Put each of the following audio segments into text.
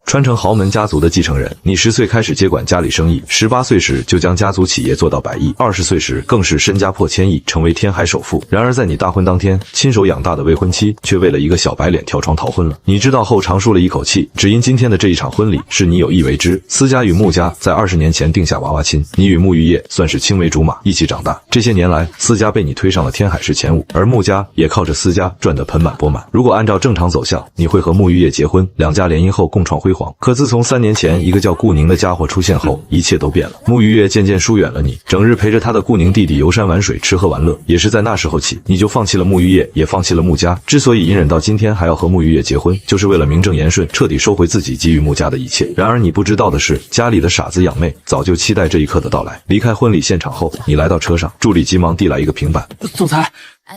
川城豪门家族的继承人。你10岁开始接管家里生意，18岁时就将家族企业做到100亿，20岁时更是身家破千亿，成为天海首富。然而在你大婚当天，亲手养大的未婚妻却为了一个小白脸跳窗逃婚了。你知道后长舒了一口气，只因今天的这一场婚礼是你有意为之。私家与穆家在20年前定下娃娃亲，你与穆玉叶算是青梅竹马，一起长大。这些年来，私家被你推上了天海市前5，而穆家也靠着私家赚得盆满钵满。如果按照正常走向，你会和穆玉叶结婚，两家联姻后共创辉煌。可自从3年前一个叫顾宁的家伙出现后，一切都变了。穆玉叶渐渐疏远了你，整日陪着他的顾宁弟弟游山玩水，吃喝玩乐。也是在那时候起，你就放弃了穆玉叶，也放弃了穆家。之所以隐忍到今天还要和穆玉叶结婚，就是为了名正言顺彻底收回自己给予穆家的一切。然而你不知道的是，家里的傻子养妹早就期待这一刻的到来。离开婚礼现场后，你来到车上，助理急忙递来一个平板。总裁，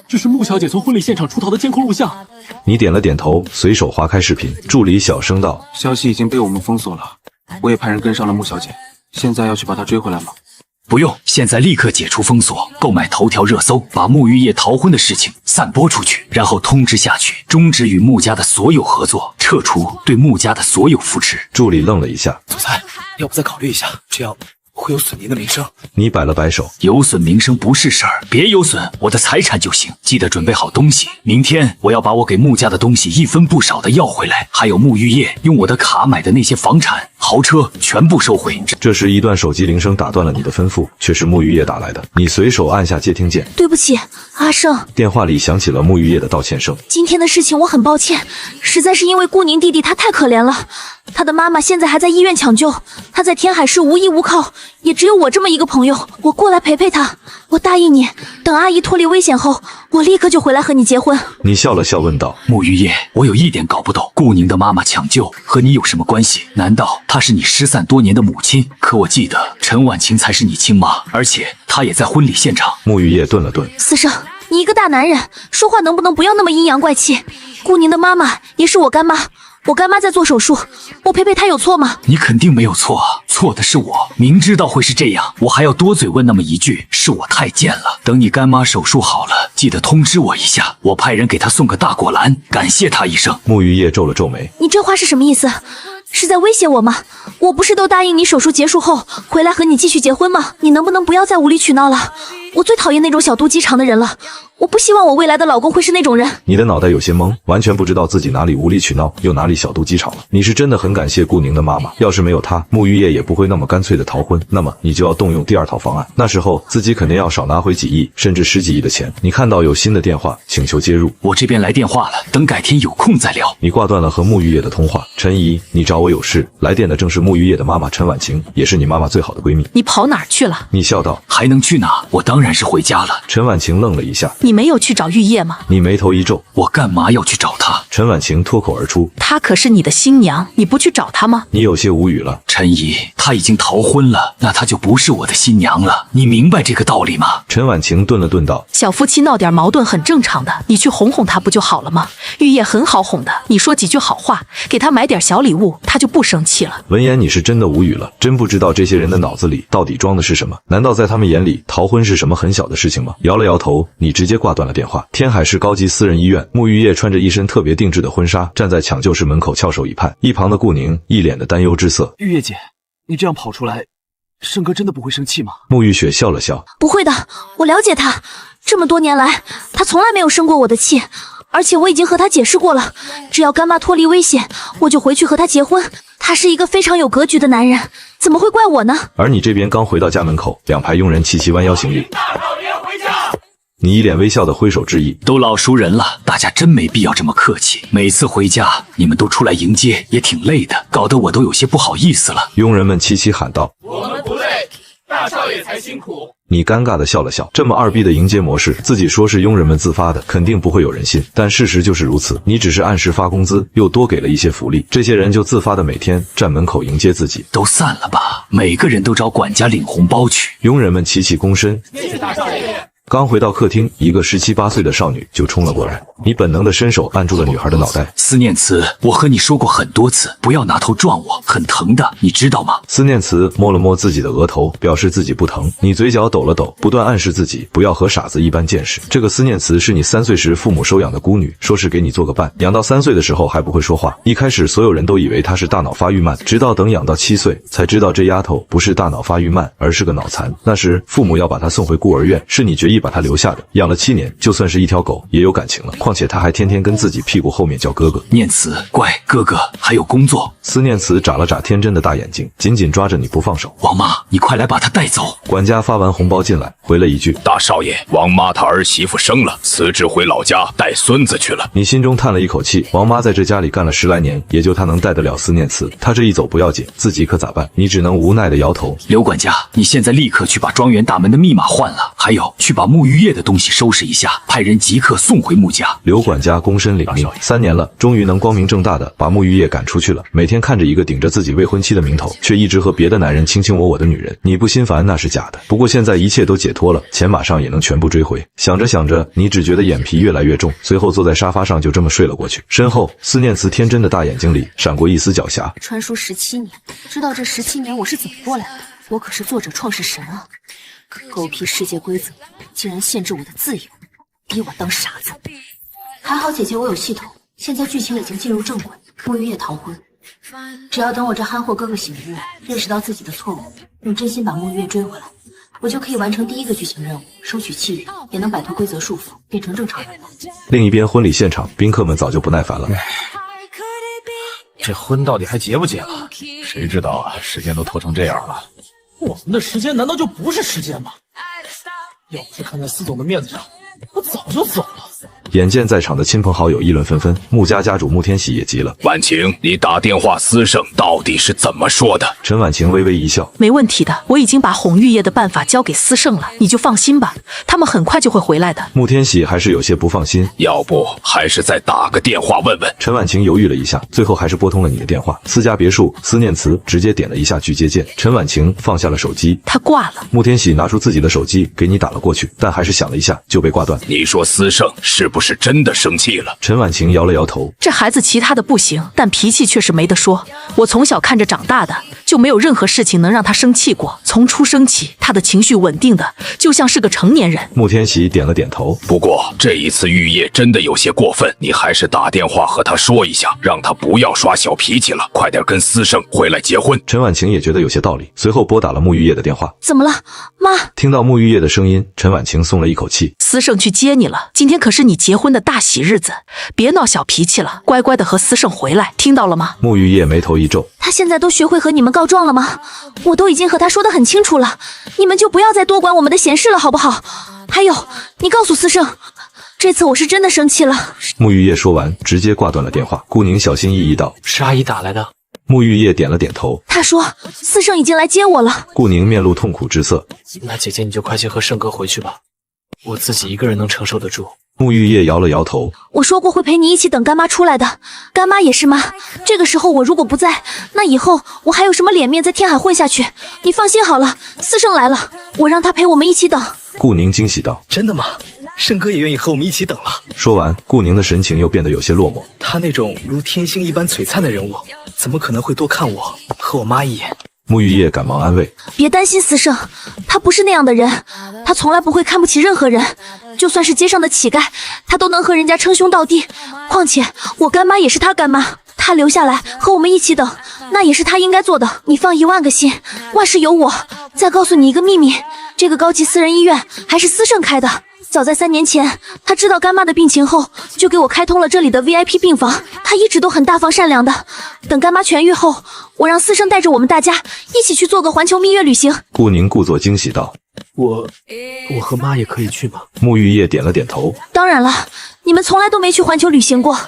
这是穆小姐从婚礼现场出逃的监控录像。你点了点头，随手划开视频。助理小声道：消息已经被我们封锁了，我也派人跟上了穆小姐，现在要去把她追回来吗？不用，现在立刻解除封锁，购买头条热搜，把穆玉叶逃婚的事情散播出去，然后通知下去，终止与穆家的所有合作，撤除对穆家的所有扶持。助理愣了一下，总裁，要不再考虑一下，这样会有损您的名声。你摆了摆手，有损名声不是事儿，别有损我的财产就行。记得准备好东西，明天我要把我给穆家的东西一分不少的要回来，还有穆玉叶用我的卡买的那些房产、豪车全部收回。这时一段手机铃声打断了你的吩咐，却是穆玉叶打来的。你随手按下接听键。对不起，阿胜。电话里响起了穆玉叶的道歉声。今天的事情我很抱歉，实在是因为顾宁弟弟他太可怜了，他的妈妈现在还在医院抢救，他在天海市无依无靠，也只有我这么一个朋友，我过来陪陪他。我答应你，等阿姨脱离危险后，我立刻就回来和你结婚。你笑了笑问道：穆玉叶，我有一点搞不懂，顾宁的妈妈抢救和你有什么关系？难道她是你失散多年的母亲？可我记得陈婉晴才是你亲妈，而且她也在婚礼现场。穆玉叶顿了顿，思胜，你一个大男人，说话能不能不要那么阴阳怪气？顾宁的妈妈也是我干妈，我干妈在做手术，我陪陪她有错吗？你肯定没有错，错的是我。明知道会是这样，我还要多嘴问那么一句，是我太贱了。等你干妈手术好了，记得通知我一下，我派人给她送个大果篮，感谢她一声。穆玉叶皱了皱眉，你这话是什么意思？是在威胁我吗？我不是都答应你手术结束后回来和你继续结婚吗？你能不能不要再无理取闹了？我最讨厌那种小肚鸡肠的人了，我不希望我未来的老公会是那种人。你的脑袋有些懵，完全不知道自己哪里无理取闹，又哪里小肚鸡肠了。你是真的很感谢顾宁的妈妈，要是没有她，穆玉叶也不会那么干脆的逃婚。那么你就要动用第2套方案，那时候自己肯定要少拿回几亿，甚至10几亿的钱。你看到有新的电话，请求接入。我这边来电话了，等改天有空再聊。你挂断了和穆玉叶的通话。陈姨，你找我有事。来电的正是穆玉叶的妈妈陈婉晴，也是你妈妈最好的闺蜜。你跑哪儿去了？你笑道：还能去哪？我当然是回家了。陈婉晴愣了一下，你没有去找玉叶吗？你眉头一皱，我干嘛要去找她？陈婉晴脱口而出，她可是你的新娘，你不去找她吗？你有些无语了。陈姨，她已经逃婚了，那她就不是我的新娘了，你明白这个道理吗？陈婉晴顿了顿道：小夫妻闹点矛盾很正常的，你去哄哄她不就好了吗？玉叶很好哄的，你说几句好话，给她买点小礼物，她就不生气了。闻言你是真的无语了，真不知道这些人的脑子里到底装的是什么？难道在他们眼里逃婚是什么很小的事情吗？摇了摇头，你直接挂断了电话。天海市高级私人医院，穆玉叶穿着一身特别定制的婚纱，站在抢救室门口翘首以盼，一旁的顾宁一脸的担忧之色。玉叶姐，你这样跑出来，胜哥真的不会生气吗？穆玉雪笑了笑，不会的，我了解他，这么多年来，他从来没有生过我的气。而且我已经和他解释过了，只要干妈脱离危险，我就回去和他结婚。他是一个非常有格局的男人，怎么会怪我呢？而你这边刚回到家门口，两排佣人齐齐弯腰行礼。你一脸微笑的挥手致意，都老熟人了，大家真没必要这么客气。每次回家你们都出来迎接，也挺累的，搞得我都有些不好意思了。佣人们齐齐喊道：我们不累，大少爷才辛苦。你尴尬的笑了笑，这么二逼的迎接模式，自己说是佣人们自发的，肯定不会有人信。但事实就是如此，你只是按时发工资，又多给了一些福利，这些人就自发的每天站门口迎接自己。都散了吧，每个人都找管家领红包去。佣人们齐齐躬身，谢谢大少爷。刚回到客厅，一个17、18岁的少女就冲了过来，你本能的伸手按住了女孩的脑袋。思念慈，我和你说过很多次，不要拿头撞我，很疼的，你知道吗？思念慈摸了摸自己的额头，表示自己不疼。你嘴角抖了抖，不断暗示自己不要和傻子一般见识。这个思念慈是你3岁时父母收养的孤女，说是给你做个伴，养到3岁的时候还不会说话。一开始所有人都以为她是大脑发育慢，直到等养到7岁，才知道这丫头不是大脑发育慢，而是个脑残。那时父母要把她送回孤儿院，是你决意把她留下的。养了7年，就算是一条狗也有感情了，况且她还天天跟自己屁股后面叫哥哥。念慈，乖，哥哥还有工作。思念慈眨了眨天真的大眼睛，紧紧抓着你不放手。王妈，你快来把她带走。管家发完红包进来，回了一句：大少爷，王妈她儿媳妇生了，辞职回老家带孙子去了。你心中叹了一口气，王妈在这家里干了10来年，也就她能带得了思念慈，她这一走不要紧，自己可咋办？你只能无奈的摇头。刘管家，你现在立刻去把庄园大门的密码换了，还有去把沐浴液的东西收拾一下，派人即刻送回穆家。刘管家躬身领命，3年了，终于能光明正大的把沐浴液赶出去了。每天看着一个顶着自己未婚妻的名头，却一直和别的男人卿卿我我的女人，你不心烦那是假的。不过现在一切都解脱了，钱马上也能全部追回。想着想着，你只觉得眼皮越来越重，随后坐在沙发上就这么睡了过去。身后，思念慈天真的大眼睛里闪过一丝狡黠。传输17年，知道这17年我是怎么过来的？我可是作者创世神啊！狗屁世界规则竟然限制我的自由，逼我当傻子。还好姐姐我有系统，现在剧情已经进入正轨，沐浴液逃婚。只要等我这憨货哥哥醒悟，认识到自己的错误，用真心把沐浴液追回来，我就可以完成第1个剧情任务，收取契约，也能摆脱规则束缚，变成正常人了。另一边婚礼现场，宾客们早就不耐烦了。这婚到底还结不结了？谁知道啊，时间都拖成这样了。我们的时间难道就不是时间吗？要不是看在司总的面子上，我早就走了。眼见在场的亲朋好友议论纷纷，穆家家主穆天喜也急了。婉晴，你打电话私盛到底是怎么说的？陈婉晴微微一笑，没问题的，我已经把红玉叶的办法交给司盛了，你就放心吧，他们很快就会回来的。穆天喜还是有些不放心，要不还是再打个电话问问。陈婉晴犹豫了一下，最后还是拨通了你的电话。私家别墅，思念慈直接点了一下拒接键。陈婉晴放下了手机，他挂了。穆天喜拿出自己的手机给你打了过去，但还是响了一下就被挂断。你说司盛是不是真的生气了？陈婉晴摇了摇头，这孩子其他的不行，但脾气确实没得说。我从小看着长大的，就没有任何事情能让他生气过。从出生起，他的情绪稳定的就像是个成年人。穆天喜点了点头。不过这一次玉叶真的有些过分，你还是打电话和他说一下，让他不要耍小脾气了，快点跟司盛回来结婚。陈婉晴也觉得有些道理，随后拨打了沐浴液的电话。怎么了，妈？听到沐浴液的声音，陈婉晴松了一口气。司盛去接你了，今天可是你结婚的大喜日子，别闹小脾气了，乖乖的和司盛回来，听到了吗？沐浴液眉头一皱，他现在都学会和你们告状了吗？我都已经和他说得很清楚了，你们就不要再多管我们的闲事了，好不好？还有，你告诉司盛，这次我是真的生气了。沐浴液说完，直接挂断了电话。顾宁小心翼翼道：“是阿姨打来的。”沐浴液点了点头。他说司盛已经来接我了。顾宁面露痛苦之色。那姐姐你就快些和盛哥回去吧，我自己一个人能承受得住。沐浴液摇了摇头。我说过会陪你一起等干妈出来的，干妈也是妈。这个时候我如果不在，那以后我还有什么脸面在天海混下去？你放心好了，司盛来了，我让他陪我们一起等。顾宁惊喜道：“真的吗？盛哥也愿意和我们一起等了。”说完，顾宁的神情又变得有些落寞。他那种如天星一般璀璨的人物，怎么可能会多看我和我妈一眼？沐浴液赶忙安慰：“别担心司盛，他不是那样的人，他从来不会看不起任何人，就算是街上的乞丐，他都能和人家称兄道弟。况且我干妈也是他干妈，他留下来和我们一起等，那也是他应该做的。你放10000个心，万事有我。再告诉你一个秘密，这个高级私人医院还是司盛开的。早在3年前，他知道干妈的病情后，就给我开通了这里的 VIP 病房。他一直都很大方善良的。等干妈痊愈后，我让司盛带着我们大家一起去做个环球蜜月旅行。”顾宁故作惊喜道：“我和妈也可以去吗？”沐浴液点了点头。当然了，你们从来都没去环球旅行过，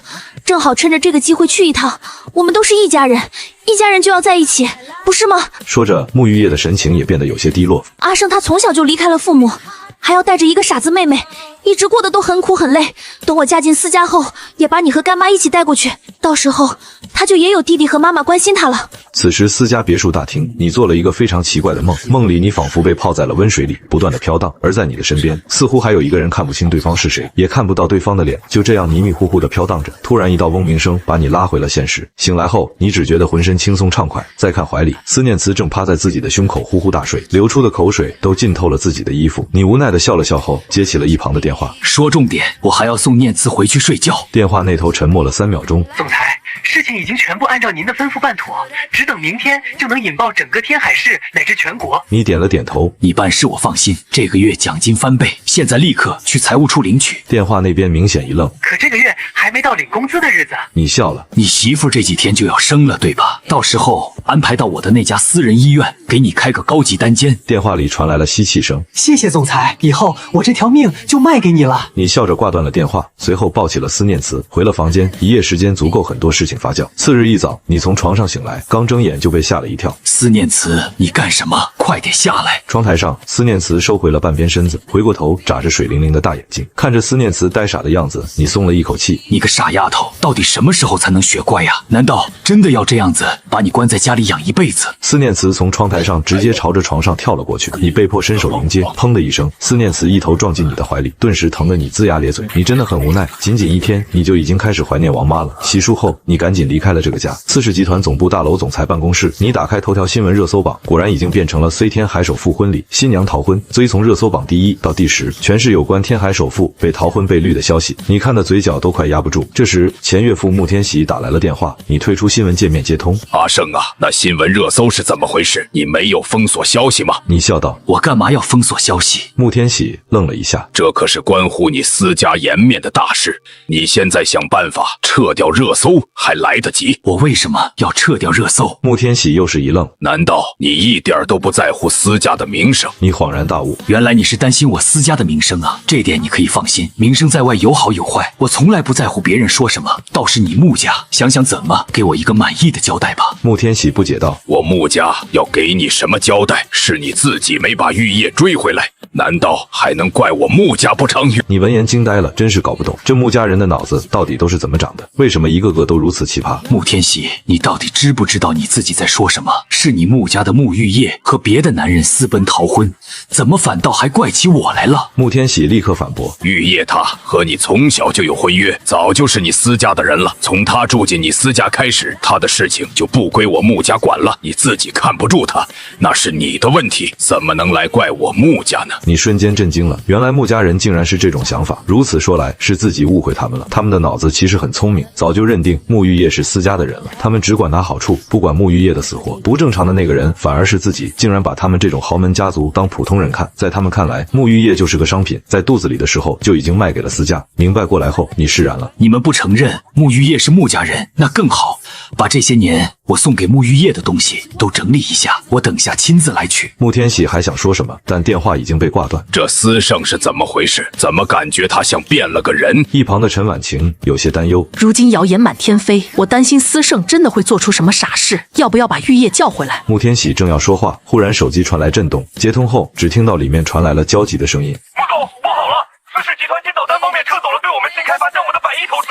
正好趁着这个机会去一趟。我们都是一家人，一家人就要在一起，不是吗？说着，沐浴液的神情也变得有些低落。阿胜他从小就离开了父母，还要带着一个傻子妹妹，一直过得都很苦很累。等我嫁进私家后，也把你和干妈一起带过去，到时候他就也有弟弟和妈妈关心他了。此时私家别墅大厅，你做了一个非常奇怪的梦，梦里你仿佛被泡在了温水里，不断的飘荡，而在你的身边似乎还有一个人，看不清对方是谁，也看不到对方的脸，就这样迷迷糊糊的飘荡着。突然一道嗡鸣声把你拉回了现实，醒来后你只觉得浑身轻松畅快，再看怀里，思念慈正趴在自己的胸口呼呼大睡，流出的口水都浸透了自己的衣服。你无奈的笑了笑后，接起了一旁的电话。说重点，我还要送念慈回去睡觉。电话那头沉默了3秒钟。总裁，事情已经全部按照您的吩咐办妥，只等明天就能引爆整个天海市乃至全国。你点了点头。你办事我放心，这个月奖金翻倍，现在立刻去财务处领取。电话那边明显一愣，可这个月还没到领工资的日子。你笑了。你媳妇这几天就要生了，对吧？到时候安排到我的那家私人医院，给你开个高级单间。电话里传来了吸气声。谢谢总裁，以后我这条命就卖给你了。你笑着挂断了电话，随后抱起了思念慈，回了房间。一夜时间足够很多事情发酵。次日一早，你从床上醒来，刚睁眼就被吓了一跳。思念慈，你干什么？快点下来！窗台上，思念慈收回了半边身子，回过头，眨着水灵灵的大眼睛，看着思念慈呆傻的样子，你松了一口气。你个傻丫头，到底什么时候才能学乖呀？难道真的要这样子把你关在家里养一辈子？思念慈从窗台上直接朝着床上跳了过去，你被迫伸手迎接，砰的一声，思念慈一头撞进你的怀里，顿时疼得你龇牙咧嘴。你真的很无奈，仅仅1天，你就已经开始怀念王妈了。洗漱后，你赶紧离开了这个家。刺氏集团总部大楼总裁办公室，你打开头条新闻热搜榜，果然已经变成了虽天海首富婚礼，新娘逃婚，追从热搜榜第1到第10，全是有关天海首富被逃婚被绿的消息。你看的嘴角都快压不住。这时，前岳父穆天喜打来了电话，你退出新闻界面接通。阿胜啊，那新闻热搜是怎么回事？你没有封锁消息吗？你笑道。我干嘛要封锁消息？穆天喜愣了一下。这可是关乎你私家颜面的大事，你现在想办法撤掉热搜还来得及。我为什么要撤掉热搜？穆天喜又是一愣。难道你一点都不在乎私家的名声？你恍然大悟，原来你是担心我私家的名声啊！这点你可以放心，名声在外有好有坏，我从来不在乎别人说什么。倒是你穆家，想想怎么给我一个满意的交代吧。穆天喜不解道：我穆家要给你什么交代？是你自己没把玉叶追回来，难道还能怪我穆家不成？你闻言惊呆了，真是搞不懂这穆家人的脑子到底都是怎么长的，为什么一个个都如此奇葩？穆天喜，你到底知不知道你自己在说什么？是你穆家的穆玉叶和别的男人私奔逃婚，怎么反倒还怪起我来了？穆天喜立刻反驳：玉叶他和你从小就有婚约，早就是你私家的人了。从他住进你私家开始，他的事情就不归我穆家管了。你自己看不住他，那是你的问题，怎么能来怪我穆家呢？你瞬间震惊了，原来穆家人竟然是这种想法。如此说来，是自己误会他们了。他们的脑子其实很聪明，早就认定穆玉叶是私家的人了。他们只管拿好处，不管穆玉叶的死活。不正常的那个人反而是自己，竟然把他们这种豪门家族当普通人看。在他们看来，穆玉叶就是个商品，在肚子里的时候就已经卖给了私家。明白过来后，你释然了。你们不承认穆玉叶是穆家人，那更好，把这些年我送给穆玉叶的东西都整理一下，我等下亲自来取。穆天喜还想说什么，但电话已经被挂断。这思胜是怎么回事？怎么感觉他像变了个人？一旁的陈婉晴有些担忧。如今谣言满天飞，我担心思胜真的会做出什么傻事，要不要把玉叶叫回来？穆天喜正要说话，忽然手机传来震动，接通后只听到里面传来了焦急的声音：穆总，不好了，思氏集团经导单方面撤走了对我们新开发项目的100亿投资，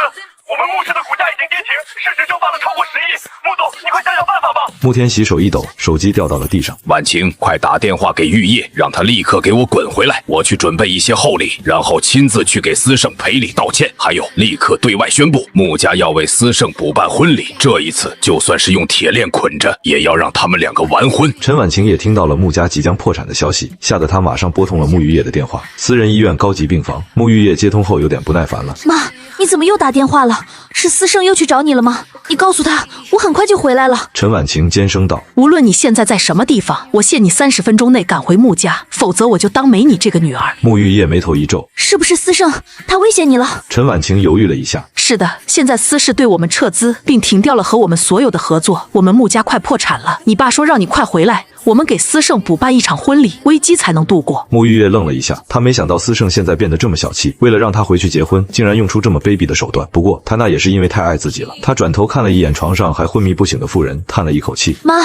我们穆氏的股价已经跌停，市值蒸发了超过10亿。穆总，你快想想办法吧。穆天喜手一抖，手机掉到了地上。婉晴，快打电话给玉叶，让他立刻给我滚回来，我去准备一些厚礼，然后亲自去给思胜赔礼道歉。还有，立刻对外宣布，穆家要为思胜补办婚礼，这一次就算是用铁链捆着，也要让他们2个完婚。陈婉晴也听到了穆家即将破产的消息，吓得她马上拨通了穆玉叶的电话。私人医院高级病房，穆玉叶接通后有点不耐烦了：妈，你怎么又打电话了？是思胜又去找你了吗？你告诉他，我很快就回来了。陈婉晴尖声道：无论你现在在什么地方，我限你30分钟内赶回穆家，否则我就当没你这个女儿。穆玉叶眉头一皱：是不是思胜他威胁你了？陈婉晴犹豫了一下：是的，现在思氏对我们撤资，并停掉了和我们所有的合作，我们穆家快破产了。你爸说让你快回来，我们给思胜补办一场婚礼，危机才能度过。沐玉月愣了一下，他没想到思胜现在变得这么小气，为了让他回去结婚，竟然用出这么卑鄙的手段。不过他那也是因为太爱自己了。他转头看了一眼床上还昏迷不醒的妇人，叹了一口气：妈，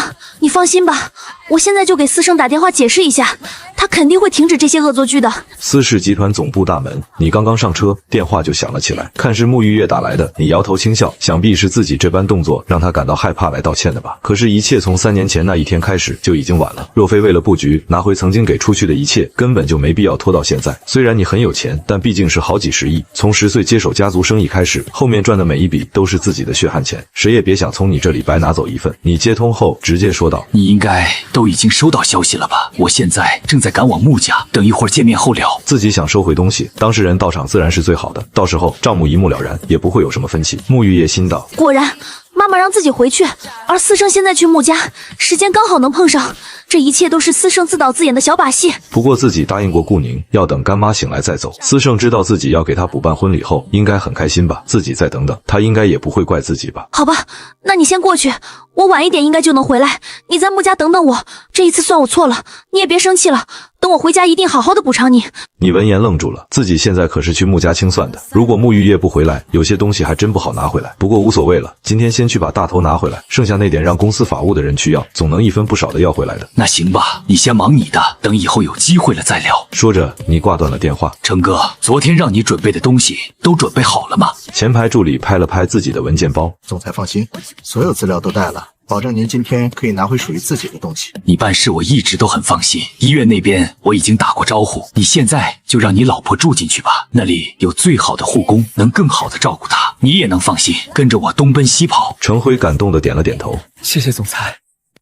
你放心吧，我现在就给思胜打电话解释一下，他肯定会停止这些恶作剧的。思氏集团总部大门，你刚刚上车，电话就响了起来。看是沐玉月打来的，你摇头轻笑，想必是自己这般动作让他感到害怕来道歉的吧。可是，一切从3年前那一天开始就已经晚了。若非为了布局拿回曾经给出去的一切，根本就没必要拖到现在。虽然你很有钱，但毕竟是好几十亿。从10岁接手家族生意开始，后面赚的每一笔都是自己的血汗钱，谁也别想从你这里白拿走一份。你接通后直接说道：你应该都已经收到消息了吧？我现在正在赶往穆家，等一会儿见面后聊。自己想收回东西，当事人到场自然是最好的，到时候账目一目了然，也不会有什么分歧。沐玉叶心道：果然，妈妈让自己回去，而思胜现在去穆家，时间刚好能碰上。这一切都是思胜自导自演的小把戏。不过自己答应过顾宁，要等干妈醒来再走。思胜知道自己要给他补办婚礼后，应该很开心吧？自己再等等，他应该也不会怪自己吧？好吧，那你先过去，我晚一点应该就能回来。你在穆家等等我，这一次算我错了，你也别生气了。等我回家一定好好的补偿你。你闻言愣住了，自己现在可是去穆家清算的，如果沐玉叶不回来，有些东西还真不好拿回来。不过无所谓了，今天先去把大头拿回来，剩下那点让公司法务的人去要，总能一分不少的要回来的。那行吧，你先忙你的，等以后有机会了再聊。说着，你挂断了电话。成哥，昨天让你准备的东西都准备好了吗？前排助理拍了拍自己的文件包。总裁放心，所有资料都带了，保证您今天可以拿回属于自己的东西。你办事我一直都很放心，医院那边我已经打过招呼，你现在就让你老婆住进去吧，那里有最好的护工，能更好的照顾她，你也能放心，跟着我东奔西跑。程辉感动的点了点头，谢谢总裁，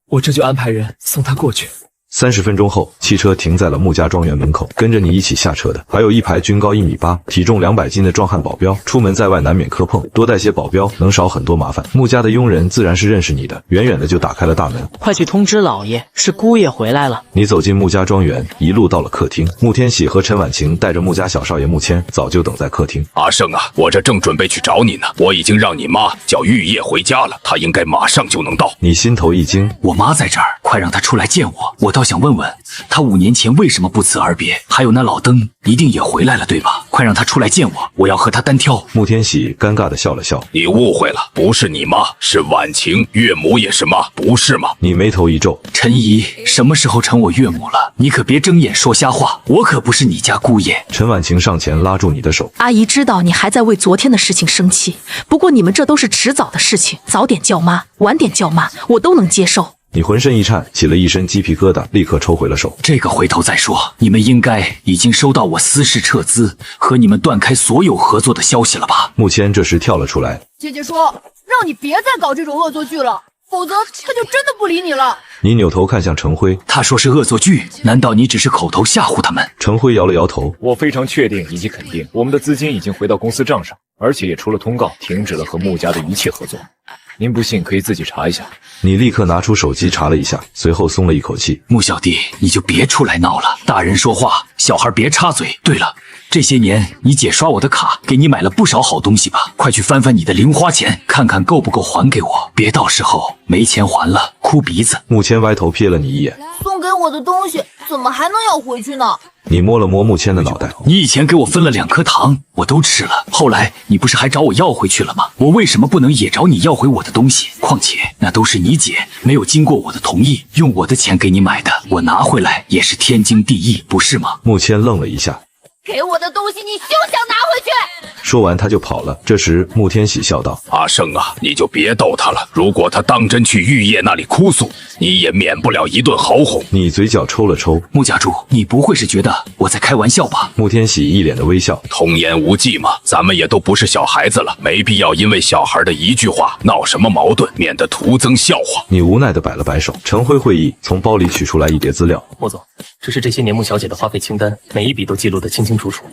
我这就安排人送她过去。30分钟后，汽车停在了穆家庄园门口，跟着你一起下车的还有一排均高1.8米、体重200斤的壮汉保镖。出门在外难免磕碰，多带些保镖能少很多麻烦。穆家的佣人自然是认识你的，远远的就打开了大门。快去通知老爷，是姑爷回来了。你走进穆家庄园，一路到了客厅。穆天喜和陈婉晴带着穆家小少爷穆谦早就等在客厅。阿胜啊，我这正准备去找你呢，我已经让你妈叫玉叶回家了，她应该马上就能到。你心头一惊，我妈在这儿，快让她出来见我。我倒想问问，她5年前为什么不辞而别？还有那老登一定也回来了对吧？快让她出来见我，我要和她单挑。穆天喜尴尬的笑了笑，你误会了，不是你妈，是婉晴，岳母也是妈，不是吗？你眉头一皱，陈姨什么时候成我岳母了？你可别睁眼说瞎话，我可不是你家姑爷。陈婉晴上前拉住你的手，阿姨知道你还在为昨天的事情生气，不过你们这都是迟早的事情，早点叫妈，晚点叫妈，我都能接受。你浑身一颤，起了一身鸡皮疙瘩，立刻抽回了手。这个回头再说，你们应该已经收到我私事撤资和你们断开所有合作的消息了吧？穆谦这时跳了出来，姐姐说让你别再搞这种恶作剧了，否则他就真的不理你了。你扭头看向程辉，他说是恶作剧，难道你只是口头吓唬他们？程辉摇了摇头，我非常确定以及肯定，我们的资金已经回到公司账上，而且也出了通告，停止了和穆家的一切合作。您不信可以自己查一下。你立刻拿出手机查了一下，随后松了一口气。穆小弟，你就别出来闹了，大人说话，小孩别插嘴。对了，这些年你姐刷我的卡，给你买了不少好东西吧？快去翻翻你的零花钱，看看够不够还给我，别到时候没钱还了哭鼻子。穆谦歪头瞥了你一眼，送给我的东西怎么还能要回去呢？你摸了摸穆谦的脑袋，你以前给我分了2颗糖，我都吃了，后来你不是还找我要回去了吗？我为什么不能也找你要回我的东西？况且那都是你姐没有经过我的同意，用我的钱给你买的，我拿回来也是天经地义，不是吗？穆谦愣了一下，给我的东西你休想拿回去！说完他就跑了。这时穆天喜笑道：阿胜啊，你就别逗他了，如果他当真去玉叶那里哭诉，你也免不了一顿豪哄。你嘴角抽了抽，穆家主，你不会是觉得我在开玩笑吧？穆天喜一脸的微笑，童言无忌嘛，咱们也都不是小孩子了，没必要因为小孩的一句话闹什么矛盾，免得徒增笑话。你无奈的摆了摆手。程辉会议从包里取出来一叠资料，穆总，这是这些年穆小姐的花费清单，每一笔都记录得清清楚楚，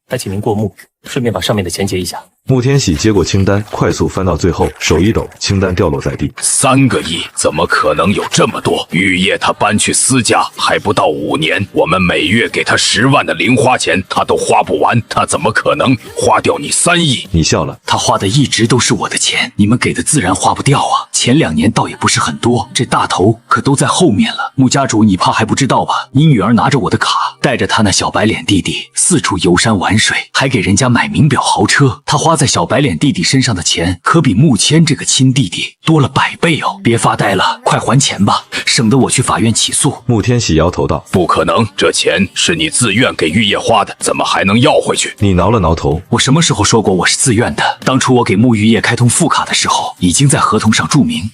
还请您过目。顺便把上面的钱结一下。穆天喜接过清单，快速翻到最后，手一抖，清单掉落在地。3个亿，怎么可能有这么多？玉叶他搬去私家还不到5年，我们每月给他10万的零花钱，他都花不完，他怎么可能花掉你3亿？你笑了，他花的一直都是我的钱，你们给的自然花不掉啊。前2年倒也不是很多，这大头可都在后面了。穆家主，你怕还不知道吧？你女儿拿着我的卡，带着她那小白脸弟弟四处游山玩水，还给人家买名表豪车。她花在小白脸弟弟身上的钱，可比穆谦这个亲弟弟多了100倍哦！别发呆了，快还钱吧，省得我去法院起诉。穆天喜摇头道：“不可能，这钱是你自愿给玉叶花的，怎么还能要回去？”你挠了挠头：“我什么时候说过我是自愿的？当初我给穆玉叶开通副卡的时候，已经在合同上注明，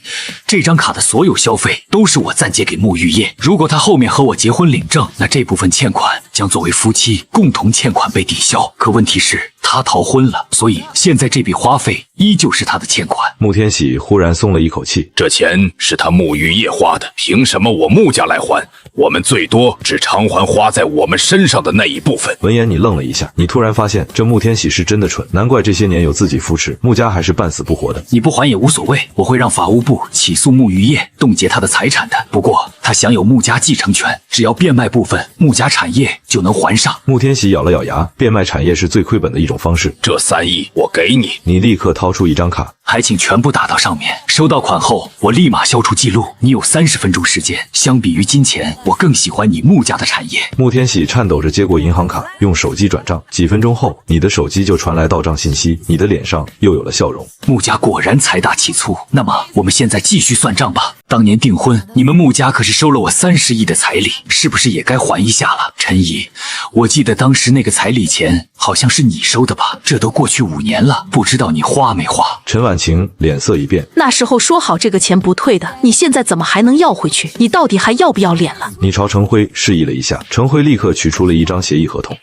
这张卡的所有消费都是我暂借给穆玉叶。如果他后面和我结婚领证，那这部分欠款将作为夫妻共同欠款被抵消。可问题是，他逃婚了，所以现在这笔花费依旧是他的欠款。”穆天喜忽然松了一口气，这钱是他穆玉叶花的，凭什么我穆家来还？我们最多只偿还花在我们身上的那一部分。闻言你愣了一下，你突然发现这穆天喜是真的蠢，难怪这些年有自己扶持，穆家还是半死不活的。你不还也无所谓，我会让法务部起诉穆玉叶，冻结他的财产的。不过他享有穆家继承权，只要变卖部分穆家产业就能还上。穆天喜咬了咬牙，变卖产业是最亏本的一种方式。这3亿我给你。你立刻掏出一张卡，还请全部打到上面。收到款后，我立马消除记录。你有30分钟时间。相比于金钱，我更喜欢你穆家的产业。穆天喜颤抖着接过银行卡，用手机转账。几分钟后，你的手机就传来到账信息，你的脸上又有了笑容。穆家果然财大气粗。那么我们现在继续算账吧。当年订婚，你们穆家可是收了我30亿的彩礼，是不是也该还一下了？陈怡，我记得当时那个彩礼钱好像是你收的吧？这都过去5年了，不知道你花没花？陈婉晴脸色一变，那时候说好这个钱不退的，你现在怎么还能要回去？你到底还要不要脸了？你朝程辉示意了一下，程辉立刻取出了一张协议合同。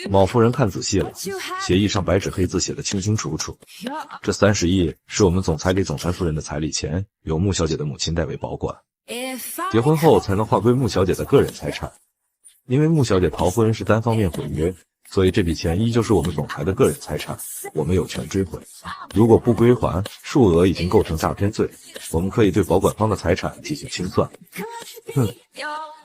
某夫人看仔细了，协议上白纸黑字写得清清楚楚，这30亿是我们总裁给总裁夫人的彩礼钱，由穆小姐的母亲代为保管，结婚后才能划归穆小姐的个人财产。因为穆小姐逃婚是单方面毁约，所以这笔钱依旧是我们总裁的个人财产，我们有权追回。如果不归还，数额已经构成诈骗罪，我们可以对保管方的财产进行清算。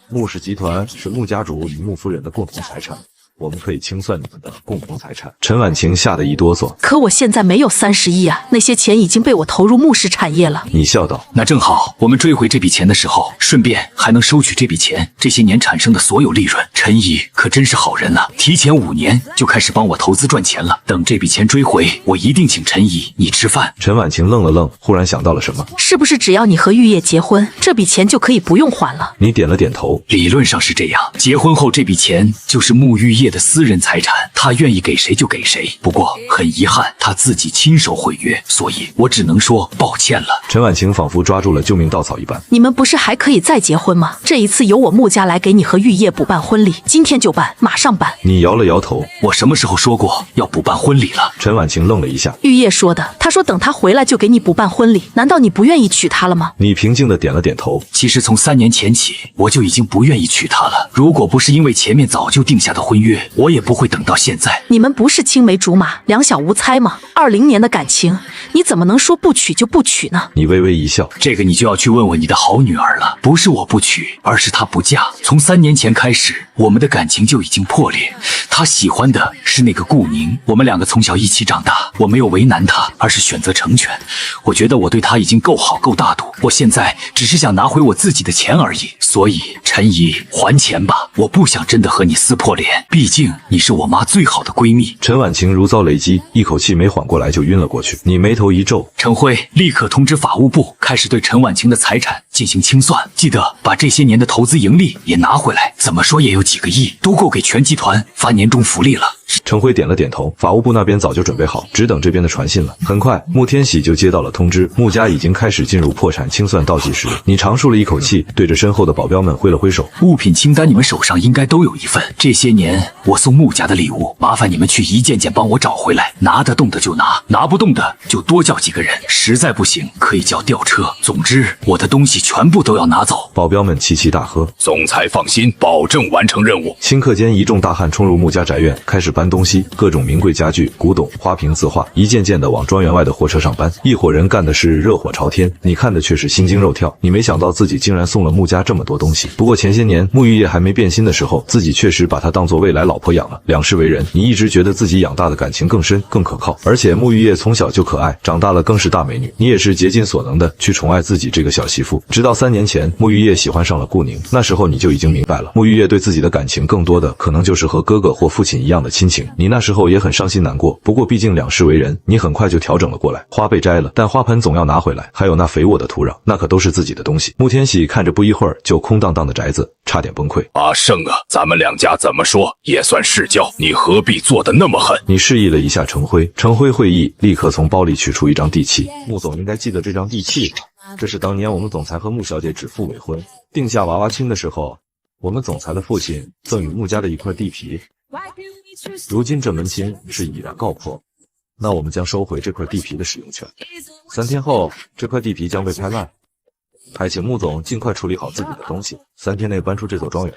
穆氏集团是穆家主与穆夫人的共同财产，我们可以清算你们的共同财产。陈婉晴吓得一哆嗦，可我现在没有30亿啊，那些钱已经被我投入穆氏产业了。你笑道，那正好，我们追回这笔钱的时候，顺便还能收取这笔钱这些年产生的所有利润。陈怡可真是好人啊，提前5年就开始帮我投资赚钱了。等这笔钱追回，我一定请陈怡你吃饭。陈婉晴愣了愣，忽然想到了什么，是不是只要你和玉叶结婚，这笔钱就可以不用还了？你点了点头，理论上是这样，结婚后这笔钱就是穆玉叶的私人财产，他愿意给谁就给谁。不过很遗憾，他自己亲手毁约，所以我只能说抱歉了。陈婉晴仿佛抓住了救命稻草一般。你们不是还可以再结婚吗？这一次由我穆家来给你和玉叶补办婚礼，今天就办，马上办。你摇了摇头，我什么时候说过要补办婚礼了？陈婉晴愣了一下，玉叶说的，他说等他回来就给你补办婚礼，难道你不愿意娶她了吗？你平静的点了点头。其实从3年前起，我就已经不愿意娶她了。如果不是因为前面早就定下的婚约，我也不会等到现在。你们不是青梅竹马，两小无猜吗？20年的感情，你怎么能说不娶就不娶呢？你微微一笑，这个你就要去问问你的好女儿了。不是我不娶，而是她不嫁。从3年前开始，我们的感情就已经破裂。她喜欢的是那个顾宁，我们2个从小一起长大，我没有为难她，而是选择成全。我觉得我对她已经够好够大度，我现在只是想拿回我自己的钱而已。所以陈怡，还钱吧，我不想真的和你撕破脸，毕竟你是我妈最好的闺蜜。陈婉晴如遭雷击，一口气没缓过来就晕了过去。你眉头一皱，陈辉，立刻通知法务部开始对陈婉晴的财产进行清算，记得把这些年的投资盈利也拿回来，怎么说也有几个亿，都够给全集团发年终福利了。陈辉点了点头，法务部那边早就准备好，只等这边的传信了。很快，穆天喜就接到了通知，穆家已经开始进入破产清算倒计时。你长舒了一口气，对着身后的保镖们挥了挥手。物品清单你们手上应该都有一份，这些年我送穆家的礼物，麻烦你们去一件件帮我找回来，拿得动的就拿，拿不动的就多叫几个人，实在不行可以叫吊车。总之，我的东西全部都要拿走。保镖们齐齐大喝：“总裁放心，保证完成任务。”顷刻间，一众大汉冲入穆家宅院，开始搬东西，各种名贵家具、古董、花瓶、字画，一件件的往庄园外的货车上搬。一伙人干的是热火朝天，你看的却是心惊肉跳。你没想到自己竟然送了穆家这么多东西。不过前些年穆玉叶还没变心的时候，自己确实把她当作未来老婆养了。两世为人，你一直觉得自己养大的感情更深更可靠，而且穆玉叶从小就可爱，长大了更是大美女。你也是竭尽所能的去宠爱自己这个小媳妇。直到3年前，穆玉叶喜欢上了顾宁，那时候你就已经明白了，穆玉叶对自己的感情更多的可能就是和哥哥或父亲一样的亲情。你那时候也很伤心难过，不过毕竟两世为人，你很快就调整了过来。花被摘了，但花盆总要拿回来，还有那肥沃的土壤，那可都是自己的东西。穆天喜看着不一会儿就空荡荡的宅子，差点崩溃。阿胜啊，咱们两家怎么说也算世交，你何必做得那么狠？你示意了一下程辉，程辉会意，立刻从包里取出一张地契。穆总应该记得这张地契吧？这是当年我们总裁和穆小姐指腹为婚，定下娃娃亲的时候，我们总裁的父亲赠与穆家的一块地皮。如今这门亲是已然告破，那我们将收回这块地皮的使用权。3天后，这块地皮将被拍卖。还请穆总尽快处理好自己的东西，3天内搬出这座庄园。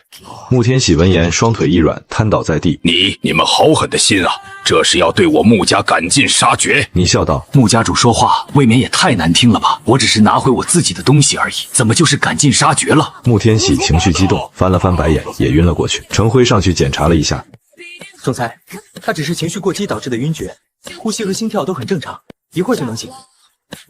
穆天喜闻言，双腿一软，瘫倒在地。你们好狠的心啊！这是要对我穆家赶尽杀绝！你笑道：“穆家主说话未免也太难听了吧？我只是拿回我自己的东西而已，怎么就是赶尽杀绝了？”穆天喜情绪激动，翻了翻白眼，也晕了过去。程辉上去检查了一下，总裁，他只是情绪过激导致的晕厥，呼吸和心跳都很正常，一会儿就能醒。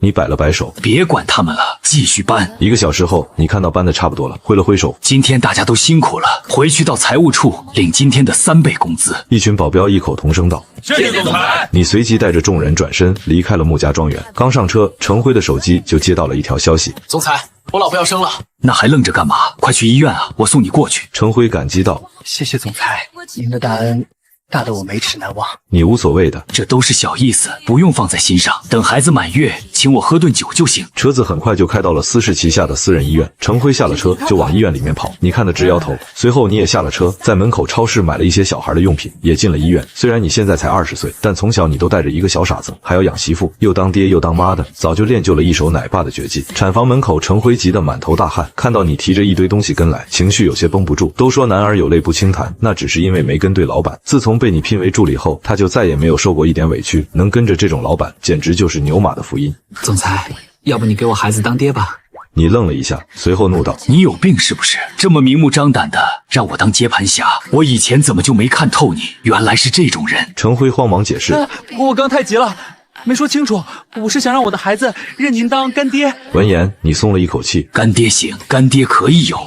你摆了摆手，别管他们了，继续搬。1个小时后，你看到搬的差不多了，挥了挥手。今天大家都辛苦了，回去到财务处领今天的3倍工资。一群保镖异口同声道：“谢谢总裁。”你随即带着众人转身离开了穆家庄园。刚上车，程辉的手机就接到了一条消息：“总裁，我老婆要生了。”那还愣着干嘛？快去医院啊！我送你过去。程辉感激道：“谢谢总裁，您的大恩大得我没齿难忘。”你无所谓的，这都是小意思，不用放在心上。等孩子满月，请我喝顿酒就行。车子很快就开到了司氏旗下的私人医院。程辉下了车就往医院里面跑，你看得直摇头。随后你也下了车，在门口超市买了一些小孩的用品，也进了医院。虽然你现在才20岁，但从小你都带着一个小傻子，还要养媳妇，又当爹又当妈的，早就练就了一手奶爸的绝技。产房门口，程辉急得满头大汗，看到你提着一堆东西跟来，情绪有些绷不住。都说男儿有泪不轻弹，那只是因为没跟对老板。自从被你聘为助理后，他就再也没有受过一点委屈，能跟着这种老板，简直就是牛马的福音。总裁，要不你给我孩子当爹吧？你愣了一下，随后怒道：“你有病是不是？这么明目张胆的让我当接盘侠，我以前怎么就没看透你？原来是这种人。”程辉慌忙解释：“我刚太急了，没说清楚，我是想让我的孩子认您当干爹。”闻言，你松了一口气。干爹行，干爹可以有。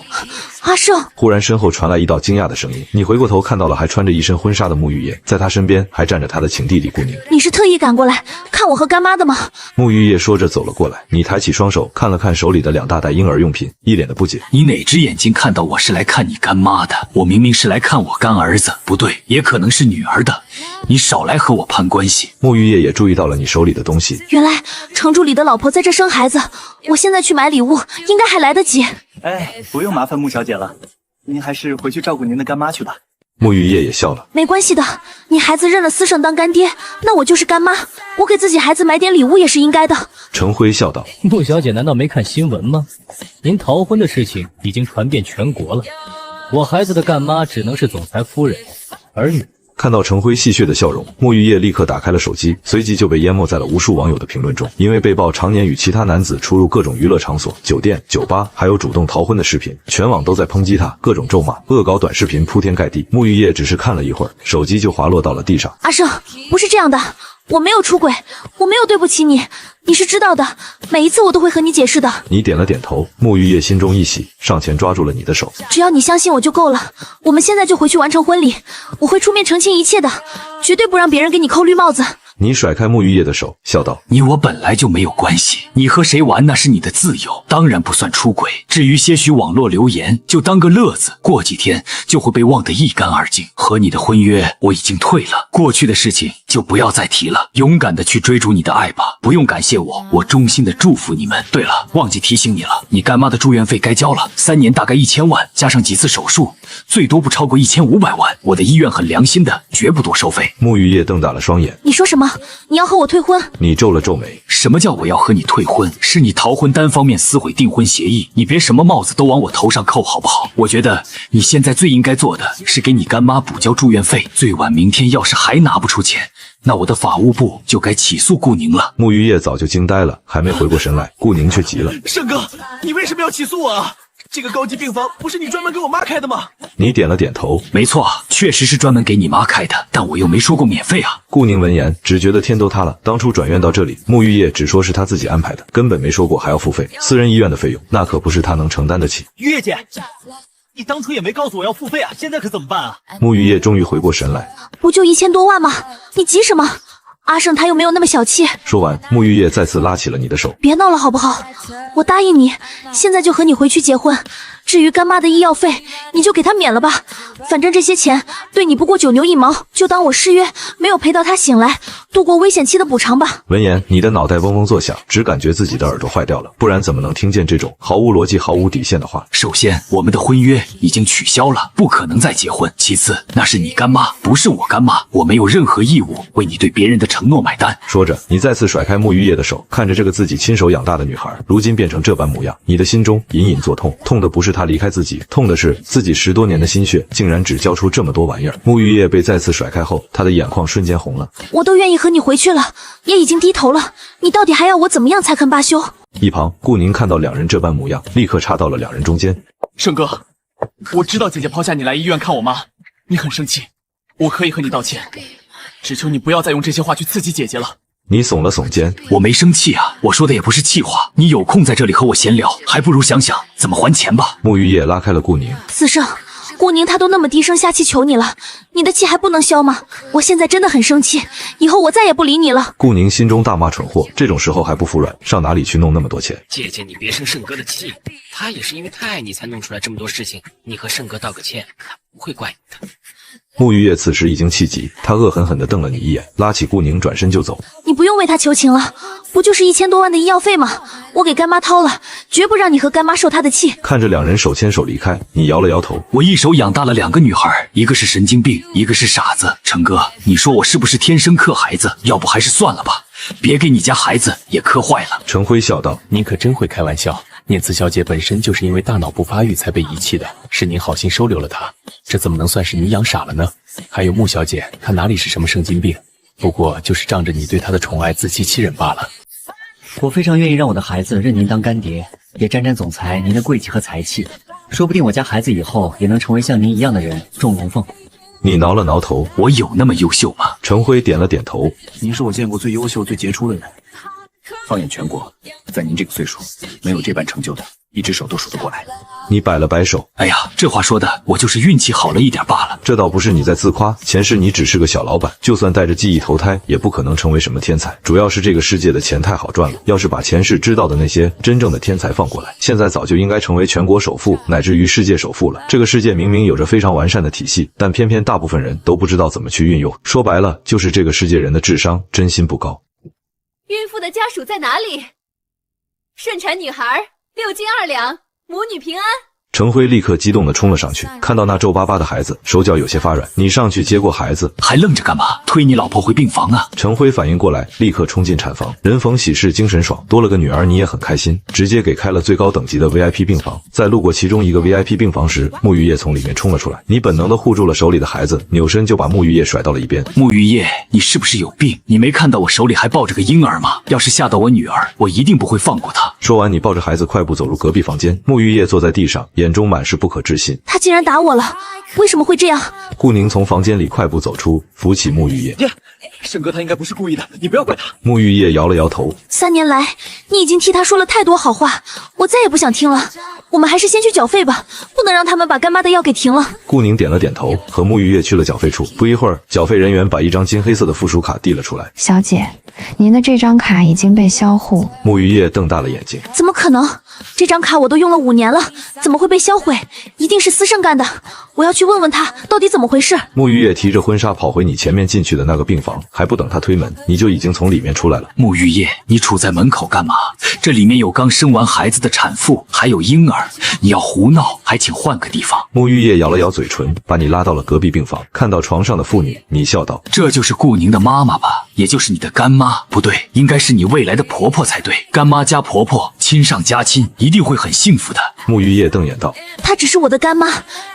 阿胜！忽然身后传来一道惊讶的声音，你回过头看到了还穿着一身婚纱的穆玉叶，在他身边还站着他的亲弟弟顾宁。你是特意赶过来看我和干妈的吗？穆玉叶说着走了过来，你抬起双手看了看手里的2大袋婴儿用品，一脸的不解。你哪只眼睛看到我是来看你干妈的？我明明是来看我干儿子，不对，也可能是女儿的。你少来和我攀关系。穆玉叶也注意到了你手里的东西，原来程助理的老婆在这生孩子，我现在去买礼物应该还来得及。哎，不用麻烦穆小姐了，您还是回去照顾您的干妈去吧。穆玉叶也笑了，没关系的，你孩子认了司胜当干爹，那我就是干妈，我给自己孩子买点礼物也是应该的。程辉笑道：“穆小姐难道没看新闻吗？您逃婚的事情已经传遍全国了，我孩子的干妈只能是总裁夫人，儿女。”看到程辉戏谑的笑容，穆玉叶立刻打开了手机，随即就被淹没在了无数网友的评论中。因为被曝常年与其他男子出入各种娱乐场所、酒店、酒吧，还有主动逃婚的视频，全网都在抨击他，各种咒骂、恶搞短视频铺天盖地。穆玉叶只是看了一会儿，手机就滑落到了地上。阿胜，不是这样的，我没有出轨，我没有对不起你，你是知道的，每一次我都会和你解释的。你点了点头，穆玉叶心中一喜，上前抓住了你的手。只要你相信我就够了，我们现在就回去完成婚礼，我会出面澄清一切的，绝对不让别人给你扣绿帽子。你甩开穆玉叶的手，笑道：“你我本来就没有关系，你和谁玩那是你的自由，当然不算出轨。至于些许网络留言，就当个乐子，过几天就会被忘得一干二净。和你的婚约我已经退了，过去的事情就不要再提了，勇敢的去追逐你的爱吧。不用感谢我，我衷心的祝福你们。对了，忘记提醒你了，你干妈的住院费该交了，3年大概1000万，加上几次手术，最多不超过1500万。我的医院很良心的，绝不多收费。”穆玉叶瞪大了双眼：“你说什么？你要和我退婚？你皱了皱眉。什么叫我要和你退婚？是你逃婚单方面撕毁订婚协议，你别什么帽子都往我头上扣好不好？我觉得你现在最应该做的是给你干妈补交住院费，最晚明天要是还拿不出钱，那我的法务部就该起诉顾宁了。沐浴液早就惊呆了，还没回过神来，顾宁却急了。盛哥，你为什么要起诉我啊？这个高级病房不是你专门给我妈开的吗？你点了点头，没错，确实是专门给你妈开的，但我又没说过免费啊。顾宁闻言只觉得天都塌了。当初转院到这里，沐浴液只说是他自己安排的，根本没说过还要付费。私人医院的费用，那可不是他能承担得起。月姐，你当初也没告诉我要付费啊，现在可怎么办啊？沐浴液终于回过神来，不就1000多万吗？你急什么？阿胜他又没有那么小气。说完，沐浴液再次拉起了你的手。别闹了好不好？我答应你，现在就和你回去结婚。至于干妈的医药费，你就给她免了吧，反正这些钱对你不过9牛1毛，就当我失约没有陪到她醒来，度过危险期的补偿吧。闻言，你的脑袋嗡嗡作响，只感觉自己的耳朵坏掉了，不然怎么能听见这种毫无逻辑、毫无底线的话？首先，我们的婚约已经取消了，不可能再结婚。其次，那是你干妈，不是我干妈，我没有任何义务为你对别人的承诺买单。说着，你再次甩开沐浴液的手，看着这个自己亲手养大的女孩，如今变成这般模样，你的心中隐隐作痛。痛的不是她离开自己，痛的是自己10多年的心血，竟然只交出这么多玩意儿。沐浴液被再次甩开后，她的眼眶瞬间红了。我都愿意和你回去了，也已经低头了，你到底还要我怎么样才肯罢休？一旁，顾宁看到两人这般模样，立刻插到了两人中间。盛哥，我知道姐姐抛下你来医院看我妈，你很生气，我可以和你道歉，只求你不要再用这些话去刺激姐姐了。你耸了耸肩，我没生气啊，我说的也不是气话。你有空在这里和我闲聊，还不如想想怎么还钱吧。沐浴液拉开了顾宁。四圣，顾宁他都那么低声下气求你了，你的气还不能消吗？我现在真的很生气，以后我再也不理你了。顾宁心中大骂蠢货，这种时候还不服软，上哪里去弄那么多钱？姐姐，你别生盛哥的气，他也是因为太爱你才弄出来这么多事情。你和盛哥道个歉，他不会怪你的。沐浴液此时已经气急，他恶狠狠地瞪了你一眼，拉起顾宁转身就走。你不用为他求情了，不就是1000多万的医药费吗？我给干妈掏了，绝不让你和干妈受他的气。看着两人手牵手离开，你摇了摇头。我一手养大了2个女孩，一个是神经病，一个是傻子。成哥，你说我是不是天生克孩子？要不还是算了吧，别给你家孩子也磕坏了。陈辉笑道：“您可真会开玩笑。念慈小姐本身就是因为大脑不发育才被遗弃的，是您好心收留了她，这怎么能算是你养傻了呢？还有穆小姐，她哪里是什么神经病，不过就是仗着你对她的宠爱自欺欺人罢了。我非常愿意让我的孩子认您当干爹，也沾沾总裁您的贵气和才气，说不定我家孩子以后也能成为像您一样的人，众龙凤。”你挠了挠头，我有那么优秀吗？陈辉点了点头。您是我见过最优秀、最杰出的人。放眼全国，在您这个岁数，没有这般成就的，一只手都数得过来。你摆了摆手，哎呀，这话说的，我就是运气好了一点罢了。这倒不是你在自夸，前世你只是个小老板，就算带着记忆投胎，也不可能成为什么天才。主要是这个世界的钱太好赚了，要是把前世知道的那些真正的天才放过来，现在早就应该成为全国首富，乃至于世界首富了。这个世界明明有着非常完善的体系，但偏偏大部分人都不知道怎么去运用。说白了，就是这个世界人的智商真心不高。孕妇的家属在哪里？顺产女孩6斤2两，母女平安。程辉立刻激动地冲了上去，看到那皱巴巴的孩子，手脚有些发软。你上去接过孩子，还愣着干嘛？推你老婆回病房啊！程辉反应过来，立刻冲进产房。人逢喜事精神爽，多了个女儿你也很开心，直接给开了最高等级的 VIP 病房。在路过其中一个 VIP 病房时，沐浴液从里面冲了出来，你本能地护住了手里的孩子，扭身就把沐浴液甩到了一边。沐浴液，你是不是有病？你没看到我手里还抱着个婴儿吗？要是吓到我女儿，我一定不会放过她。说完，你抱着孩子快步走入隔壁房间。沐浴液坐在地上，眼中满是不可置信。他竟然打我了，为什么会这样？顾宁从房间里快步走出，扶起沐浴液。盛哥他应该不是故意的，你不要怪他。沐浴液摇了摇头。3年来，你已经替他说了太多好话，我再也不想听了。我们还是先去缴费吧，不能让他们把干妈的药给停了。顾宁点了点头，和沐浴液去了缴费处。不一会儿，缴费人员把一张金黑色的附属卡递了出来。小姐，您的这张卡已经被销户。沐浴液瞪大了眼睛。怎么可能？这张卡我都用了5年了，怎么会被销毁？一定是司胜干的，我要去问问他到底怎么回事。沐玉叶提着婚纱跑回你前面进去的那个病房，还不等他推门，你就已经从里面出来了。沐玉叶，你杵在门口干嘛？这里面有刚生完孩子的产妇，还有婴儿，你要胡闹，还请换个地方。沐玉叶咬了咬嘴唇，把你拉到了隔壁病房。看到床上的妇女，你笑道：“这就是顾宁的妈妈吧？也就是你的干妈？不对，应该是你未来的婆婆才对。干妈加婆婆，亲上加亲，一定会很幸福的。”沐玉叶瞪眼道：“她只是我的干妈，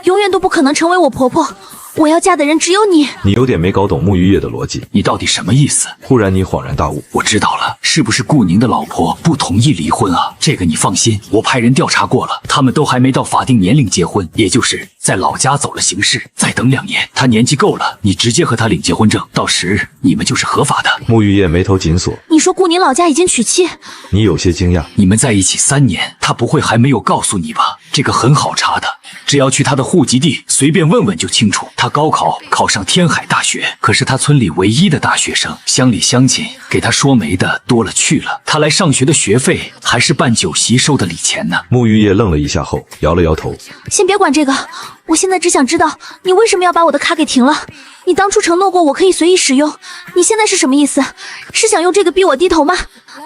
永远都不可能成为我婆婆。我要嫁的人只有你。”你有点没搞懂沐玉叶的逻辑，你到底什么意思？忽然你恍然大悟，我知道了，是不是顾宁的老婆不同意离婚啊？这个你放心，我派人调查过了，他们都还没到法定年龄结婚，也就是在老家走了形式，再等2年，他年纪够了，你直接和他领结婚证，到时你们就是合法的。沐玉叶眉头紧锁，你说顾宁老家已经娶妻？你有些惊讶，你们在一起3年，他不会还没有告诉你吧？这个很好查的，只要去他的户籍地随便问问就清楚。他高考考上天海大学，可是他村里唯一的大学生，乡里乡亲给他说媒的多了去了，他来上学的学费还是办酒席收的礼钱呢。沐玉叶愣了一下后摇了摇头，先别管这个，我现在只想知道你为什么要把我的卡给停了。你当初承诺过我可以随意使用，你现在是什么意思？是想用这个逼我低头吗？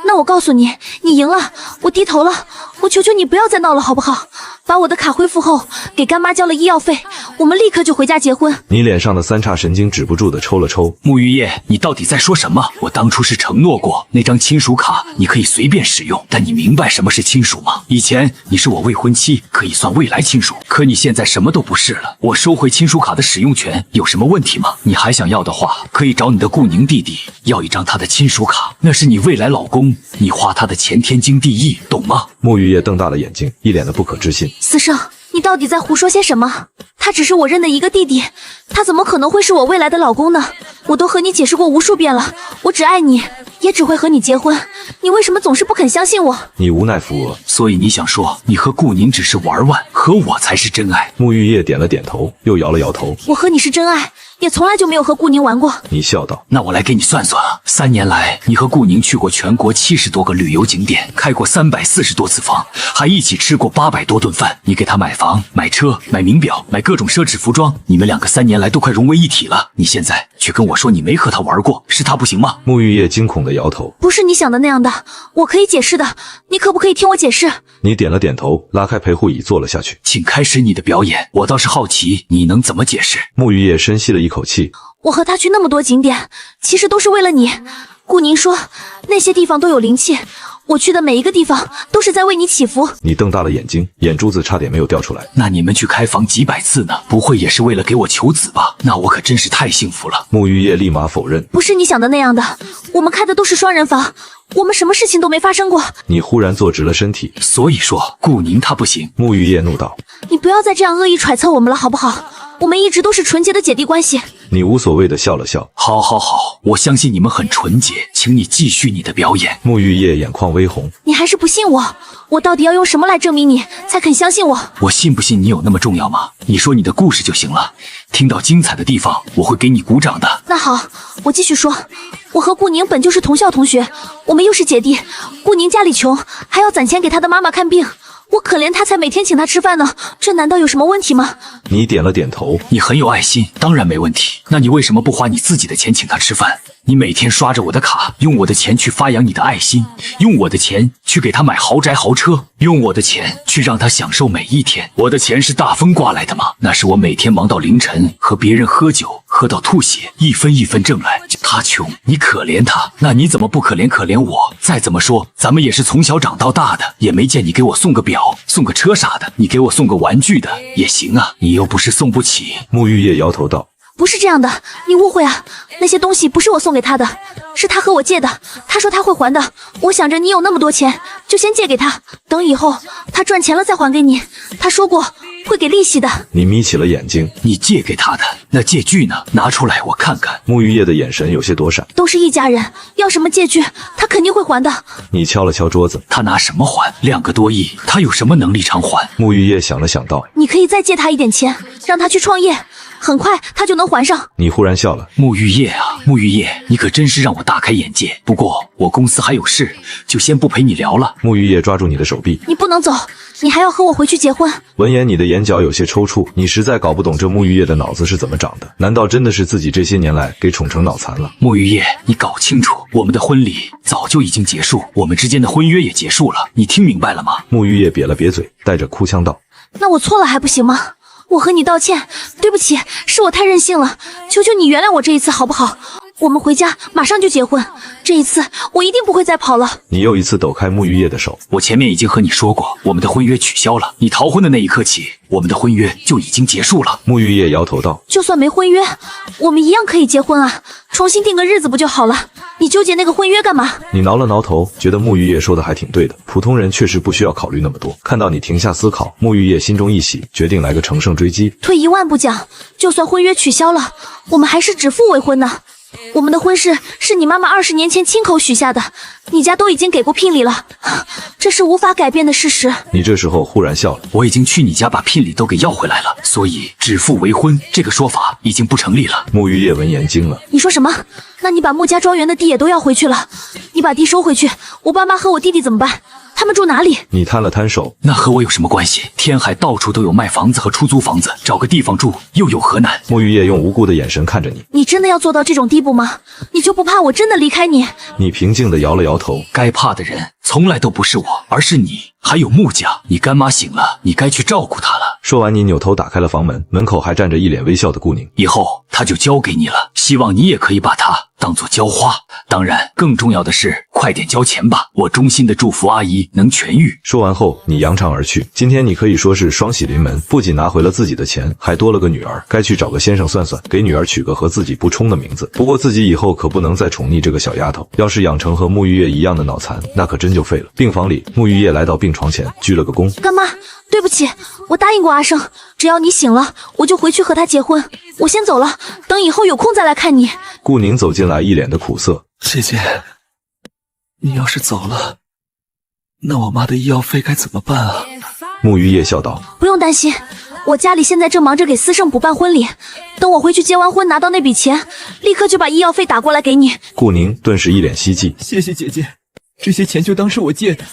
那我告诉你，你赢了，我低头了，我求求你不要再闹了好不好？把我的卡恢复后，给干妈交了医药费，我们立刻就回家结婚。你脸上的3叉神经止不住的抽了抽。沐玉叶，你到底在说什么？我当初是承诺过那张亲属卡你可以随便使用，但你明白什么是亲属吗？以前你是我未婚妻，可以算未来亲属，可你现在什么都不是了，我收回亲属卡的使用权有什么问题吗？你还想要的话，可以找你的顾宁弟弟要一张他的亲属卡，那是你未来老公，你花他的钱天经地义，懂吗？沐玉叶瞪大了眼睛，一脸的不可置信。司胜，你到底在胡说些什么？他只是我认的一个弟弟，他怎么可能会是我未来的老公呢？我都和你解释过无数遍了，我只爱你，也只会和你结婚，你为什么总是不肯相信我？你无奈扶额，所以你想说你和顾宁只是玩玩，和我才是真爱？沐玉叶点了点头，又摇了摇头。我和你是真爱，也从来就没有和顾宁玩过。你笑道：“那我来给你算算啊，3年来你和顾宁去过全国70多个旅游景点，开过340多次房，还一起吃过800多顿饭。你给他买房、买车、买名表、买各种奢侈服装，你们2个3年来都快融为一体了。你现在却跟我说你没和他玩过，是他不行吗？”沐玉叶惊恐的摇头：“不是你想的那样的，我可以解释的，你可不可以听我解释？”你点了点头，拉开陪护椅坐了下去。请开始你的表演，我倒是好奇你能怎么解释。沐玉叶深吸了一口气，我和他去那么多景点，其实都是为了你。顾宁说那些地方都有灵气，我去的每一个地方都是在为你祈福。你瞪大了眼睛，眼珠子差点没有掉出来。那你们去开房几百次呢？不会也是为了给我求子吧？那我可真是太幸福了。沐玉叶立马否认：“不是你想的那样的，我们开的都是双人房，我们什么事情都没发生过。”你忽然坐直了身体，所以说顾宁他不行。沐玉叶怒道：“你不要再这样恶意揣测我们了好不好？我们一直都是纯洁的姐弟关系。”你无所谓的笑了笑。好好好，我相信你们很纯洁，请你继续你的表演。沐玉叶眼眶微红，你还是不信我？我到底要用什么来证明你才肯相信我？我信不信你有那么重要吗？你说你的故事就行了，听到精彩的地方我会给你鼓掌的。那好，我继续说。我和顾宁本就是同校同学，我们又是姐弟。顾宁家里穷，还要攒钱给他的妈妈看病，我可怜他才每天请他吃饭呢，这难道有什么问题吗？你点了点头。你很有爱心，当然没问题。那你为什么不花你自己的钱请他吃饭？你每天刷着我的卡，用我的钱去发扬你的爱心，用我的钱去给他买豪宅豪车，用我的钱去让他享受每一天。我的钱是大风刮来的吗？那是我每天忙到凌晨和别人喝酒，喝到吐血，一分一分挣来。他穷，你可怜他，那你怎么不可怜我？再怎么说，咱们也是从小长到大的，也没见你给我送个表、送个车啥的，你给我送个玩具的也行啊，你又不是送不起。沐玉叶摇头道：“不是这样的，你误会啊，那些东西不是我送给他的，是他和我借的，他说他会还的，我想着你有那么多钱，就先借给他，等以后他赚钱了再还给你，他说过会给利息的。”你眯起了眼睛。你借给他的那借据呢？拿出来我看看。沐玉叶的眼神有些躲闪。都是一家人，要什么借据他肯定会还的。你敲了敲桌子。他拿什么还？2个多亿，他有什么能力偿还？沐玉叶想了想道：“你可以再借他一点钱，让他去创业，很快他就能还上。你忽然笑了。沐浴液啊，沐浴液，你可真是让我大开眼界。不过我公司还有事，就先不陪你聊了。沐浴液抓住你的手臂，你不能走，你还要和我回去结婚。闻言，你的眼角有些抽搐，你实在搞不懂这沐浴液的脑子是怎么长的，难道真的是自己这些年来给宠成脑残了？沐浴液，你搞清楚，我们的婚礼早就已经结束，我们之间的婚约也结束了，你听明白了吗？沐浴液瘪了瘪嘴，带着哭腔道：那我错了还不行吗？我和你道歉，对不起，是我太任性了，求求你原谅我这一次好不好？我们回家马上就结婚，这一次我一定不会再跑了。你又一次抖开沐浴液的手。我前面已经和你说过，我们的婚约取消了，你逃婚的那一刻起，我们的婚约就已经结束了。沐浴液摇头道：就算没婚约，我们一样可以结婚啊，重新定个日子不就好了？你纠结那个婚约干嘛？你挠了挠头，觉得沐浴液说的还挺对的，普通人确实不需要考虑那么多。看到你停下思考，沐浴液心中一喜，决定来个乘胜追击。退一万步讲，就算婚约取消了，我们还是指腹为婚呢。我们的婚事是你妈妈20年前亲口许下的，你家都已经给过聘礼了，这是无法改变的事实。你这时候忽然笑了。我已经去你家把聘礼都给要回来了，所以指腹为婚这个说法已经不成立了。沐浴液闻言惊了。你说什么？那你把穆家庄园的地也都要回去了？你把地收回去，我爸妈和我弟弟怎么办？他们住哪里？你摊了摊手。那和我有什么关系？天海到处都有卖房子和出租房子，找个地方住又有何难？沐浴液用无辜的眼神看着你。你真的要做到这种地步吗？你就不怕我真的离开你？你平静地摇了摇头。该怕的人从来都不是我，而是你，还有穆家。你干妈醒了，你该去照顾她了。说完，你扭头打开了房门，门口还站着一脸微笑的顾宁。以后她就交给你了，希望你也可以把她当作浇花。当然，更重要的是，快点交钱吧！我衷心的祝福阿姨能痊愈。说完后，你扬长而去。今天你可以说是双喜临门，不仅拿回了自己的钱，还多了个女儿。该去找个先生算算，给女儿取个和自己不冲的名字。不过自己以后可不能再宠溺这个小丫头，要是养成和沐浴液一样的脑残，那可真就废了。病房里，沐浴液来到病床前，鞠了个躬。干妈，对不起，我答应过阿生，只要你醒了，我就回去和他结婚。我先走了，等以后有空再来看你。顾宁走进来，一脸的苦涩。姐姐，你要是走了，那我妈的医药费该怎么办啊？沐浴液笑道：不用担心，我家里现在正忙着给思胜补办婚礼，等我回去结完婚拿到那笔钱，立刻就把医药费打过来给你。顾宁顿时一脸希冀。谢谢姐姐，这些钱就当是我借的，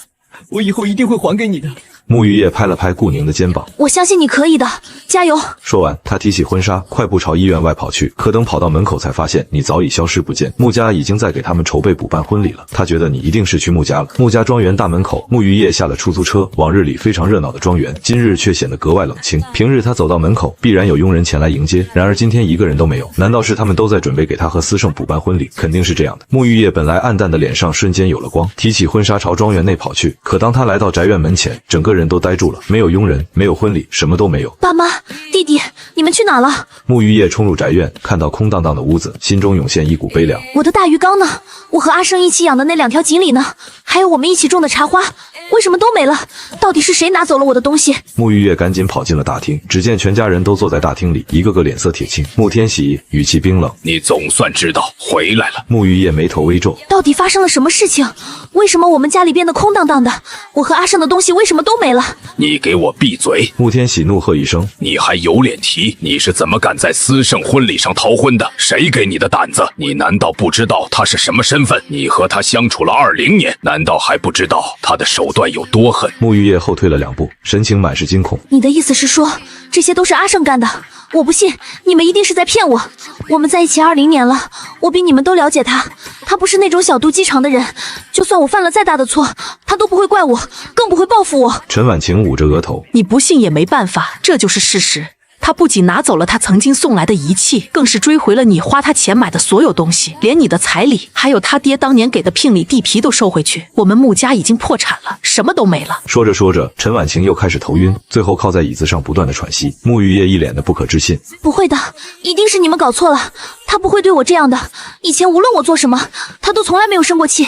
我以后一定会还给你的。沐浴液拍了拍顾宁的肩膀，我相信你可以的，加油。说完，他提起婚纱，快步朝医院外跑去。可等跑到门口，才发现你早已消失不见。穆家已经在给他们筹备补办婚礼了。他觉得你一定是去穆家了。穆家庄园大门口，沐浴液下了出租车。往日里非常热闹的庄园，今日却显得格外冷清。平日他走到门口，必然有佣人前来迎接，然而今天一个人都没有。难道是他们都在准备给他和思胜补办婚礼？肯定是这样的。沐浴液本来暗淡的脸上瞬间有了光，提起婚纱朝庄园内跑去。可当他来到宅院门前，整个人都呆住了。没有佣人，没有婚礼，什么都没有。爸妈，弟弟，你们去哪了？沐浴液冲入宅院，看到空荡荡的屋子，心中涌现一股悲凉。我的大鱼缸呢？我和阿生一起养的那2条锦鲤呢？还有我们一起种的茶花，为什么都没了？到底是谁拿走了我的东西？沐浴液赶紧跑进了大厅，只见全家人都坐在大厅里，一个个脸色铁青。穆天喜语气冰冷：你总算知道回来了。沐浴液眉头微皱，到底发生了什么事情？为什么我们家里变得空荡荡的？我和阿生的东西为什么都没了？你给我闭嘴！穆天喜怒喝一声：你还有脸提？你是怎么敢在思胜婚礼上逃婚的？谁给你的胆子？你难道不知道他是什么身份？你和他相处了20年，难道还不知道他的手段有多狠？沐浴液后退了2步，神情满是惊恐。你的意思是说，这些都是阿胜干的？我不信，你们一定是在骗我。我们在一起20年了，我比你们都了解他，他不是那种小肚鸡肠的人，就算我犯了再大的错，他都不会怪我，更不会报复我。陈婉晴捂着额头，你不信也没办法，这就是事实。他不仅拿走了他曾经送来的仪器，更是追回了你花他钱买的所有东西，连你的彩礼，还有他爹当年给的聘礼地皮都收回去。我们穆家已经破产了，什么都没了。说着说着，陈婉晴又开始头晕，最后靠在椅子上不断的喘息。沐浴液一脸的不可置信：不会的，一定是你们搞错了，他不会对我这样的。以前无论我做什么，他都从来没有生过气。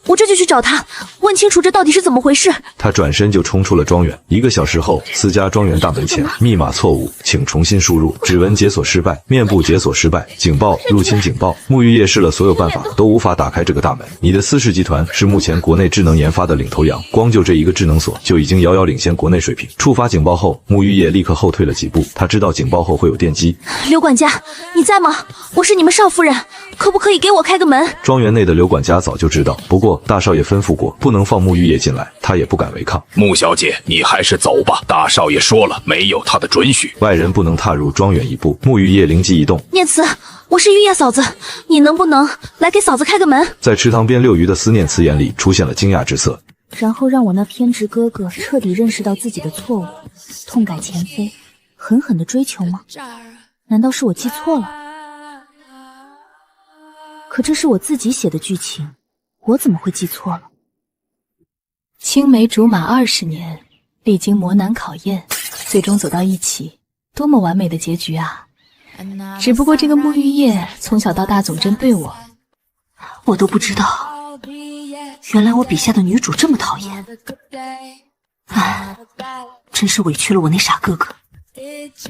我这就去找他，问清楚这到底是怎么回事。他转身就冲出了庄园。1个小时后，私家庄园大门前，密码错误，请重新输入，指纹解锁失败，面部解锁失败，警报，入侵警报。沐浴液试了所有办法，都无法打开这个大门。你的私事集团是目前国内智能研发的领头羊，光就这一个智能锁就已经遥遥领先国内水平。触发警报后，沐浴液立刻后退了几步，他知道警报后会有电击。刘管家，你在吗？我是你们少夫人，可不可以给我开个门？庄园内的刘管家早就知道，不过大少爷吩咐过，不能放沐浴液进来，他也不敢违抗。穆小姐，你还是走吧，大少爷说了，没有他的准许，外人不能踏入庄园一步。沐浴液灵机一动，念慈，我是玉叶嫂子，你能不能来给嫂子开个门？在池塘边遛鱼的思念慈眼里出现了惊讶之色，然后让我那偏执哥哥彻底认识到自己的错误，痛改前非，狠狠的追求吗？难道是我记错了？可这是我自己写的剧情，我怎么会记错了？青梅竹马20年，历经磨难考验，最终走到一起，多么完美的结局啊！只不过这个沐浴液从小到大总针对我，我都不知道，原来我笔下的女主这么讨厌。唉，真是委屈了我那傻哥哥。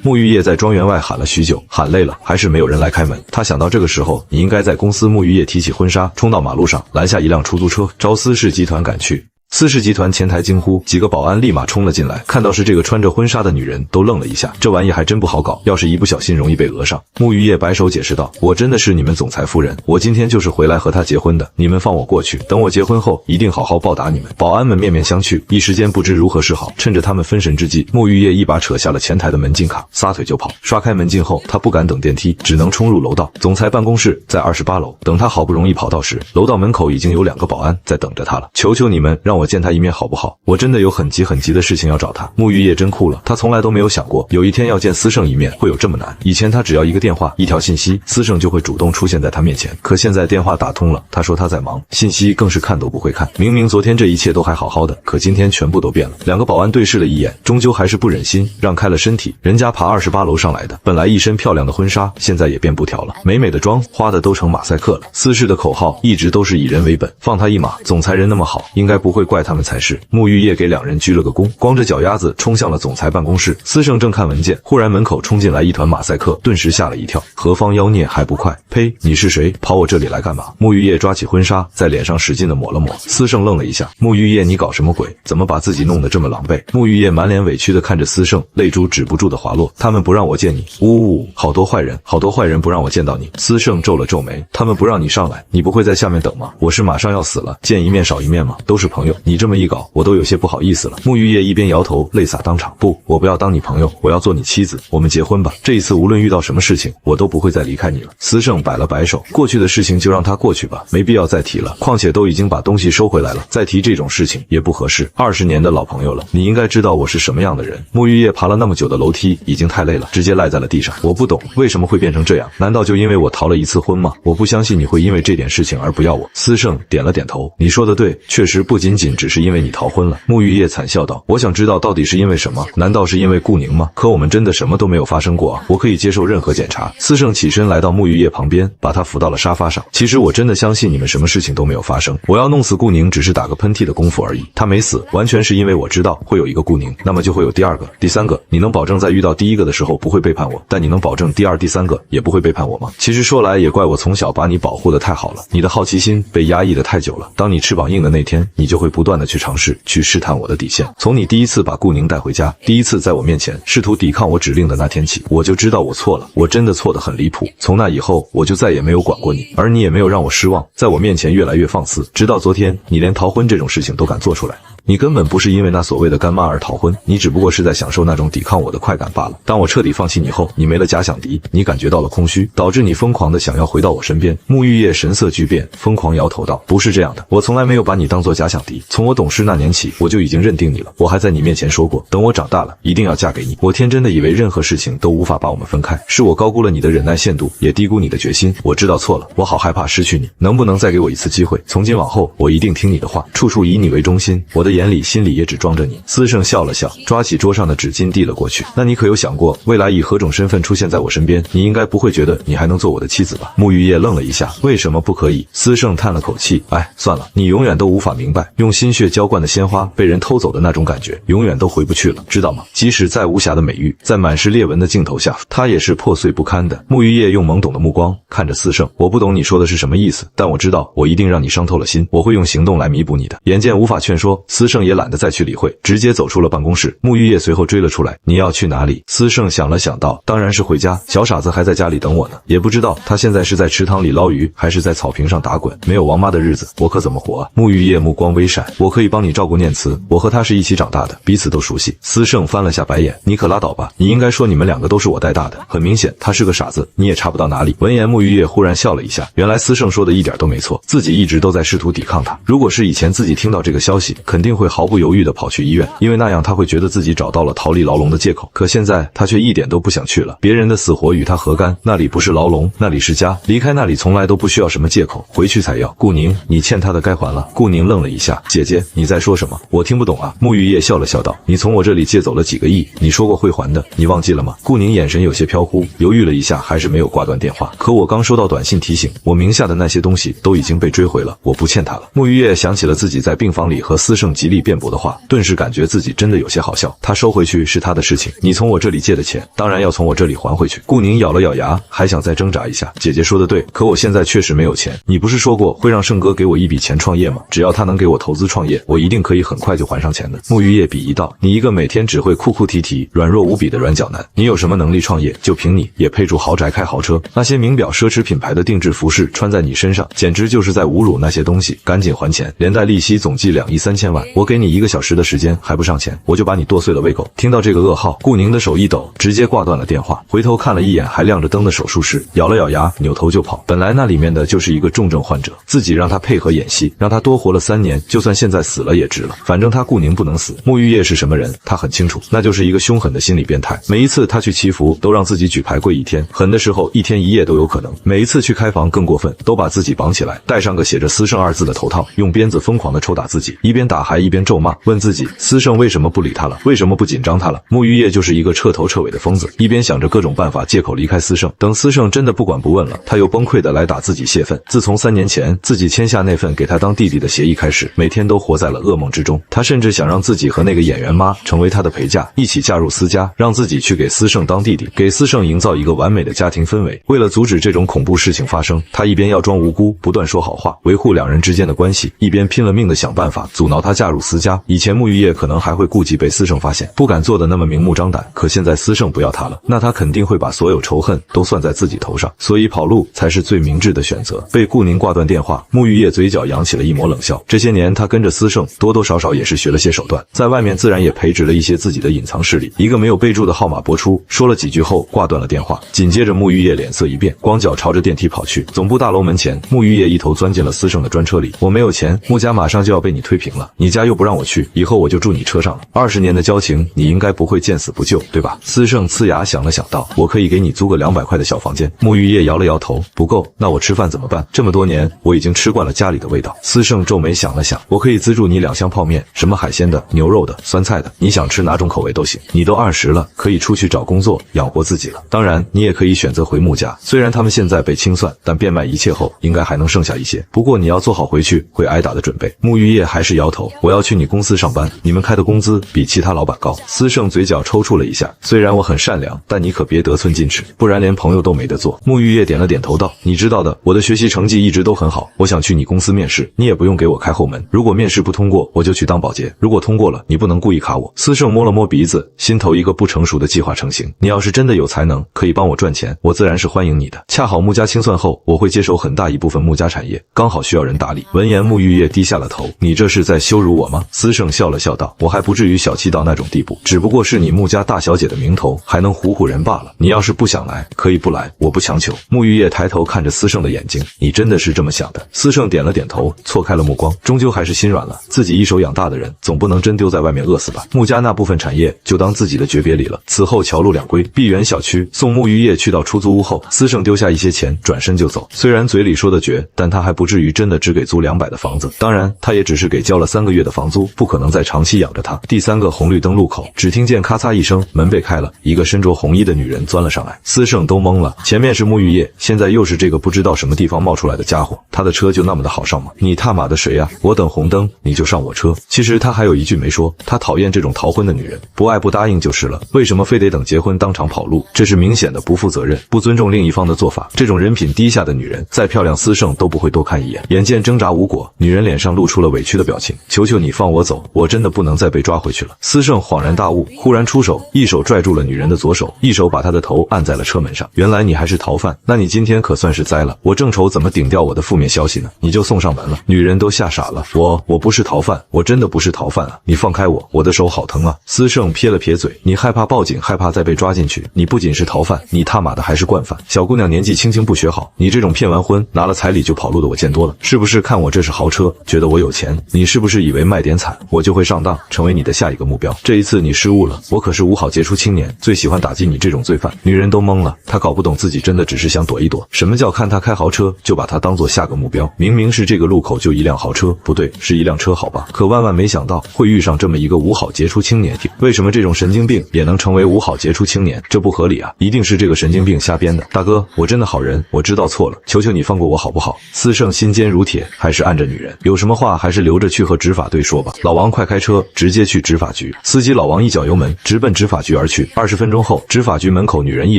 沐浴液在庄园外喊了许久，喊累了，还是没有人来开门。他想到这个时候，你应该在公司沐浴液提起婚纱，冲到马路上拦下一辆出租车，朝思氏集团赶去。思氏集团前台惊呼，几个保安立马冲了进来，看到是这个穿着婚纱的女人，都愣了一下。这玩意还真不好搞，要是一不小心容易被讹上。沐浴液摆手解释道：“我真的是你们总裁夫人，我今天就是回来和他结婚的，你们放我过去，等我结婚后一定好好报答你们。”保安们面面相觑，一时间不知如何是好。趁着他们分神之际，沐浴液一把扯下了前台的门禁卡，撒腿就跑。刷开门禁后，他不敢等电梯，只能冲入楼道。总裁办公室在28楼，等他好不容易跑到时，楼道门口已经有2个保安在等着他了。求求你们让我见他一面好不好？我真的有很急的事情要找他。沐浴液真哭了，他从来都没有想过有一天要见思胜一面会有这么难。以前他只要一个电话一条信息，思胜就会主动出现在他面前，可现在电话打通了，他说他在忙，信息更是看都不会看。明明昨天这一切都还好好的，可今天全部都变了。2个保安对视了一眼，终究还是不忍心，让开了身体。人家爬28楼上来的，本来一身漂亮的婚纱，现在也变不调了，美美的妆花的都成马赛克了。思氏的口号一直都是以人为本，放他一马，总裁人那么好，应该不会怪他们才是。沐浴液给2人鞠了个躬，光着脚丫子冲向了总裁办公室。思胜正看文件，忽然门口冲进来一团马赛克，顿时吓了一跳。何方妖孽还不快！呸！你是谁？跑我这里来干嘛？沐浴液抓起婚纱，在脸上使劲的抹了抹。思胜愣了一下，沐浴液，你搞什么鬼？怎么把自己弄得这么狼狈？沐浴液满脸委屈的看着思胜，泪珠止不住的滑落。他们不让我见你，呜，好多坏人不让我见到你。思胜皱了皱眉，他们不让你上来，你不会在下面等吗？我是马上要死了，见一面少一面吗？都是朋友，你这么一搞，我都有些不好意思了。沐浴液一边摇头，泪洒当场。不，我不要当你朋友，我要做你妻子，我们结婚吧。这一次无论遇到什么事情，我都不会再离开你了。思胜摆了摆手，过去的事情就让它过去吧，没必要再提了。况且都已经把东西收回来了，再提这种事情也不合适。20年的老朋友了，你应该知道我是什么样的人。沐浴液爬了那么久的楼梯，已经太累了，直接赖在了地上。我不懂为什么会变成这样，难道就因为我逃了一次婚吗？我不相信你会因为这点事情而不要我。思胜点了点头，你说的对，确实不仅仅只是因为你逃婚了。沐浴液惨笑道，我想知道到底是因为什么？难道是因为顾宁吗？可我们真的什么都没有发生过啊！我可以接受任何检查。思胜起身来到沐浴液旁边，把他扶到了沙发上。其实我真的相信你们什么事情都没有发生。我要弄死顾宁只是打个喷嚏的功夫而已，他没死，完全是因为我知道会有一个顾宁，那么就会有第2个、第3个。你能保证在遇到第1个的时候不会背叛我，但你能保证第2、第3个也不会背叛我吗？其实说来也怪我从小把你保护得太好了，你的好奇心被压抑得太久了。当你翅膀硬的那天，你就会不断的去尝试，去试探我的底线。从你第1次把顾宁带回家，第1次在我面前试图抵抗我指令的那天起，我就知道我错了，我真的错得很离谱。从那以后，我就再也没有管过你，而你也没有让我失望，在我面前越来越放肆，直到昨天，你连逃婚这种事情都敢做出来。你根本不是因为那所谓的干妈而逃婚，你只不过是在享受那种抵抗我的快感罢了。当我彻底放弃你后，你没了假想敌，你感觉到了空虚，导致你疯狂的想要回到我身边。沐浴液神色巨变，疯狂摇头道，不是这样的，我从来没有把你当作假想敌，从我懂事那年起，我就已经认定你了。我还在你面前说过，等我长大了一定要嫁给你。我天真的以为任何事情都无法把我们分开，是我高估了你的忍耐限度，也低估你的决心。我知道错了，我好害怕失去你，能不能再给我一次机会？从今往后我一定听你的话，处处以你为中心。我的眼里心里也只装着你。司胜笑了笑，抓起桌上的纸巾递了过去。那你可有想过，未来以何种身份出现在我身边？你应该不会觉得你还能做我的妻子吧？沐玉叶愣了一下，为什么不可以？司胜叹了口气，哎，算了，你永远都无法明白，用心血浇灌的鲜花被人偷走的那种感觉，永远都回不去了，知道吗？即使再无瑕的美玉，在满是裂纹的镜头下，它也是破碎不堪的。沐玉叶用懵懂的目光看着司胜，我不懂你说的是什么意思，但我知道我一定让你伤透了心，我会用行动来弥补你的。眼见无法劝说，司胜也懒得再去理会，直接走出了办公室。沐玉叶随后追了出来，你要去哪里？司胜想了想道，当然是回家，小傻子还在家里等我呢，也不知道他现在是在池塘里捞鱼，还是在草坪上打滚，没有王妈的日子我可怎么活啊？沐玉叶目光微闪，我可以帮你照顾念慈，我和他是一起长大的，彼此都熟悉。司胜翻了下白眼，你可拉倒吧，你应该说你们两个都是我带大的，很明显他是个傻子，你也差不到哪里。闻言沐玉叶忽然笑了一下，原来司胜说的一点都没错，自己一直都在试图抵抗他。如果是以前自己听到这个消息，肯定会毫不犹豫地跑去医院，因为那样他会觉得自己找到了逃离牢笼的借口。可现在他却一点都不想去了，别人的死活与他何干？那里不是牢笼，那里是家，离开那里从来都不需要什么借口，回去才要。顾宁，你欠他的该还了。顾宁愣了一下，姐姐你在说什么？我听不懂啊。沐玉叶笑了笑道，你从我这里借走了几个亿，你说过会还的，你忘记了吗？顾宁眼神有些飘忽，犹豫了一下，还是没有挂断电话。可我刚收到短信提醒，我名下的那些东西都已经被追回了，我不欠他了。沐玉叶想起了自己在病房里和司胜极力辩驳的话，顿时感觉自己真的有些好笑。他收回去是他的事情，你从我这里借的钱，当然要从我这里还回去。顾宁咬了咬牙，还想再挣扎一下。姐姐说的对，可我现在确实没有钱。你不是说过会让胜哥给我一笔钱创业吗？只要他能给我投资创业，我一定可以很快就还上钱的。沐玉叶鄙夷道，你一个每天只会哭哭啼啼、软弱无比的软脚男，你有什么能力创业？就凭你也配住豪宅开豪车？那些名表奢侈品牌的定制服饰穿在你身上，简直就是在侮辱那些东西。赶紧还钱，连带利息总计2亿3千万，我给你1个小时的时间，还不上钱，我就把你剁碎了喂狗。听到这个噩耗，顾宁的手一抖，直接挂断了电话，回头看了一眼还亮着灯的手术室，咬了咬牙，扭头就跑。本来那里面的就是一个重症患者，自己让他配合演戏，让他多活了3年，就算现在死了也值了。反正他顾宁不能死。沐玉叶是什么人，他很清楚，那就是一个凶狠的心理变态。每一次他去祈福，都让自己举牌跪1天，狠的时候1天1夜都有可能。每一次去开房更过分，都把自己绑起来，戴上个写着司胜2字的头套，用鞭子疯狂地抽打自己，一边打还一边咒骂，问自己司胜为什么不理他了，为什么不紧张他了。沐玉叶就是一个彻头彻尾的疯子，一边想着各种办法借口离开司胜，等司胜真的不管不问了，他又崩溃的来打自己泄愤。自从3年前自己签下那份给他当弟弟的协议开始，每天都活在了噩梦之中。他甚至想让自己和那个演员妈成为他的陪嫁，一起嫁入司家，让自己去给司胜当弟弟，给司胜营造一个完美的家庭氛围。为了阻止这种恐怖事情发生，他一边要装无辜，不断说好话，维护2人之间的关系，一边拼了命的想办法阻挠他嫁入司家。以前沐玉叶可能还会顾忌被司胜发现，不敢做的那么明目张胆，可现在司胜不要他了，那他肯定会把所有仇恨都算在自己头上，所以跑路才是最明智的选择。被顾宁挂断电话，沐玉叶嘴角扬起了一抹冷笑。这些年他跟着司胜，多多少少也是学了些手段，在外面自然也培植了一些自己的隐藏势力。一个没有备注的号码拨出，说了几句后挂断了电话。紧接着沐玉叶脸色一变，光脚朝着电梯跑去。总部大楼门前，沐玉叶一头钻进了司胜的专车里。我没有钱，穆家马上就要被你推平了，你家又不让我去，以后我就住你车上了。20年的交情，你应该不会见死不救，对吧？司胜呲牙想了想道，我可以给你租个200块的小房间。沐玉叶摇了摇头，不够，那我吃饭怎么办？这么多年我已经吃惯了家里的味道。司胜皱眉想了想，我可以资助你2箱泡面，什么海鲜的、牛肉的、酸菜的，你想吃哪种口味都行。你都20了，可以出去找工作养活自己了。当然你也可以选择回穆家，虽然他们现在被清算，但变卖一切后应该还能剩下一些，不过你要做好回去会挨打的准备。沐玉叶还是摇头，我要去你公司上班，你们开的工资比其他老板高。司胜嘴角抽搐了一下，虽然我很善良，但你可别得寸进尺，不然连朋友都没得做。沐玉叶点了点头道，你知道的，我的学习成绩一直都很好，我想去你公司面试，你也不用给我开后门，如果面试不通过，我就去当保洁，如果通过了，你不能故意卡我。司胜摸了摸鼻子，心头一个不成熟的计划成型，你要是真的有才能，可以帮我赚钱，我自然是欢迎你的。恰好穆家清算后，我会接手很大一部分穆家产业，刚好需要人打理。闻言沐玉叶低下了头，你这是在羞辱我吗？司胜笑了笑道，我还不至于小气到那种地步，只不过是你穆家大小姐的名头，还能唬唬人罢了。你要是不想来，可以不来，我不强求。沐玉叶抬头看着司胜的眼睛，你真的是这么想的？司胜点了点头，错开了目光，终究还是心软了，自己一手养大的人，总不能真丢在外面饿死吧。穆家那部分产业就当自己的诀别礼了。此后桥路两归，碧园小区送沐玉叶去到出租屋后，司胜丢下一些钱，转身就走。虽然嘴里说的绝，但他还不至于真的只给租200的房子，当然他也只是给交了3个月的的房租，不可能再长期养着他。第3个红绿灯路口，只听见咔嚓一声，门被开了，一个身着红衣的女人钻了上来。司胜都懵了，前面是沐浴液，现在又是这个不知道什么地方冒出来的家伙。他的车就那么的好上吗？你他妈的谁啊？我等红灯你就上我车。其实他还有一句没说，他讨厌这种逃婚的女人，不爱不答应就是了，为什么非得等结婚当场跑路？这是明显的不负责任，不尊重另一方的做法。这种人品低下的女人，再漂亮司胜都不会多看一眼。眼见挣扎无果，女人脸上露出了委屈的表情，求求你放我走，我真的不能再被抓回去了。司胜恍然大悟，忽然出手，一手拽住了女人的左手，一手把她的头按在了车门上。原来你还是逃犯，那你今天可算是栽了，我正愁怎么顶掉我的负面消息呢，你就送上门了。女人都吓傻了，我不是逃犯，我真的不是逃犯啊，你放开我，我的手好疼啊。司胜撇了撇嘴，你害怕报警，害怕再被抓进去，你不仅是逃犯，你他妈的还是惯犯。小姑娘年纪轻轻不学好，你这种骗完婚拿了彩礼就跑路的我见多了，是不是看我这是豪车，觉得我有钱？你是不是以为卖点惨我就会上当，成为你的下一个目标？这一次你失误了，我可是5好杰出青年，最喜欢打击你这种罪犯。女人都懵了，她搞不懂自己真的只是想躲一躲，什么叫看他开豪车就把他当做下个目标？明明是这个路口就一辆豪车，不对，是一辆车好吧？可万万没想到会遇上这么一个5好杰出青年。为什么这种神经病也能成为5好杰出青年？这不合理啊，一定是这个神经病瞎编的。大哥，我真的好人，我知道错了，求求你放过我好不好？司胜心坚如铁，还是按着女人，有什么话还是留着去和执法队说吧。老王快开车，直接去执法局。司机老王一脚油门，直奔执法局而去。20分钟后，执法局门口，女人一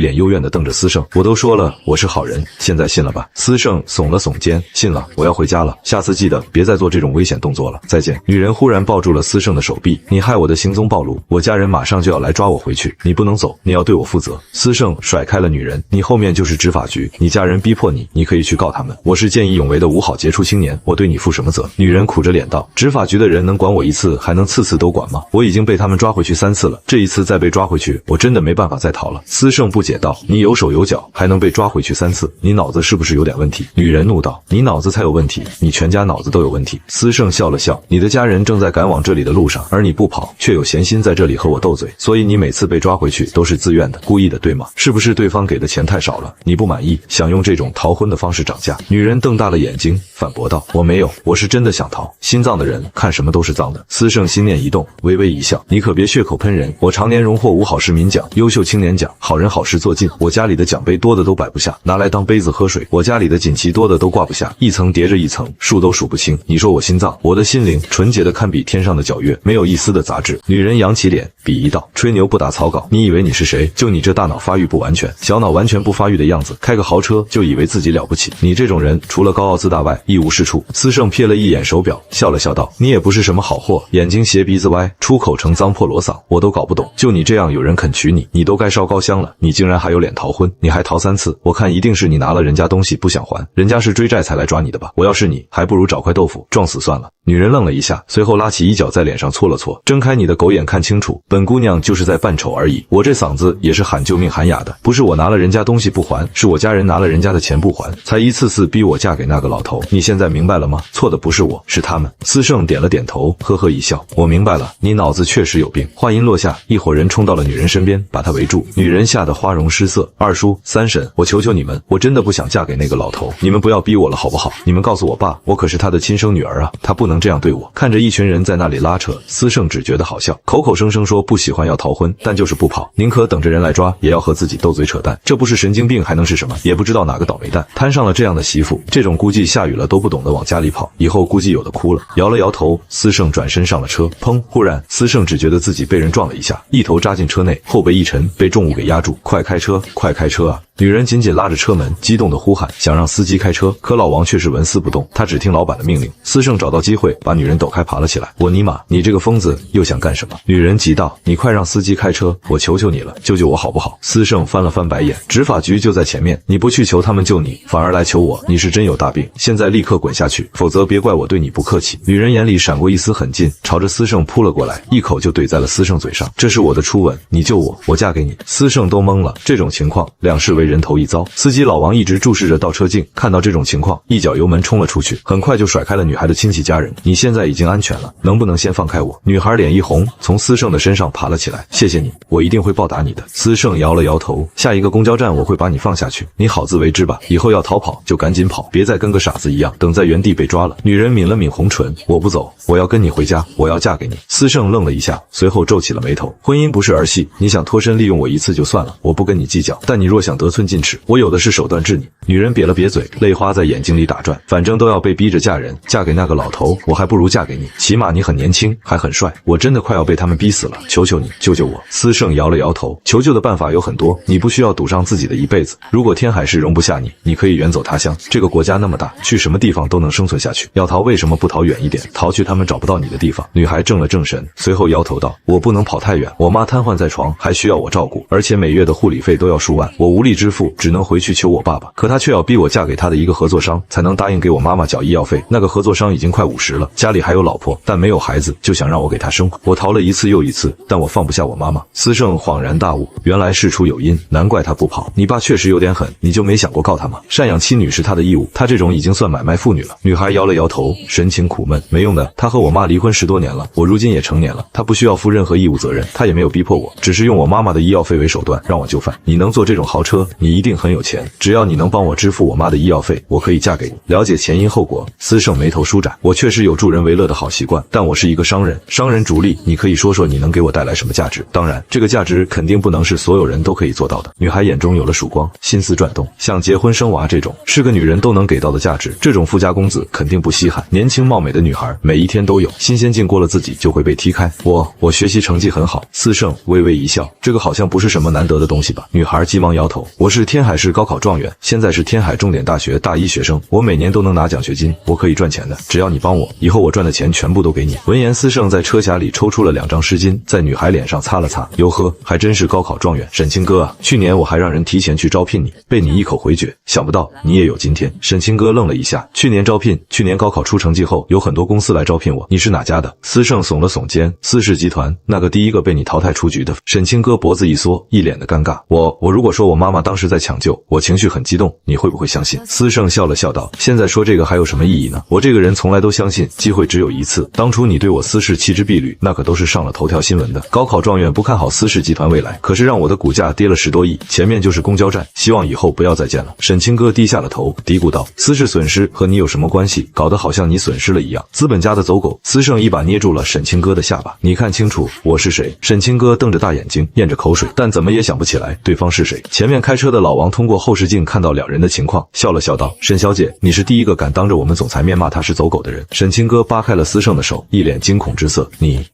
脸幽怨地瞪着司胜，我都说了我是好人，现在信了吧？司胜耸了耸肩，信了，我要回家了，下次记得别再做这种危险动作了，再见。女人忽然抱住了司胜的手臂，你害我的行踪暴露，我家人马上就要来抓我回去，你不能走，你要对我负责。司胜甩开了女人，你后面就是执法局，你家人逼迫你，你可以去告他们，我是见义勇为的5好杰出青年，我对你负什么责？女人苦着脸道，执法局的人能管我一次还能次次都管吗？我已经被他们抓回去3次了，这一次再被抓回去，我真的没办法再逃了。司胜不解道，你有手有脚还能被抓回去3次，你脑子是不是有点问题？女人怒道，你脑子才有问题，你全家脑子都有问题。司胜笑了笑，你的家人正在赶往这里的路上，而你不跑，却有闲心在这里和我斗嘴，所以你每次被抓回去都是自愿的，故意的，对吗？是不是对方给的钱太少了，你不满意，想用这种逃婚的方式涨价？女人瞪大了眼睛反驳道，我没有，我是真的想逃，心脏的人看什么都是脏的。司胜心念一动，微微一笑，你可别血口喷人，我常年荣获5好市民奖、优秀青年奖、好人好事做尽，我家里的奖杯多的都摆不下，拿来当杯子喝水，我家里的锦旗多的都挂不下，一层叠着一层，数都数不清。你说我心脏，我的心灵纯洁的堪比天上的皎月，没有一丝的杂质。女人扬起脸鄙夷道，吹牛不打草稿，你以为你是谁？就你这大脑发育不完全，小脑完全不发育的样子，开个豪车就以为自己了不起，你这种人除了高傲自大外一无是处。司胜瞥了一眼手表，笑了笑道，你也不是什么好货，眼睛斜鼻子歪，出口成脏破锣嗓，我都搞不懂，就你这样有人肯娶你，你都该烧高香了，你竟然还有脸逃婚，你还逃3次，我看一定是你拿了人家东西不想还，人家是追债才来抓你的吧？我要是你，还不如找块豆腐撞死算了。女人愣了一下，随后拉起衣角在脸上搓了搓，睁开你的狗眼看清楚，本姑娘就是在扮丑而已，我这嗓子也是喊救命喊哑的，不是我拿了人家东西不还，是我家人拿了人家的钱不还，才一次次逼我嫁给那个老头，你现在明白了吗？错的不是我，是他们。司胜点了点头，呵呵一笑，我明白了，你脑子确实有病。话音落下，一伙人冲到了女人身边，把她围住。女人吓得花容失色，二叔、三婶，我求求你们，我真的不想嫁给那个老头，你们不要逼我了好不好？你们告诉我爸，我可是他的亲生女儿啊，他不能这样对我。看着一群人在那里拉扯，司胜只觉得好笑，口口声声说不喜欢要逃婚，但就是不跑，宁可等着人来抓，也要和自己斗嘴扯淡，这不是神经病还能是什么？也不知道哪个倒霉蛋摊上了这样的媳妇，这种估计下雨了都不懂得往家里跑，以后估计有的哭了。摇了摇头，司胜转身上了车，砰！忽然，司胜只觉得自己被人撞了一下，一头扎进车内，后背一沉，被重物给压住。快开车，快开车啊！女人紧紧拉着车门，激动地呼喊，想让司机开车，可老王却是纹丝不动，他只听老板的命令。司胜找到机会，把女人抖开爬了起来。我尼玛，你这个疯子又想干什么？女人急道，你快让司机开车，我求求你了，救救我好不好？司胜翻了翻白眼，执法局就在前面，你不去求他们救你，反而来求我，你是真有大病，现在立刻滚下去，否则别怪我对你不客气。女人眼里闪过一丝狠劲，朝着司胜扑了过来，一口就怼在了司胜嘴上。这是我的初吻，你救我，我嫁给你。司胜都懵了，这种情况两世为人人头一遭。司机老王一直注视着倒车镜，看到这种情况，一脚油门冲了出去，很快就甩开了女孩的亲戚家人。你现在已经安全了，能不能先放开我？女孩脸一红，从司胜的身上爬了起来。谢谢你，我一定会报答你的。司胜摇了摇头，下一个公交站我会把你放下去，你好自为之吧。以后要逃跑就赶紧跑，别再跟个傻子一样，等在原地被抓了。女人抿了抿红唇，我不走，我要跟你回家，我要嫁给你。司胜愣了一下，随后皱起了眉头。婚姻不是儿戏，你想脱身利用我一次就算了，我不跟你计较，但你若想得寸进尺，我有的是手段治你。女人瘪了瘪嘴，泪花在眼睛里打转，反正都要被逼着嫁人，嫁给那个老头，我还不如嫁给你，起码你很年轻，还很帅，我真的快要被他们逼死了，求求你，救救我。司胜摇了摇头，求救的办法有很多，你不需要赌上自己的一辈子。如果天海市容不下你，你可以远走他乡，这个国家那么大，去什么地方都能生存下去，要逃为什么不逃远一点，逃去他们找不到你的地方。女孩正了正神，随后摇头道，我不能跑太远，我妈瘫痪在床，还需要我照顾，而且每月的护理费都要数万，我无力支付，只能回去求我爸爸，可他却要逼我嫁给他的一个合作商，才能答应给我妈妈缴医药费。那个合作商已经快50了，家里还有老婆，但没有孩子，就想让我给他生。我逃了一次又一次，但我放不下我妈妈。司胜恍然大悟，原来事出有因，难怪他不跑。你爸确实有点狠，你就没想过告他吗？赡养妻女是他的义务，他这种已经算买卖妇女了。女孩摇了摇头，神情苦闷，没用的，他和我妈离婚10多年了，我如今也成年了，他不需要负任何义务责任，他也没有逼迫我，只是用我妈妈的医药费为手段让我就范。你能坐这种豪车，你一定很有钱，只要你能帮我支付我妈的医药费，我可以嫁给你。了解前因后果，司胜眉头舒展，我确实有助人为乐的好习惯，但我是一个商人，商人逐利，你可以说说你能给我带来什么价值？当然，这个价值肯定不能是所有人都可以做到的。女孩眼中有了曙光，心思转动，像结婚生娃这种是个女人都能给到的价值，这种富家公子肯定不稀罕。年轻貌美的女孩每一天都有，新鲜劲过了自己就会被踢开。我学习成绩很好。司胜微微一笑，这个好像不是什么难得的东西吧？女孩急忙摇头，我是天海市高考状元，现在是天海重点大学大一学生，我每年都能拿奖学金，我可以赚钱的，只要你帮我，以后我赚的钱全部都给你。闻言，司胜在车匣里抽出了2张湿巾，在女孩脸上擦了擦，哟呵，还真是高考状元，沈清哥啊，去年我还让人提前去招聘你，被你一口回绝，想不到你也有今天。沈清哥愣了一下，去年招聘，去年高考出成绩后，有很多公司来招聘我，你是哪家的？司胜耸了耸肩，司氏集团，那个第一个被你淘汰出局的。沈清哥脖子一缩，一脸的尴尬。我如果说我妈妈当时在抢救，我情绪很激动，你会不会相信？司胜笑了笑道，现在说这个还有什么意义呢？我这个人从来都相信机会只有一次，当初你对我司氏弃之敝履，那可都是上了头条新闻的。高考状元不看好司氏集团未来，可是让我的股价跌了10多亿，前面就是公交站，希望以后不要再见了。沈清哥低下了头，嘀咕道，司氏损失和你有什么关系？搞得好像你损失了一样，资本家的走狗。司胜一把捏住了沈清哥的下巴，你看清楚我是谁？沈清哥瞪着大眼睛，咽着口水，但怎么也想不起来对方是谁。前面开车的老王通过后视镜看到2人的情况，笑了笑道，沈小姐，你是第一个敢当着我们总裁面骂他是走狗的人。沈清哥扒开了司胜的手，一脸惊恐之色，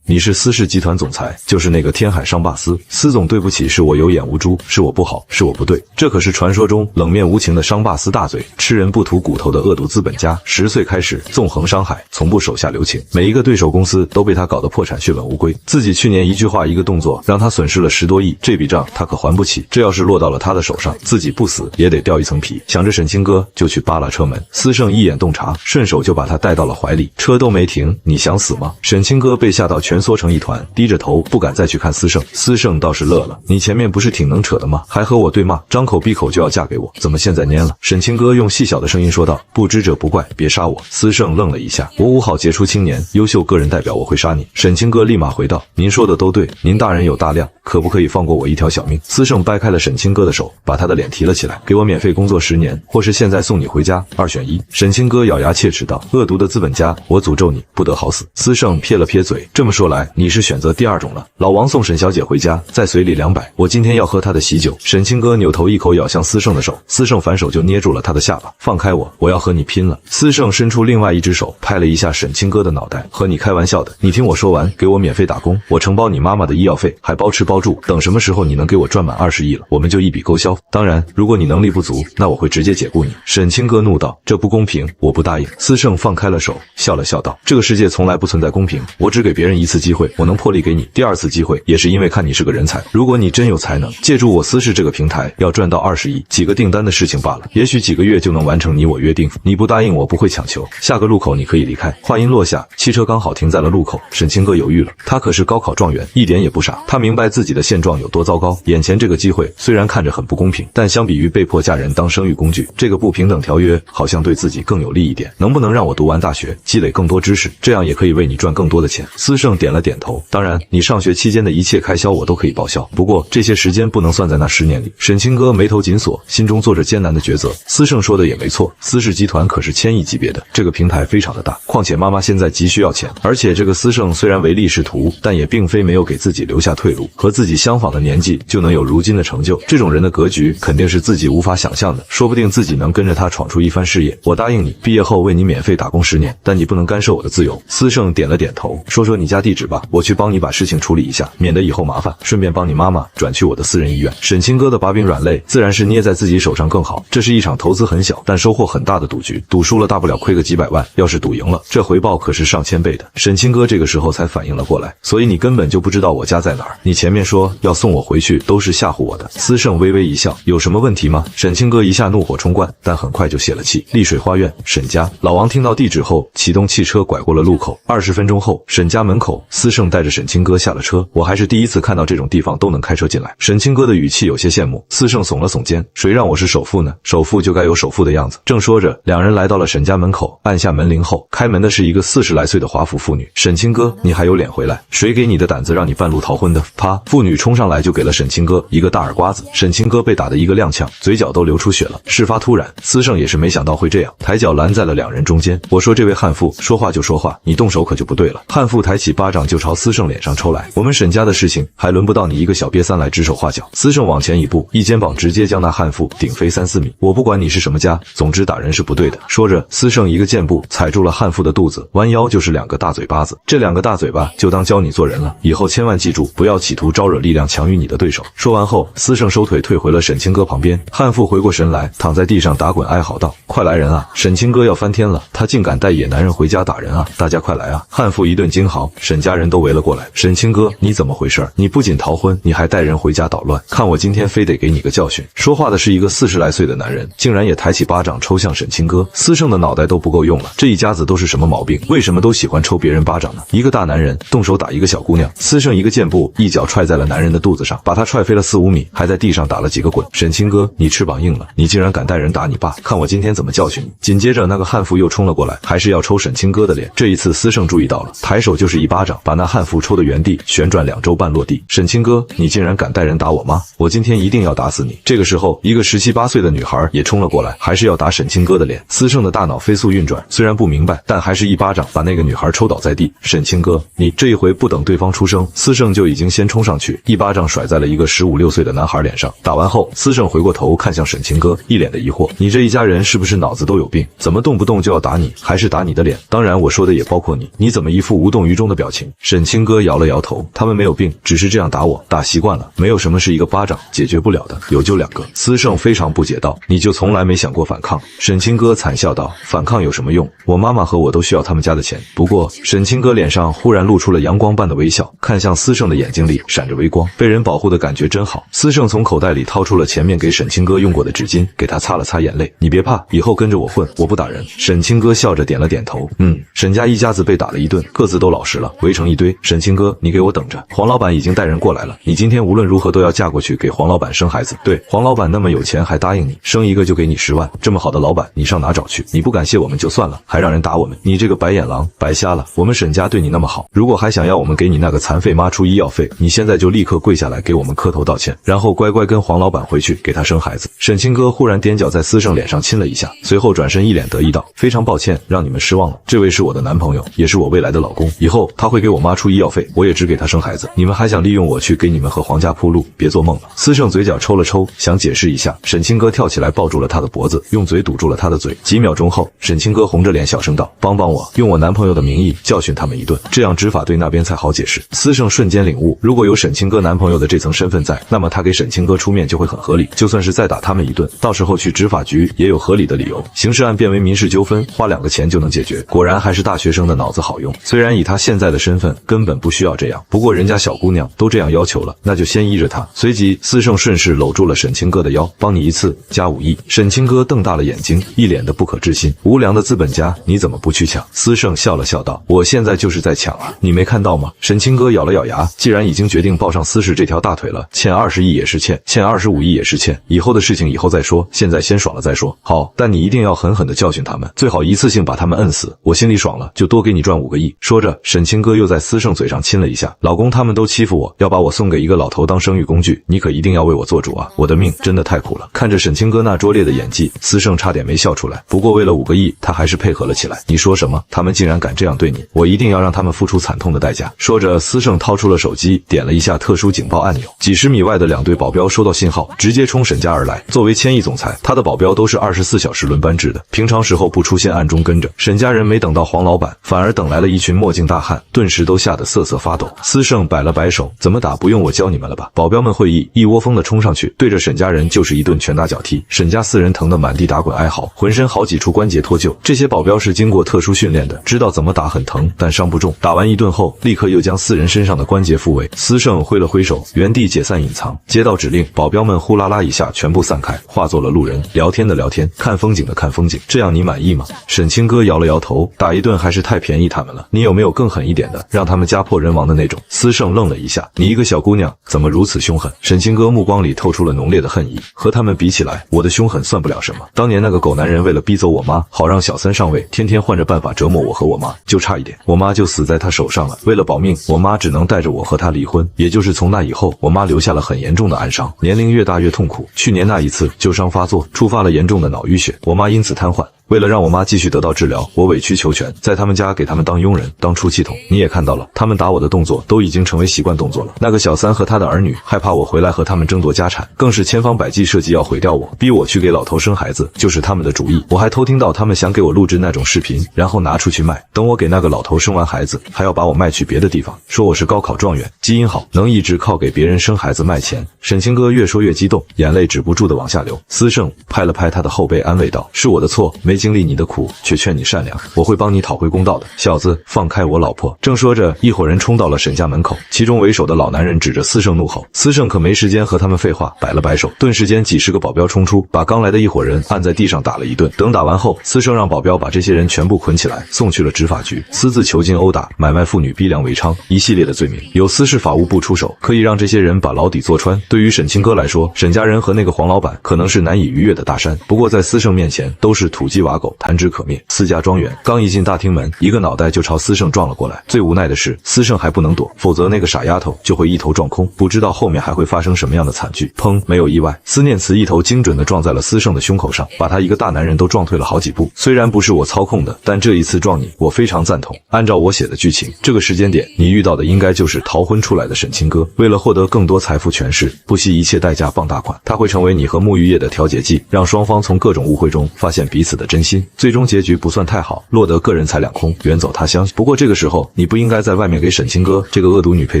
你是司氏集团总裁，就是那个天海商霸司。司总对不起，是我有眼无珠，是我不好，是我不对，这可是传说中冷面无情的商霸司大嘴，吃人不吐骨头的恶毒资本家。10岁开始纵横商海，从不手下留情，每一个对手公司都被他搞得破产血本无归，自己去年一句话一个动作让他损失了10多亿，这笔账他可还不起，这要是落到了他的手上，自己不死也得掉一层皮。想着沈清哥就去扒拉车门，司胜一眼洞察，顺手就把他带到了怀里，车都没停，你想死吗？沈清哥被吓到蜷缩成一团，低着头不敢再去看司胜。司胜倒是乐了，你前面不是挺能扯的吗？还和我对骂，张口闭口就要嫁给我，怎么现在蔫了？沈清哥用细小的声音说道，不知者不怪，别杀我。司胜愣了一下，我5好杰出青年，优秀个人代表，我会杀你。沈清哥立马回道，您说的都对，您大人有大量，可不可以放过我一条小命？司胜掰开了沈清哥的手，把他的脸提了起来，给我免费工作10年，或是现在送你回家，2选1。沈清哥咬牙切齿道，恶毒的资本家，我诅咒你不得好死。司胜撇了撇嘴，这么说来你是选择第2种了。老王送沈小姐回家，再随礼200，我今天要喝她的喜酒。沈清哥扭头一口咬向司胜的手，司胜反手就捏住了他的下巴，放开我，我要和你拼了。司胜伸出另外一只手拍了一下沈清哥的脑袋，和你开玩笑的，你听我说完，给我免费打工，我承包你妈妈的医药费，还包吃包住，等什么时候你能给我赚满20亿了，我们就一笔勾销。当然如果你能力不足，那我会直接解雇你。沈清哥怒道，这不公平，我不答应。司胜放开了手，笑了笑道，这个世界从来不存在公平，我只给别人1次机会，我能破例给你第2次机会，也是因为看你是个人才，如果你真有才能，借助我司氏这个平台要赚到20亿，几个订单的事情罢了，也许几个月就能完成你我约定，你不答应我不会强求，下个路口你可以离开。话音落下，汽车刚好停在了路口，沈清哥犹豫了，他可是高考状元，一点也不傻，他明白自己的现状有多糟糕，眼前这个机会虽然看着很不公公平，但相比于被迫嫁人当生育工具，这个不平等条约好像对自己更有利一点。能不能让我读完大学，积累更多知识，这样也可以为你赚更多的钱？司胜点了点头。当然，你上学期间的一切开销我都可以报销，不过这些时间不能算在那10年里。沈清歌眉头紧锁，心中做着艰难的抉择。司胜说的也没错，司氏集团可是1000亿级别的，这个平台非常的大，况且妈妈现在急需要钱，而且这个司胜虽然唯利是图，但也并非没有给自己留下退路，和自己相仿的年纪就能有如今的成就，这种人的格局肯定是自己无法想象的，说不定自己能跟着他闯出一番事业。我答应你，毕业后为你免费打工10年，但你不能干涉我的自由。司胜点了点头，说说你家地址吧，我去帮你把事情处理一下，免得以后麻烦，顺便帮你妈妈转去我的私人医院。沈清歌的把柄软肋自然是捏在自己手上更好，这是一场投资很小但收获很大的赌局，赌输了大不了亏个几百万，要是赌赢了，这回报可是上千倍的。沈清歌这个时候才反应了过来，所以你根本就不知道我家在哪儿，你前面说要送我回去都是吓唬我的。司胜微微一笑，有什么问题吗？沈清歌一下怒火冲冠，但很快就泄了气。丽水花苑，沈家。老王听到地址后，启动汽车拐过了路口。20分钟后，沈家门口，司胜带着沈清歌下了车。我还是第一次看到这种地方都能开车进来。沈清歌的语气有些羡慕。司胜耸了耸肩，谁让我是首富呢？首富就该有首富的样子。正说着，两人来到了沈家门口，按下门铃后，开门的是一个40来岁的华服妇女。沈清歌，你还有脸回来？谁给你的胆子让你半路逃婚的？啪！妇女冲上来就给了沈清歌一个大耳刮子。沈清歌被打得一个踉跄，嘴角都流出血了。事发突然，司胜也是没想到会这样，抬脚拦在了两人中间。我说这位悍妇，说话就说话，你动手可就不对了。悍妇抬起巴掌就朝司胜脸上抽来。我们沈家的事情还轮不到你一个小瘪三来指手画脚。司胜往前一步，一肩膀直接将那悍妇顶飞3、4米。我不管你是什么家，总之打人是不对的。说着，司胜一个箭步踩住了悍妇的肚子，弯腰就是2个大嘴巴子。这2个大嘴巴就当教你做人了，以后千万记住，不要企图招惹力量强于你的对手。说完后，司胜收腿退回了沈清歌旁边。悍妇回过神来，躺在地上打滚哀嚎道：快来人啊！沈清歌要翻天了，他竟敢带野男人回家打人啊！大家快来啊！悍妇一顿惊嚎，沈家人都围了过来。沈清歌，你怎么回事？你不仅逃婚，你还带人回家捣乱，看我今天非得给你个教训。说话的是一个40来岁的男人，竟然也抬起巴掌抽向沈清歌。司胜的脑袋都不够用了，这一家子都是什么毛病？为什么都喜欢抽别人巴掌呢？一个大男人动手打一个小姑娘，司胜一个箭步一脚踹在了男人的肚子上，把他踹飞了4、5米，还在地上打了几个滚。沈清歌，你翅膀硬了，你竟然敢带人打你爸，看我今天怎么教训你！紧接着那个悍妇又冲了过来，还是要抽沈清歌的脸。这一次司胜注意到了，抬手就是一巴掌，把那悍妇抽的原地旋转2周半落地。沈清歌，你竟然敢带人打我妈，我今天一定要打死你！这个时候，一个17、18岁的女孩也冲了过来，还是要打沈清歌的脸。司胜的大脑飞速运转，虽然不明白，但还是一巴掌把那个女孩抽倒在地。沈清歌，你这一回不等对方出声，司胜就已经先冲上去，一巴掌甩在了一个15、16岁的男孩脸上。打完后，司胜回过头看向沈清歌，一脸的疑惑：你这一家人是不是脑子都有病？怎么动不动就要打你，还是打你的脸？当然我说的也包括你，你怎么一副无动于衷的表情？沈清歌摇了摇头，他们没有病，只是这样打我，打习惯了，没有什么是一个巴掌解决不了的，有就2个。司胜非常不解道：你就从来没想过反抗？沈清歌惨笑道：反抗有什么用？我妈妈和我都需要他们家的钱。不过沈清歌脸上忽然露出了阳光般的微笑，看向司胜的眼睛里闪着微光，被人保护的感觉真好。司胜从口袋里掏出了前面给沈清歌用过的纸巾，给他擦了擦眼泪。你别怕，以后跟着我混，我不打人。沈清歌笑着点了点头，沈家一家子被打了一顿，各自都老实了，围成一堆。沈清歌，你给我等着，黄老板已经带人过来了，你今天无论如何都要嫁过去给黄老板生孩子。对，黄老板那么有钱，还答应你生一个就给你10万，这么好的老板你上哪找去？你不感谢我们就算了，还让人打我们，你这个白眼狼，白瞎了。我们沈家对你那么好，如果还想要我们给你那个残废妈出医药费，你现在就立刻跪下来给我们磕头道歉，然后乖乖跟黄老板回去给他生孩子。沈清歌忽然踮脚在司胜脸上亲了一下，随后转身一脸得意道：非常抱歉让你们失望了，这位是我的男朋友，也是我未来的老公，以后他会给我妈出医药费，我也只给他生孩子，你们还想利用我去给你们和黄家铺路，别做梦了。司胜嘴角抽了抽，想解释一下，沈清歌跳起来抱住了他的脖子，用嘴堵住了他的嘴。几秒钟后，沈清歌红着脸小声道：帮帮我，用我男朋友的名义教训他们一顿，这样执法队那边才好解释。司胜瞬间领悟，如果有沈清歌男朋友的这层身份在，那么他给沈清歌出面就会很合理，就算是再打他们一顿，到时候去执法局也有合理的理由，刑事案变为民事纠纷，花2个钱就能解决。果然还是大学生的脑子好用，虽然以他现在的身份根本不需要这样，不过人家小姑娘都这样要求了，那就先依着他。随即司胜顺势搂住了沈清歌的腰，帮你一次加5亿。沈清歌瞪大了眼睛，一脸的不可置信，无良的资本家你怎么不去抢？司胜笑了笑道：我现在就是在抢啊，你没看到吗？沈清歌咬了咬牙，既然已经决定抱上司氏这条大腿了，欠20亿也是欠，欠20 25亿也是欠，以后的事情以后再说，现在先爽了再说。好，但你一定要狠狠地教训他们，最好一次性把他们摁死。我心里爽了，就多给你赚5个亿。说着，沈清歌又在司胜嘴上亲了一下。老公他们都欺负我，要把我送给一个老头当生育工具，你可一定要为我做主啊！我的命真的太苦了。看着沈清歌那拙劣的演技，司胜差点没笑出来。不过为了5个亿，他还是配合了起来。你说什么？他们竟然敢这样对你，我一定要让他们付出惨痛的代价。说着，司胜掏出了手机，点了一下特殊警报按钮。几十米外的2队保镖收到信号，直接冲沈家而来。作为千亿总裁，他的保镖都是24小时轮班制的，平常时候不出现暗中跟着。沈家人没等到黄老板，反而等来了一群墨镜大汉，顿时都吓得瑟瑟发抖。司胜摆了摆手，怎么打不用我教你们了吧？保镖们会意，一窝蜂的冲上去，对着沈家人就是一顿拳打脚踢。沈家4人疼得满地打滚哀嚎，浑身好几处关节脱臼。这些保镖是经过特殊训练的，知道怎么打很疼，但伤不重。打完一顿后，立刻又将4人身上的关节复位。司胜挥了挥手，原地解散隐藏。接到指令，保镖们呼啦啦一下全部散开，化作了路人，聊天的聊天，看风景的看风景。这样你满意吗？沈清歌摇了摇头，打一顿还是太便宜他们了，你有没有更狠一点的，让他们家破人亡的那种？司胜愣了一下，你一个小姑娘怎么如此凶狠？沈清歌目光里透出了浓烈的恨意，和他们比起来，我的凶狠算不了什么。当年那个狗男人为了逼走我妈，好让小三上位，天天换着办法折磨我和我妈，就差一点，我妈就死在他手上了。为了保命，我妈只能带着我和他离婚。也就是从那以后，我妈留下了很严重的暗伤，年龄越大越痛苦。去年那一次旧伤发作，触发了严重的脑淤血，我妈因此瘫痪。为了让我妈继续得到治疗，我委曲求全，在他们家给他们当佣人，当出气筒。你也看到了，他们打我的动作都已经成为习惯动作了。那个小三和他的儿女害怕我回来和他们争夺家产，更是千方百计设计要毁掉我，逼我去给老头生孩子，就是他们的主意。我还偷听到他们想给我录制那种视频，然后拿出去卖。等我给那个老头生完孩子，还要把我卖去别的地方，说我是高考状元，基因好，能一直靠给别人生孩子卖钱。沈清歌越说越激动，眼泪止不住的往下流。司胜拍了拍他的后背，安慰道：“是我的错，没经历你的苦，却劝你善良，我会帮你讨回公道的。小子，放开我老婆！”正说着，一伙人冲到了沈家门口，其中为首的老男人指着司胜怒吼。司胜可没时间和他们废话，摆了摆手，顿时间几十个保镖冲出，把刚来的一伙人按在地上打了一顿。等打完后，司胜让保镖把这些人全部捆起来，送去了执法局，私自囚禁、殴打、买卖妇女、逼良为娼，一系列的罪名。有司市法务部出手，可以让这些人把牢底坐穿。对于沈清歌来说，沈家人和那个黄老板可能是难以逾越的大山，不过在司胜面前都是土鸡瓦狗，弹指可灭。司家庄园刚一进大厅门，一个脑袋就朝司胜撞了过来。最无奈的是，司胜还不能躲，否则那个傻丫头就会一头撞空，不知道后面还会发生什么样的惨剧。砰！没有意外，思念慈一头精准地撞在了司胜的胸口上，把他一个大男人都撞退了好几步。虽然不是我操控的，但这一次撞你，我非常赞同。按照我写的剧情，这个时间点你遇到的应该就是逃婚出来的沈清歌。为了获得更多财富权势，不惜一切代价傍大款，他会成为你和沐浴液的调解剂，让双方从各种误会中发现彼此的真心。最终结局不算太好，落得个人财两空，远走他乡。不过这个时候，你不应该在外面给沈清歌这个恶毒女配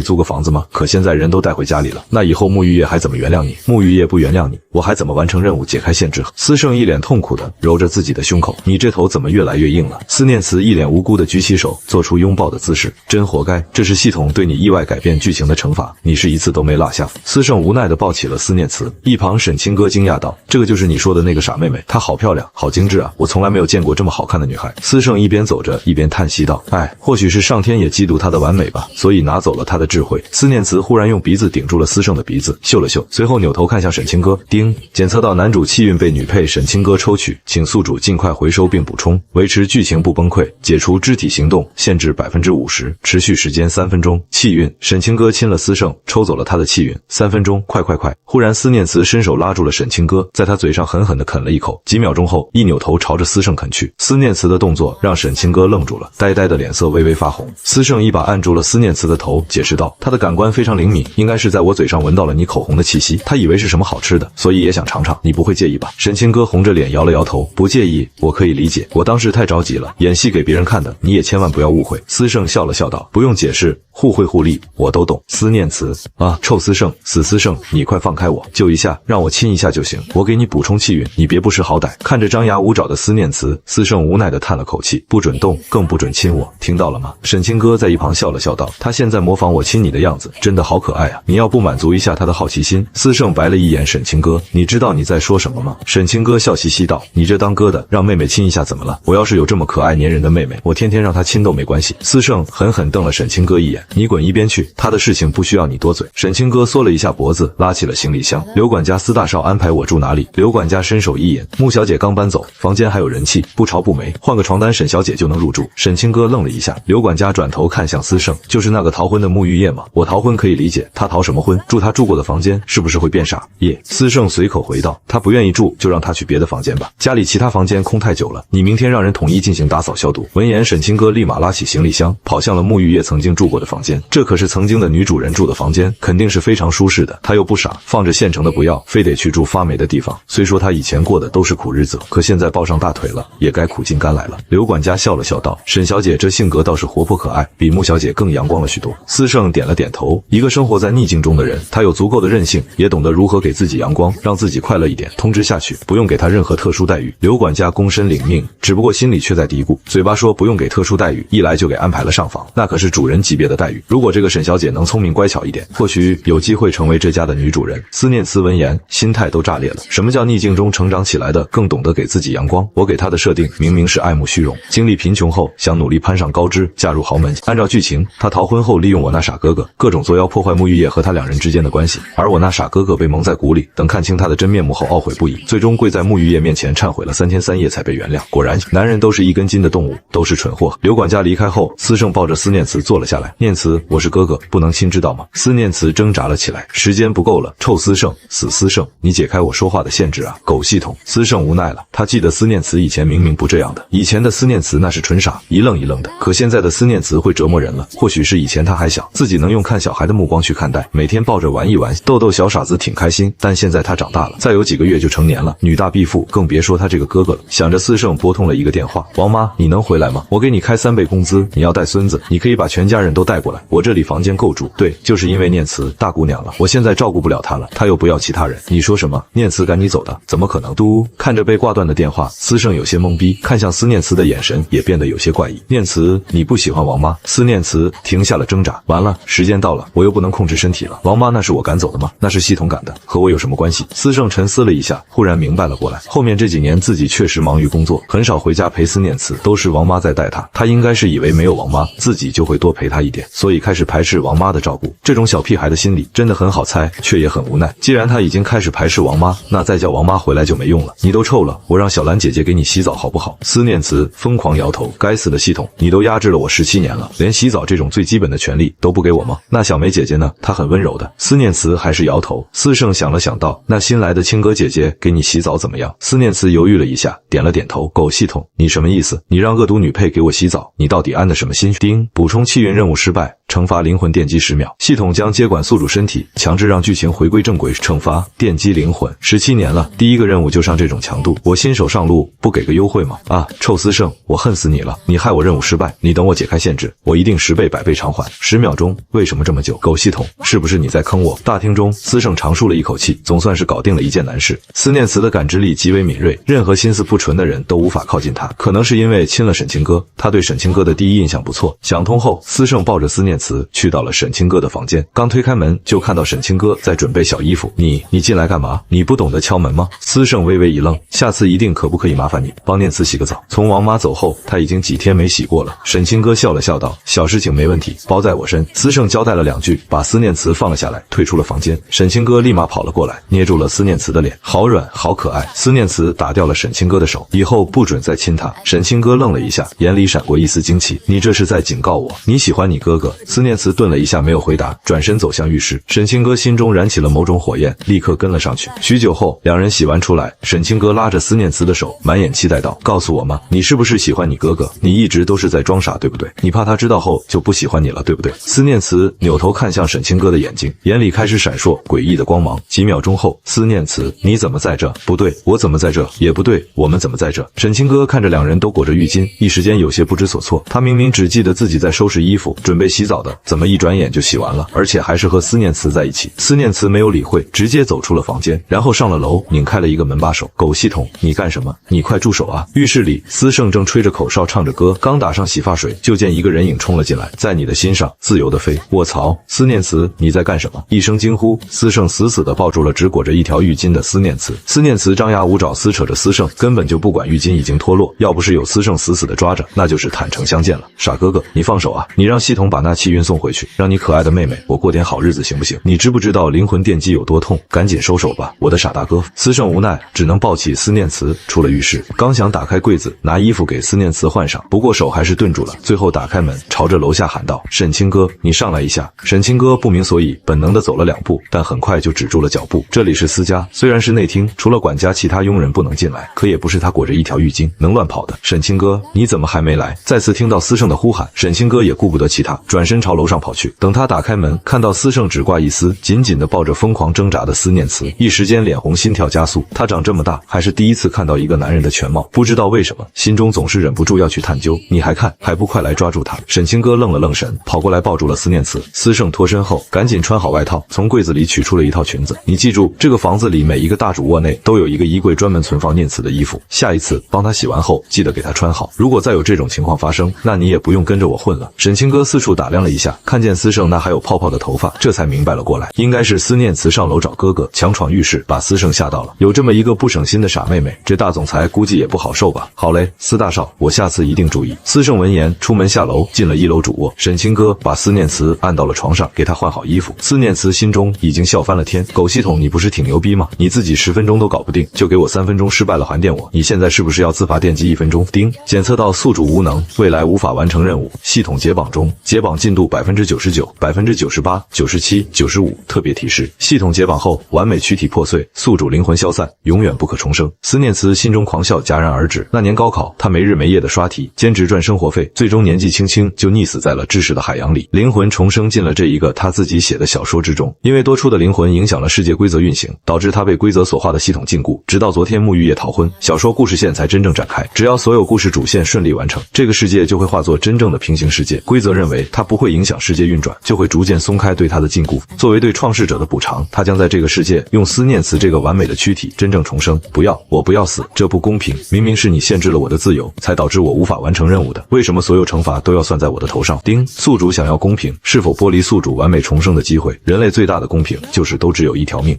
租个房子吗？可现在人都带回家里了，那以后沐浴液还怎么原谅你？沐浴液不原谅你，我还怎么完成任务解开限制？司胜一脸痛苦的揉着自己的胸口，你这头怎么越来越硬了？思念慈一脸无辜的举起手，做出拥抱的姿势，真活该，这是系统对你意外改变剧情的惩罚，你是一次都没落下。司胜无奈的抱起了思念慈，一旁沈清歌惊讶道：“这个就是你说的那个傻妹妹，她好漂亮，好精致啊，我从来没有见过这么好看的女孩。”司胜一边走着一边叹息道：“哎，或许是上天也嫉妒她的完美吧，所以拿走了她的智慧。”思念慈忽然用鼻子顶住了司胜的鼻子，嗅了嗅，随后扭头看向沈清歌，叮，检测到男主气运被女配沈清歌抽取，请宿主尽快回收并补充，维持剧情不崩溃，解除肢体行动限制 50%， 持续时间3分钟。气运，沈清歌亲了司胜，抽走了他的气运，3分钟，快！忽然思念慈伸手拉住了沈清歌，在他嘴上狠狠地啃了一口，几秒钟后一扭头朝着司胜啃去。思念慈的动作让沈清歌愣住了，呆呆的脸色微微发红。司胜一把按住了思念慈的头，解释道：“他的感官非常灵敏，应该是在我嘴上闻到了你口红的气息，他以为是什么好吃的，所以也想尝尝，你不会介意吧？”沈清歌红着脸摇了摇头，不介意，我可以理解，我当时太着急了，演戏给别人看的，你也千万不要误会。司胜笑了笑道：“不用解释，互惠互利，我都懂。”思念慈啊，臭司胜，死司胜，你快放开我，就一下，让我亲一下就行，我给你补充气运，你别不识好歹。看着张牙舞爪的司思念词。司胜无奈地叹了口气，不准动，更不准亲我，听到了吗？沈清歌在一旁笑了笑道，他现在模仿我亲你的样子，真的好可爱啊！你要不满足一下他的好奇心？司胜白了一眼沈清歌，你知道你在说什么吗？沈清歌笑嘻嘻道，你这当哥的让妹妹亲一下怎么了？我要是有这么可爱粘人的妹妹，我天天让她亲都没关系。司胜狠狠瞪了沈清歌一眼，你滚一边去，他的事情不需要你多嘴。沈清歌缩了一下脖子，拉起了行李箱。刘管家司大少安排我住哪里？刘管家伸手一引，穆小姐刚搬走，房间还有人气，不潮不霉，换个床单沈小姐就能入住。沈清歌愣了一下，刘管家转头看向司胜，就是那个逃婚的沐浴液吗？我逃婚可以理解，他逃什么婚？住他住过的房间是不是会变傻？耶！司胜随口回道，他不愿意住就让他去别的房间吧，家里其他房间空太久了，你明天让人统一进行打扫消毒。闻言，沈清歌立马拉起行李箱，跑向了沐浴液曾经住过的房间。这可是曾经的女主人住的房间，肯定是非常舒适的。他又不傻，放着现成的不要，非得去住发霉的地方。虽说他以前过的都是苦日子，可现在抱上大腿了，也该苦尽甘来了。刘管家笑了笑道，沈小姐这性格倒是活泼可爱，比穆小姐更阳光了许多。司胜点了点头，一个生活在逆境中的人，他有足够的韧性，也懂得如何给自己阳光，让自己快乐一点。通知下去，不用给他任何特殊待遇。刘管家躬身领命，只不过心里却在嘀咕，嘴巴说不用给特殊待遇，一来就给安排了上房，那可是主人级别的待遇。如果这个沈小姐能聪明乖巧一点，或许有机会成为这家的女主人。思念词闻言，心态都炸裂了。什么叫逆境中成长起来的，更懂得给自己阳光？我给她的设定明明是爱慕虚荣，经历贫穷后想努力攀上高枝，嫁入豪门。按照剧情，她逃婚后利用我那傻哥哥，各种作妖破坏沐浴液和他两人之间的关系，而我那傻哥哥被蒙在鼓里，等看清他的真面目后懊悔不已，最终跪在沐浴液面前忏悔了3天3夜才被原谅。果然，男人都是一根筋的动物，都是蠢货。刘管家离开后，司胜抱着思念词坐了下来。念词，我是哥哥，不能亲，知道吗？思念词挣扎了起来，时间不够了。臭司胜，死司胜，你解开我说话的限制啊！狗系统。司胜无奈了，他记得思念词以前明明不这样的，以前的思念词那是纯傻，一愣一愣的，可现在的思念词会折磨人了。或许是以前他还小，自己能用看小孩的目光去看待，每天抱着玩一玩，逗逗小傻子挺开心。但现在他长大了，再有几个月就成年了，女大必妇，更别说他这个哥哥了。想着，司胜拨通了一个电话，王妈，你能回来吗？我给你开3倍工资，你要带孙子，你可以把全家人都带过来，我这里房间够住。对，就是因为念慈大姑娘了，我现在照顾不了她了，她又不要其他人。你说什么？念慈赶你走的？怎么可能？嘟，看着被挂断的电话，司胜有些懵逼，看向思念慈的眼神也变得有些怪异。念慈，你不喜欢王妈？思念慈停下了挣扎，完了，时间到了，我又不能控制身体了。王妈那是我赶走的吗？那是系统赶的，和我有什么关系？司胜沉思了一下，忽然明白了过来，后面这几年自己确实忙于工作，很少回家陪思念慈，都是王妈在带他。他应该是以为没有王妈，自己就会多陪他一点，所以开始排斥王妈的照顾。这种小屁孩的心理真的很好猜，却也很无奈。既然他已经开始排斥王妈，那再叫王妈回来就没用了。你都臭了，我让小兰姐姐给你洗澡好不好？思念慈疯狂摇头，该死的系统，你都压制了我17年了，连洗澡这种最基本的权利都不给我吗？那小梅姐姐呢？她很温柔的。思念慈还是摇头。司胜想了想道，那新来的青哥姐姐给你洗澡怎么样？思念慈犹豫了一下，点了点头。狗系统，你什么意思？你让恶毒女配给我洗澡，你到底安的什么心？丁，补充气运任务失败，惩罚灵魂电击10秒，系统将接管宿主身体，强制让剧情回归正轨，惩罚电击灵魂。17年了，第一个任务就上这种强度，我新手上路不给个优惠吗？啊，臭司胜，我恨死你了！你害我任务失败，你等我解开限制，我一定10倍100倍偿还。10秒钟，为什么这么久？狗系统，是不是你在坑我？大厅中，司胜长舒了一口气，总算是搞定了一件难事。思念慈的感知力极为敏锐，任何心思不纯的人都无法靠近他。可能是因为亲了沈清歌，他对沈清歌的第一印象不错。想通后，司胜抱着思念慈去到了沈清歌的房间，刚推开门就看到沈清歌在准备小衣服。你进来干嘛？你不懂得敲门吗？司胜微微一愣，下次一定可不可以麻烦你帮念慈洗个澡？从王妈走后，他已经几天没洗过了。沈清歌笑了笑道，小事情没问题，包在我身。司胜交代了2句，把思念慈放了下来，退出了房间。沈清歌立马跑了过来，捏住了思念慈的脸，好软好可爱。思念慈打掉了沈清歌的手，以后不准再亲他。沈清歌愣了一下，眼里闪过一丝惊奇，你这是在警告我你喜欢你哥哥？思念慈顿了一下没有回答，转身走向浴室。沈清歌心中燃起了某种火焰，立刻跟了上去。许久后，两人洗完出来，沈清歌拉着思念慈的手，满眼期待道，告诉我吗？你是不是喜欢你哥哥？你一直都是在装傻对不对？你怕他知道后就不喜欢你了对不对？思念慈扭头看向沈清歌的眼睛，眼里开始闪烁诡异的光芒。几秒钟后，思念慈，你怎么在这？不对，我怎么在这？也不对，我们怎么在这？沈清歌看着两人都裹着浴巾，一时间有些不知所措。他明明只记得自己在收拾衣服，准备洗澡小的，怎么一转眼就洗完了，而且还是和思念慈在一起。思念慈没有理会，直接走出了房间，然后上了楼，拧开了一个门把手。狗系统，你干什么？你快住手啊！浴室里，思胜正吹着口哨唱着歌，刚打上洗发水，就见一个人影冲了进来，在你的心上自由的飞。卧槽！思念慈，你在干什么？一声惊呼，思胜死死地抱住了只裹着一条浴巾的思念慈。思念慈张牙舞爪撕扯着思胜，根本就不管浴巾已经脱落，要不是有思胜死死地抓着，那就是坦诚相见了。傻哥哥，你放手啊！你让系统把那气运送回去，让你可爱的妹妹我过点好日子行不行？你知不知道灵魂电击有多痛？赶紧收手吧，我的傻大哥！思胜无奈，只能抱起思念慈出了浴室，刚想打开柜子拿衣服给思念慈换上，不过手还是顿住了，最后打开门，朝着楼下喊道：“沈清哥，你上来一下。”沈清哥不明所以，本能的走了2步，但很快就止住了脚步。这里是私家，虽然是内厅，除了管家，其他佣人不能进来，可也不是他裹着一条浴巾能乱跑的。沈清哥，你怎么还没来？再次听到思胜的呼喊，沈清哥也顾不得其他，转身朝楼上跑去。等他打开门，看到思胜只挂一丝，紧紧地抱着疯狂挣扎的思念慈，一时间脸红，心跳加速。他长这么大，还是第一次看到一个男人的全貌，不知道为什么，心中总是忍不住要去探究。你还看，还不快来抓住他！沈清哥愣了愣神，跑过来抱住了思念慈。思胜脱身后，赶紧穿好外套，从柜子里取出了一套裙子。你记住，这个房子里每一个大主卧内都有一个衣柜，专门存放念慈的衣服。下一次帮他洗完后，记得给他穿好。如果再有这种情况发生，那你也不用跟着我混了。沈清哥四处打量了一下，看见思胜那还有泡泡的头发，这才明白了过来，应该是思念慈上楼找哥哥，强闯浴室，把思胜吓到了。有这么一个不省心的傻妹妹，这大总裁估计也不好受吧？好嘞，思大少，我下次一定注意。思胜闻言，出门下楼，进了1楼主卧。沈清哥把思念慈按到了床上，给她换好衣服。思念慈心中已经笑翻了天，狗系统，你不是挺牛逼吗？你自己10分钟都搞不定，就给我3分钟失败了还电我，你现在是不是要自罚电击1分钟？叮，检测到宿主无能，未来无法完成任务，系统解绑中，解绑进度99%、98%、97%、95%。特别提示：系统解绑后，完美躯体破碎，宿主灵魂消散，永远不可重生。思念慈心中狂笑戛然而止。那年高考，他没日没夜的刷题，兼职赚生活费，最终年纪轻轻就溺死在了知识的海洋里，灵魂重生进了这一个他自己写的小说之中。因为多出的灵魂影响了世界规则运行，导致他被规则所化的系统禁锢，直到昨天沐浴夜逃婚，小说故事线才真正展开。只要所有故事主线顺利完成，这个世界就会化作真正的平行世界。规则认为它不会影响世界运转，就会逐渐松开对他的禁锢。作为对创世者的补偿，他将在这个世界用思念慈这个完美的躯体真正重生。不要，我不要死，这不公平！明明是你限制了我的自由，才导致我无法完成任务的，为什么所有惩罚都要算在我的头上？丁，宿主想要公平，是否剥离宿主完美重生的机会？人类最大的公平就是都只有一条命。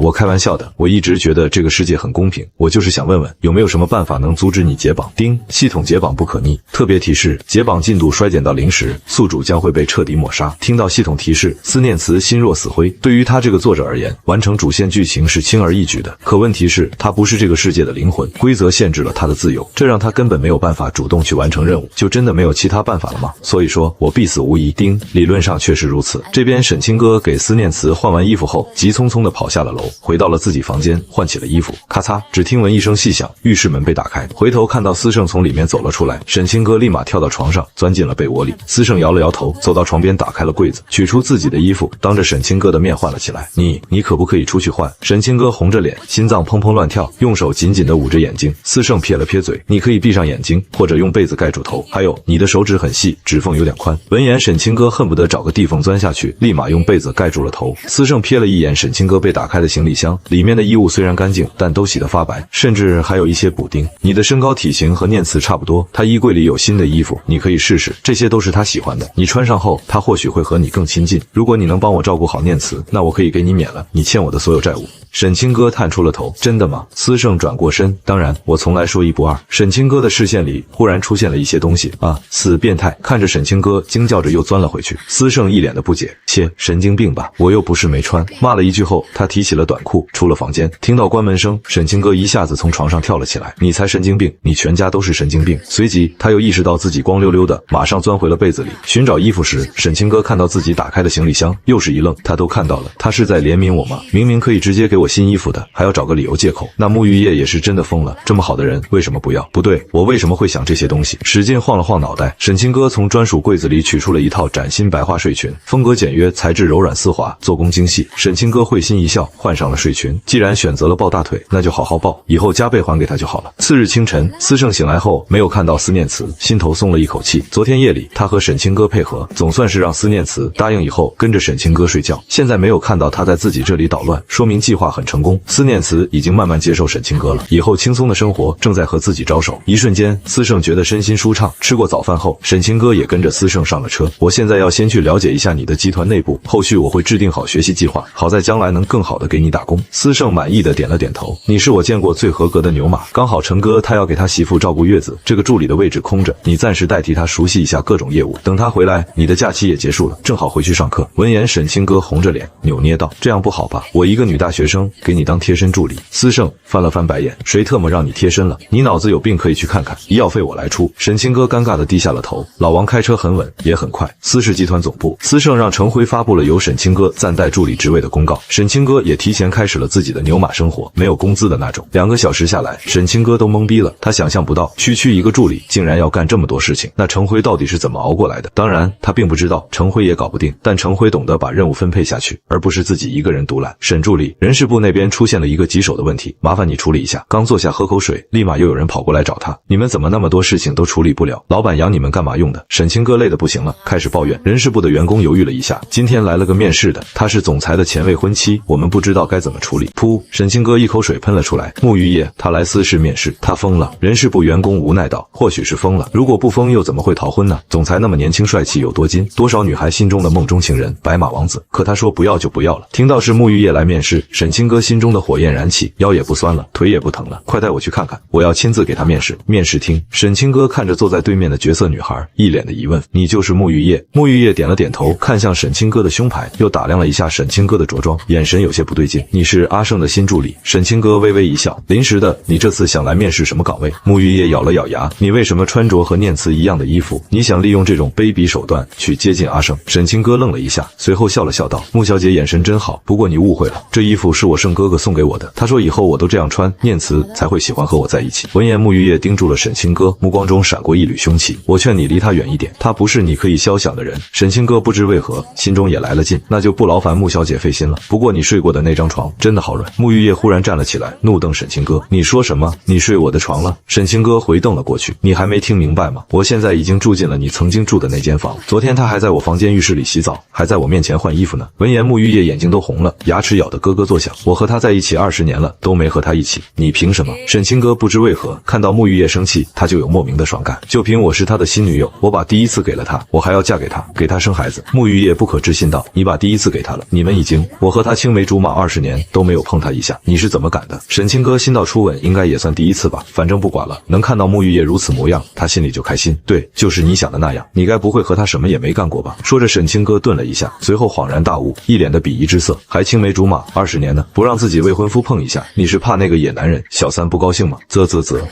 我开玩笑的，我一直觉得这个世界很公平，我就是想问问，有没有什么办法能阻止你解绑？丁，系统解绑不可逆。特别提示：解绑进度衰减到0时，宿主将会被彻底抹杀。听到系统提示，思念慈心若死灰。对于他这个作者而言，完成主线剧情是轻而易举的，可问题是，他不是这个世界的灵魂，规则限制了他的自由，这让他根本没有办法主动去完成任务。就真的没有其他办法了吗？所以说我必死无疑。丁，理论上确实如此。这边沈清哥给思念慈换完衣服后，急匆匆地跑下了楼，回到了自己房间，换起了衣服。咔嚓，只听闻一声细响，浴室门被打开，回头看到思胜从里面走了出来，沈清哥立马跳到床上，钻进了被窝里。思胜摇了摇头，走到床边，打开了柜子，取出自己的衣服，当着沈清哥的面换了起来。你可不可以出去换？沈清哥红着脸，心脏砰砰乱跳，用手紧紧地捂着眼睛。思胜撇了撇嘴，你可以闭上眼睛，或者用被子盖住头。还有，你的手指很细，指缝有点宽。闻言，沈清哥恨不得找个地缝钻下去，立马用被子盖住了头。思胜瞥了一眼沈清哥被打开的行李箱，里面的衣物虽然干净，但都洗得发白，甚至还有一些补丁。你的身高体型和念慈差不多，他衣柜里有新的衣服，你可以试试，这些都是他喜欢的。你穿上后，他或许会和你更亲近。如果你能帮我照顾好念慈，那我可以给你免了你欠我的所有债务。沈清哥探出了头，真的吗？思胜转过身，当然，我从来说一不二。沈清哥的视线里忽然出现了一些东西啊，死变态！看着沈清哥惊叫着又钻了回去。思胜一脸的不解，切，神经病吧，我又不是没穿。骂了一句后，他提起了短裤，出了房间。听到关门声，沈清哥一下子从床上跳了起来，你才神经病，你全家都是神经病。随即他又意识到自己光溜溜的，马上钻回了被子里寻找衣服时，沈清哥看到自己打开的行李箱，又是一愣，他都看到了，他是在怜悯我吗？明明可以直接给我新衣服的，还要找个理由借口。那沐浴液也是真的疯了，这么好的人为什么不要？不对，我为什么会想这些东西？使劲晃了晃脑袋，沈清哥从专属柜子里取出了一套崭新白花睡裙，风格简约，材质柔软丝滑，做工精细。沈清哥会心一笑，换上了睡裙。既然选择了抱大腿，那就好好抱，以后加倍还给他就好了。次日清晨，思胜醒来后没有看到思念慈，心头松了一口气。昨天夜里他和沈清哥配合，何，总算是让思念慈答应以后跟着沈清歌睡觉。现在没有看到他在自己这里捣乱，说明计划很成功。思念慈已经慢慢接受沈清歌了，以后轻松的生活正在和自己招手。一瞬间，思胜觉得身心舒畅。吃过早饭后，沈清歌也跟着思胜上了车。我现在要先去了解一下你的集团内部，后续我会制定好学习计划，好在将来能更好的给你打工。思胜满意的点了点头。你是我见过最合格的牛马，刚好陈哥他要给他媳妇照顾月子，这个助理的位置空着，你暂时代替他熟悉一下各种业务。等他回来，你的假期也结束了，正好回去上课。闻言，沈清歌红着脸扭捏道：“这样不好吧？我一个女大学生给你当贴身助理。”思胜翻了翻白眼：“谁特么让你贴身了？你脑子有病，可以去看看，医药费我来出。”沈清歌尴尬的低下了头。老王开车很稳，也很快。思氏集团总部，思胜让程辉发布了由沈清歌暂代助理职位的公告。沈清歌也提前开始了自己的牛马生活，没有工资的那种。2个小时下来，沈清歌都懵逼了，他想象不到区一个助理竟然要干这么多事情，那程辉到底是怎么熬过来的？当然，他并不知道程辉也搞不定，但程辉懂得把任务分配下去，而不是自己一个人独揽。沈助理，人事部那边出现了一个棘手的问题，麻烦你处理一下。刚坐下喝口水，立马又有人跑过来找他，你们怎么那么多事情都处理不了？老板养你们干嘛用的？沈清歌累得不行了，开始抱怨。人事部的员工犹豫了一下，今天来了个面试的，她是总裁的前未婚妻，我们不知道该怎么处理。噗！沈清歌一口水喷了出来。沐浴夜，他来思氏面试，他疯了。人事部员工无奈道：或许是疯了，如果不疯又怎么会逃婚呢？总裁那么年轻帅气有多金，多少女孩心中的梦中情人，白马王子。可他说不要就不要了。听到是沐浴夜来面试，沈清歌心中的火焰燃起，腰也不酸了，腿也不疼了，快带我去看看，我要亲自给他面试。面试厅，沈清歌看着坐在对面的绝色女孩，一脸的疑问：你就是沐浴夜？沐浴夜点了点头，看向沈清歌的胸牌，又打量了一下沈清歌的着装，眼神有些不对劲。你是阿胜的新助理？沈清歌微微一笑：临时的，你这次想来面试什么岗位？沐浴夜咬了咬牙：你为什么穿着和念慈一样的衣服？你想利用这种卑鄙手段去接近阿胜？沈清歌愣了一下，随后笑了笑道：穆小姐眼神真好，不过你误会了，这衣服是我胜哥哥送给我的，他说以后我都这样穿，念慈才会喜欢和我在一起。闻言，沐浴夜盯住了沈清歌，目光中闪过一缕凶气。我劝你离他远一点，他不是你可以肖想的人。沈清歌不知为何心中也来了劲，那就不劳烦穆小姐费心了。不过你睡过的那张床真的好软。沐浴夜忽然站了起来，怒瞪沈清歌：你说什么？你睡我的床了？沈清歌回瞪了过去：你还没听明白吗？我现在已经住进了你曾经住的那间房，昨天他还在我房间浴室里洗澡，还在我面前换衣服呢。闻言，沐浴夜眼睛都红了，牙齿咬得咯咯作响。我和他在一起20年了，都没和他一起，你凭什么？沈清歌不知为何看到沐浴夜生气，他就有莫名的爽感。就凭我是他的新女友，我把第一次给了他，我还要嫁给他，给他生孩子。沐浴夜不可置信道：你把第一次给他了？你们已经……我和他青梅竹马20年都没有碰他一下，你是怎么敢的？沈清歌心道初吻应该也算第一次吧，反正不管了，能看到沐浴夜如此模样，他心里就开心。对，就是你想的那样，你该不会和他什么也没干过吧？说着，沈清歌顿了一下，随后恍然大悟，一脸的鄙夷之色，还青梅竹马20年呢，不让自己未婚夫碰一下，你是怕那个野男人小三不高兴吗？啧，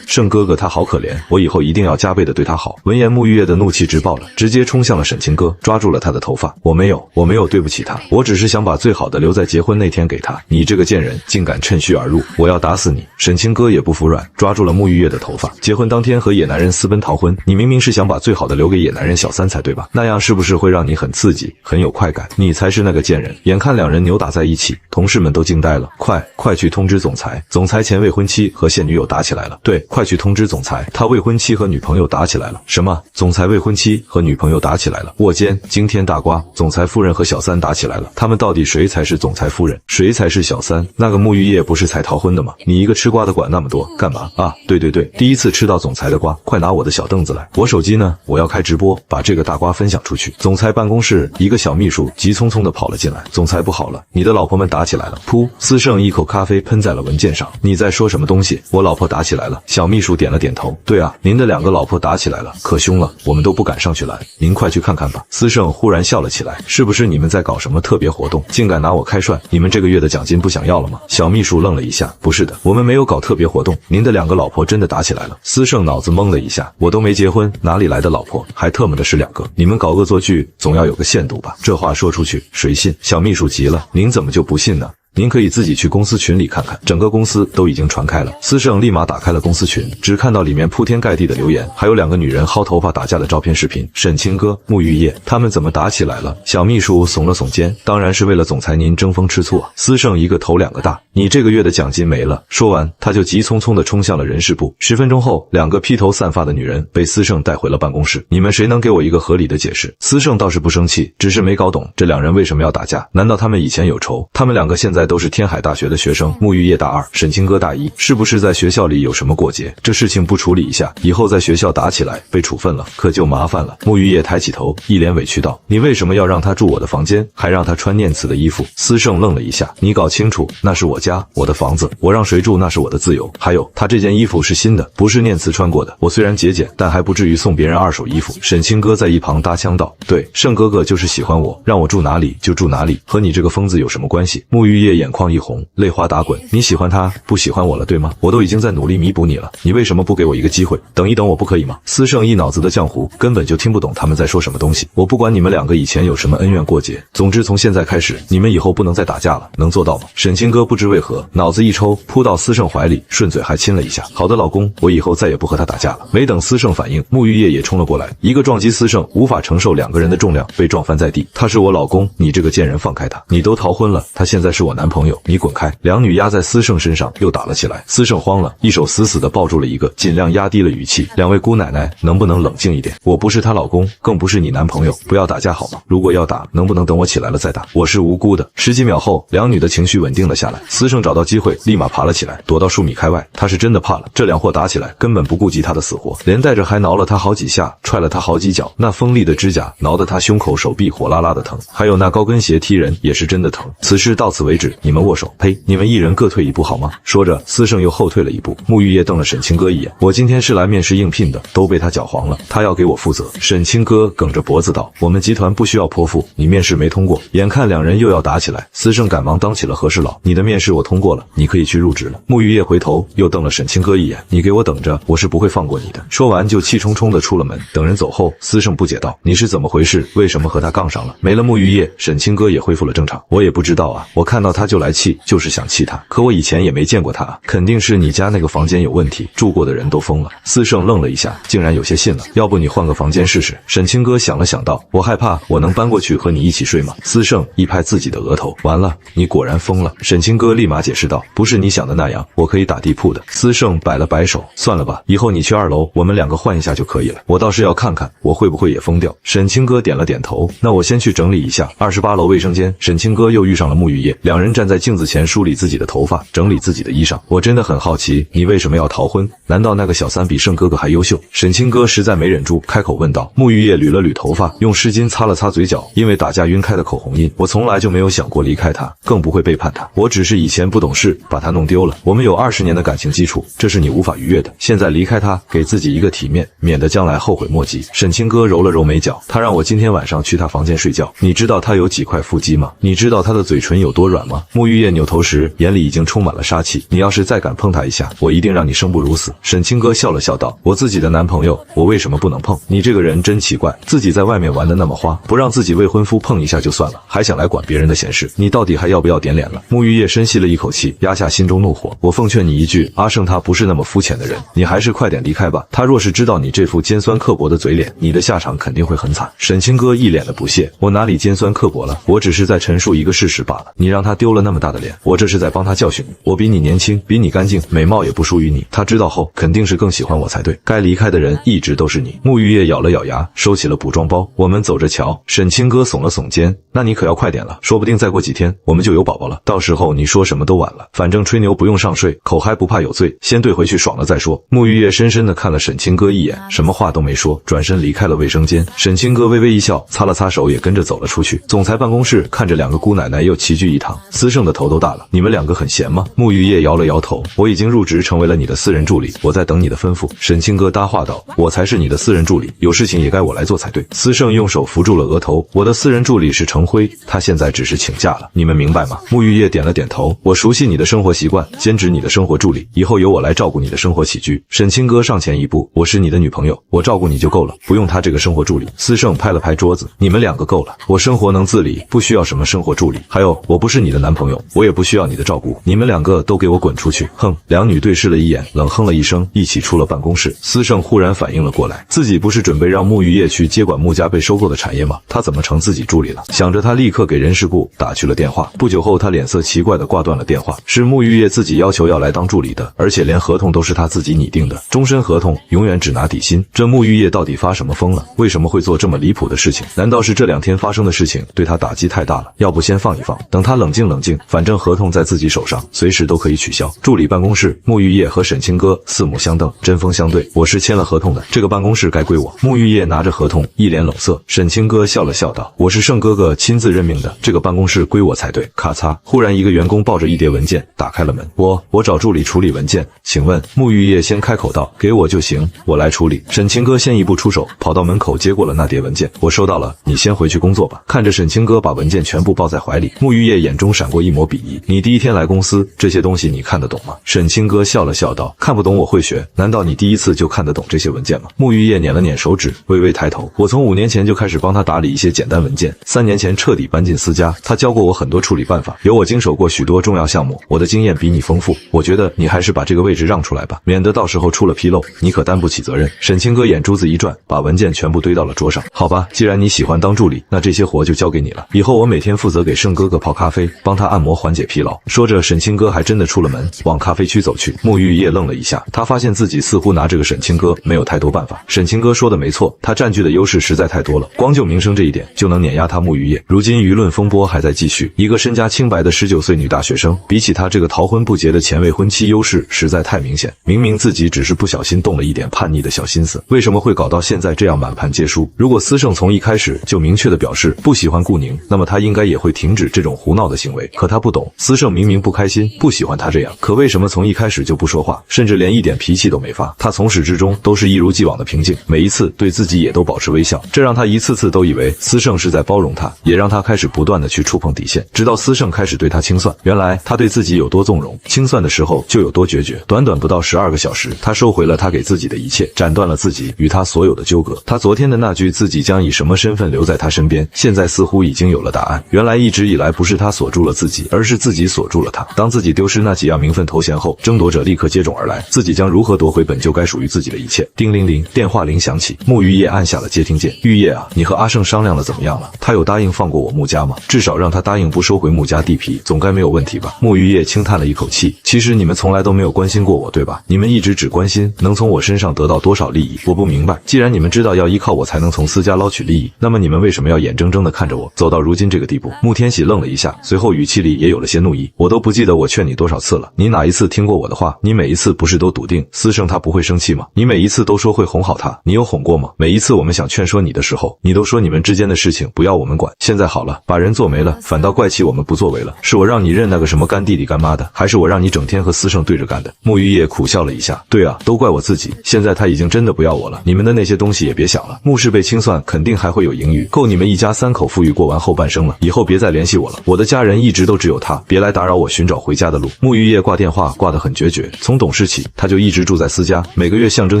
盛哥哥他好可怜，我以后一定要加倍的对他好。闻言，沐浴夜的怒气直爆了，直接冲向了沈清歌，抓住了他的头发。我没有对不起他，我只是想把最好的留在结婚那天给他。你这个贱人，竟敢趁虚而入，我要打死你！沈清歌也不服软，抓住了沐浴夜的头发。结婚当天和野男人私奔逃婚，你明明是想把最好的留给野男人小三才对吧？那样是不是会让你很刺激，很有快感？你才是那个贱人！眼看两人扭打在一起，同事们都惊呆了。快去通知总裁，总裁前未婚妻和现女友打起来了。对，快去通知总裁，他未婚妻和女朋友打起来了。什么？总裁未婚妻和女朋友打起来了？卧间惊天大瓜，总裁夫人和小三打起来了。他们到底谁才是总裁夫人，谁才是小三？那个沐浴夜不是才逃婚的吗？你一个吃瓜的管那么多干嘛啊？对，第一次吃到总裁的瓜，快拿我的小凳子来。我手机呢？我要开直播，把这个大瓜分享出去。总裁办公室，一个小秘书急匆匆地跑了进来。总裁不好了，你的老婆们打起来了。噗！思胜一口咖啡喷在了文件上。你在说什么东西？我老婆打起来了。小秘书点了点头。对啊，您的2个老婆打起来了，可凶了，我们都不敢上去拦。您快去看看吧。思胜忽然笑了起来。是不是你们在搞什么特别活动，竟敢拿我开涮？你们这个月的奖金不想要了吗？小秘书愣了一下。不是的，我们没有搞特别活动，您的2个老婆真的打起来了。思胜脑子懵了一下，我都没结婚，哪里来的老婆？还特么的是2个？你们搞恶作剧总要有个限度吧？这话说出去谁信？小秘书急了，您怎么就不信呢？您可以自己去公司群里看看，整个公司都已经传开了。司胜立马打开了公司群，只看到里面铺天盖地的留言，还有2个女人薅头发打架的照片视频。沈清歌、沐玉叶他们怎么打起来了？小秘书耸了耸肩，当然是为了总裁您争风吃醋啊！司胜一个头2个大，你这个月的奖金没了。说完，他就急匆匆地冲向了人事部。10分钟后，2个披头散发的女人被司胜带回了办公室。你们谁能给我一个合理的解释？司胜倒是不生气，只是没搞懂这2人为什么要打架？难道他们以前有仇？他们2个现在都是天海大学的学生，沐玉叶大2，沈清歌大1，是不是在学校里有什么过节？这事情不处理一下，以后在学校打起来被处分了，可就麻烦了。沐玉叶抬起头，一脸委屈道：“你为什么要让他住我的房间，还让他穿念慈的衣服？”司胜愣了一下：“你搞清楚，那是我家，我的房子，我让谁住那是我的自由。还有，他这件衣服是新的，不是念慈穿过的。我虽然节俭，但还不至于送别人2手衣服。”沈清歌在一旁搭腔道：“对，胜哥哥就是喜欢我，让我住哪里就住哪里，和你这个疯子有什么关系？”沐玉叶眼眶一红，泪花打滚：“你喜欢他，不喜欢我了，对吗？我都已经在努力弥补你了，你为什么不给我一个机会？等一等我不可以吗？”司胜一脑子的浆糊，根本就听不懂他们在说什么东西。我不管你们2个以前有什么恩怨过节，总之从现在开始，你们以后不能再打架了，能做到吗？沈清歌不知为何，脑子一抽，扑到司胜怀里，顺嘴还亲了一下。好的，老公，我以后再也不和他打架了。没等司胜反应，沐玉叶也冲了过来，一个撞击司胜无法承受2个人的重量，被撞翻在地。他是我老公，你这个贱人放开他！你都逃婚了，他现在是我男朋友，你滚开！2女压在司胜身上又打了起来，司胜慌了，一手死死地抱住了一个，尽量压低了语气：“2位姑奶奶，能不能冷静一点？我不是她老公，更不是你男朋友，不要打架好吗？如果要打，能不能等我起来了再打？我是无辜的。”10几秒后，2女的情绪稳定了下来，司胜找到机会，立马爬了起来，躲到数米开外。他是真的怕了，这2货打起来根本不顾及他的死活，连带着还挠了他好几下，踹了他好几脚，那锋利的指甲挠得他胸口、手臂火辣辣的疼，还有那高跟鞋踢人也是真的疼。此事到此为止，你们握手。呸！你们1人各退一步好吗？说着，司胜又后退了一步。沐玉叶瞪了沈清歌一眼：“我今天是来面试应聘的，都被他搅黄了，他要给我负责。”沈清歌梗着脖子道：“我们集团不需要泼妇，你面试没通过。”眼看2人又要打起来，司胜赶忙当起了和事佬：“你的面试我通过了，你可以去入职了。”沐玉叶回头又瞪了沈清歌一眼：“你给我等着，我是不会放过你的。”说完就气冲冲地出了门。等人走后，司胜不解道：“你是怎么回事？为什么和他杠上了？”没了沐玉叶，沈清歌也恢复了正常：“我也不知道啊，我看到他就来气，就是想气他。可我以前也没见过他啊，肯定是你家那个房间有问题，住过的人都疯了。”司胜愣了一下，竟然有些信了：“要不你换个房间试试？”沈清歌想了想道：“我害怕，我能搬过去和你一起睡吗？”司胜一拍自己的额头：“完了，你果然疯了。”沈清歌立马解释道：“不是你想的那样，我可以打地铺的。”司胜摆了摆手：“算了吧，以后你去2楼，我们2个换一下就可以了。我倒是要看看我会不会也疯掉。”沈清歌点了点头：“那我先去整理一下。”28楼卫生间，沈清歌又遇上了沐玉叶，2人站在镜子前梳理自己的头发，整理自己的衣裳。“我真的很好奇，你为什么要逃婚？难道那个小3比胜哥哥还优秀？”沈清歌实在没忍住，开口问道。沐玉叶捋了捋头发，用湿巾擦了擦嘴角，因为打架晕开的口红印。“我从来就没有想过离开他，更不会背叛他。我只是以前不懂事，把他弄丢了。我们有20年的感情基础，这是你无法逾越的。现在离开他，给自己一个体面，免得将来后悔莫及。”沈清歌揉了揉眉角：“他让我今天晚上去他房间睡觉，你知道他有几块腹肌吗？你知道他的嘴唇有多软吗？”沐玉叶扭头时，眼里已经充满了杀气：“你要是再敢碰他一下，我一定让你生不如死。”沈清歌笑了笑道：“我自己的男朋友，我为什么不能碰？你这个人真奇怪，自己在外面玩的那么花，不让自己未婚夫碰一下就算了，还想来管别人的闲事，你到底还要不要点脸了？”沐玉叶深吸了一口气，压下心中怒火：“我奉劝你一句，阿胜他不是那么肤浅的人，你还是快点离开吧。他若是知道你这副尖酸刻薄的嘴脸，你的下场肯定会很惨。”沈清歌一脸的不屑：“我哪里尖酸刻薄了？我只是在陈述一个事实罢了。你让他丢了那么大的脸，我这是在帮他教训你。我比你年轻，比你干净，美貌也不输于你。他知道后，肯定是更喜欢我才对。该离开的人一直都是你。”沐玉叶咬了咬牙，收起了补妆包：“我们走着瞧。”沈清歌耸了耸肩：“那你可要快点了，说不定再过几天我们就有宝宝了，到时候你说什么都晚了。反正吹牛不用上税，口嗨不怕有罪，先兑回去爽了再说。”沐玉叶深深地看了沈清歌一眼，什么话都没说，转身离开了卫生间。沈清歌微微一笑，擦了擦手，也跟着走了出去。总裁办公室看着2个姑奶奶又齐聚一堂，司胜的头都大了：“你们2个很闲吗？”沐玉叶摇了摇头：“我已经入职成为了你的私人助理，我在等你的吩咐。”沈清歌搭话道：“我才是你的私人助理，有事情也该我来做才对。”司胜用手扶住了额头：“我的私人助理是程辉，他现在只是请假了，你们明白吗？”沐玉叶点了点头：“我熟悉你的生活习惯，兼职你的生活助理，以后由我来照顾你的生活起居。”沈清歌上前一步：“我是你的女朋友，我照顾你就够了，不用他这个生活助理。”司胜拍了拍桌子：“你们2个够了，我生活能自理，不需要什么生活助理。还有，我不是你的男男朋友，我也不需要你的照顾，你们两个都给我滚出去！哼！两女对视了一眼，冷哼了一声，一起出了办公室。司胜忽然反应了过来，自己不是准备让沐玉叶去接管穆家被收购的产业吗？他怎么成自己助理了？想着，他立刻给人事部打去了电话。不久后，他脸色奇怪地挂断了电话。是沐玉叶自己要求要来当助理的，而且连合同都是他自己拟定的，终身合同，永远只拿底薪。这沐玉叶到底发什么疯了？为什么会做这么离谱的事情？难道是这2天发生的事情对他打击太大了？要不先放一放，等他冷静冷静，反正合同在自己手上，随时都可以取消。助理办公室，沐玉叶和沈清歌四目相瞪，针锋相对。我是签了合同的，这个办公室该归我。沐玉叶拿着合同，一脸冷色。沈清歌笑了笑道：“我是盛哥哥亲自任命的，这个办公室归我才对。”咔嚓，忽然一个员工抱着一叠文件打开了门。我找助理处理文件，请问？沐玉叶先开口道：“给我就行，我来处理。”沈清歌先一步出手，跑到门口接过了那叠文件。我收到了，你先回去工作吧。看着沈清歌把文件全部抱在怀里，沐玉叶眼中闪过一抹鄙夷。你第一天来公司，这些东西你看得懂吗？沈清歌笑了笑道：“看不懂我会学，难道你第一次就看得懂这些文件吗？”沐玉叶捻了捻手指，微微抬头。我从5年前就开始帮他打理一些简单文件，3年前彻底搬进私家，他教过我很多处理办法，有我经手过许多重要项目，我的经验比你丰富。我觉得你还是把这个位置让出来吧，免得到时候出了纰漏，你可担不起责任。沈清歌眼珠子一转，把文件全部堆到了桌上。好吧，既然你喜欢当助理，那这些活就交给你了。以后我每天负责给盛哥哥泡咖啡，帮他按摩缓解疲劳。说着，沈清歌还真的出了门，往咖啡区走去。沐玉叶愣了一下，他发现自己似乎拿这个沈清歌没有太多办法。沈清歌说的没错，他占据的优势实在太多了，光就名声这一点就能碾压他沐玉叶。如今舆论风波还在继续，一个身家清白的19岁女大学生，比起他这个逃婚不结的前未婚妻，优势实在太明显。明明自己只是不小心动了一点叛逆的小心思，为什么会搞到现在这样满盘皆输？如果司胜从一开始就明确的表示不喜欢顾宁，那么他应该也会停止这种胡闹的行为。可他不懂，司胜明明不开心，不喜欢他这样，可为什么从一开始就不说话，甚至连一点脾气都没发？他从始至终都是一如既往的平静，每一次对自己也都保持微笑，这让他一次次都以为司胜是在包容他，也让他开始不断的去触碰底线，直到司胜开始对他清算。原来他对自己有多纵容，清算的时候就有多决绝。短短不到12个小时，他收回了他给自己的一切，斩断了自己与他所有的纠葛。他昨天的那句自己将以什么身份留在他身边，现在似乎已经有了答案。原来一直以来不是他锁住了自己，而是自己锁住了他。当自己丢失那几样名分头衔后，争夺者立刻接踵而来，自己将如何夺回本就该属于自己的一切？叮铃铃，电话铃响起，沐玉叶按下了接听键。玉叶啊，你和阿胜商量了怎么样了？他有答应放过我穆家吗？至少让他答应不收回穆家地皮，总该没有问题吧？沐玉叶轻叹了一口气，其实你们从来都没有关心过我，对吧？你们一直只关心能从我身上得到多少利益。我不明白，既然你们知道要依靠我才能从私家捞取利益，那么你们为什么要眼睁睁地看着我走到如今这个地步？穆天喜愣了一下，随后语气里也有了些怒意。我都不记得我劝你多少次了，你哪一次听过我的话？你每一次不是都笃定司胜他不会生气吗？你每一次都说会哄好他，你有哄过吗？每一次我们想劝说你的时候，你都说你们之间的事情不要我们管。现在好了，把人做没了，反倒怪起我们不作为了。是我让你认那个什么干弟弟干妈的，还是我让你整天和司胜对着干的？沐玉叶苦笑了一下，对啊，都怪我自己。现在他已经真的不要我了，你们的那些东西也别想了。穆氏被清算，肯定还会有盈余，够你们一家3口富裕过完后半生了。以后别再联系我了，我的家人一直都只有他，别来打扰我寻找回家的路。沐玉叶挂电话挂得很决绝，从懂事起，他就一直住在私家，每个月象征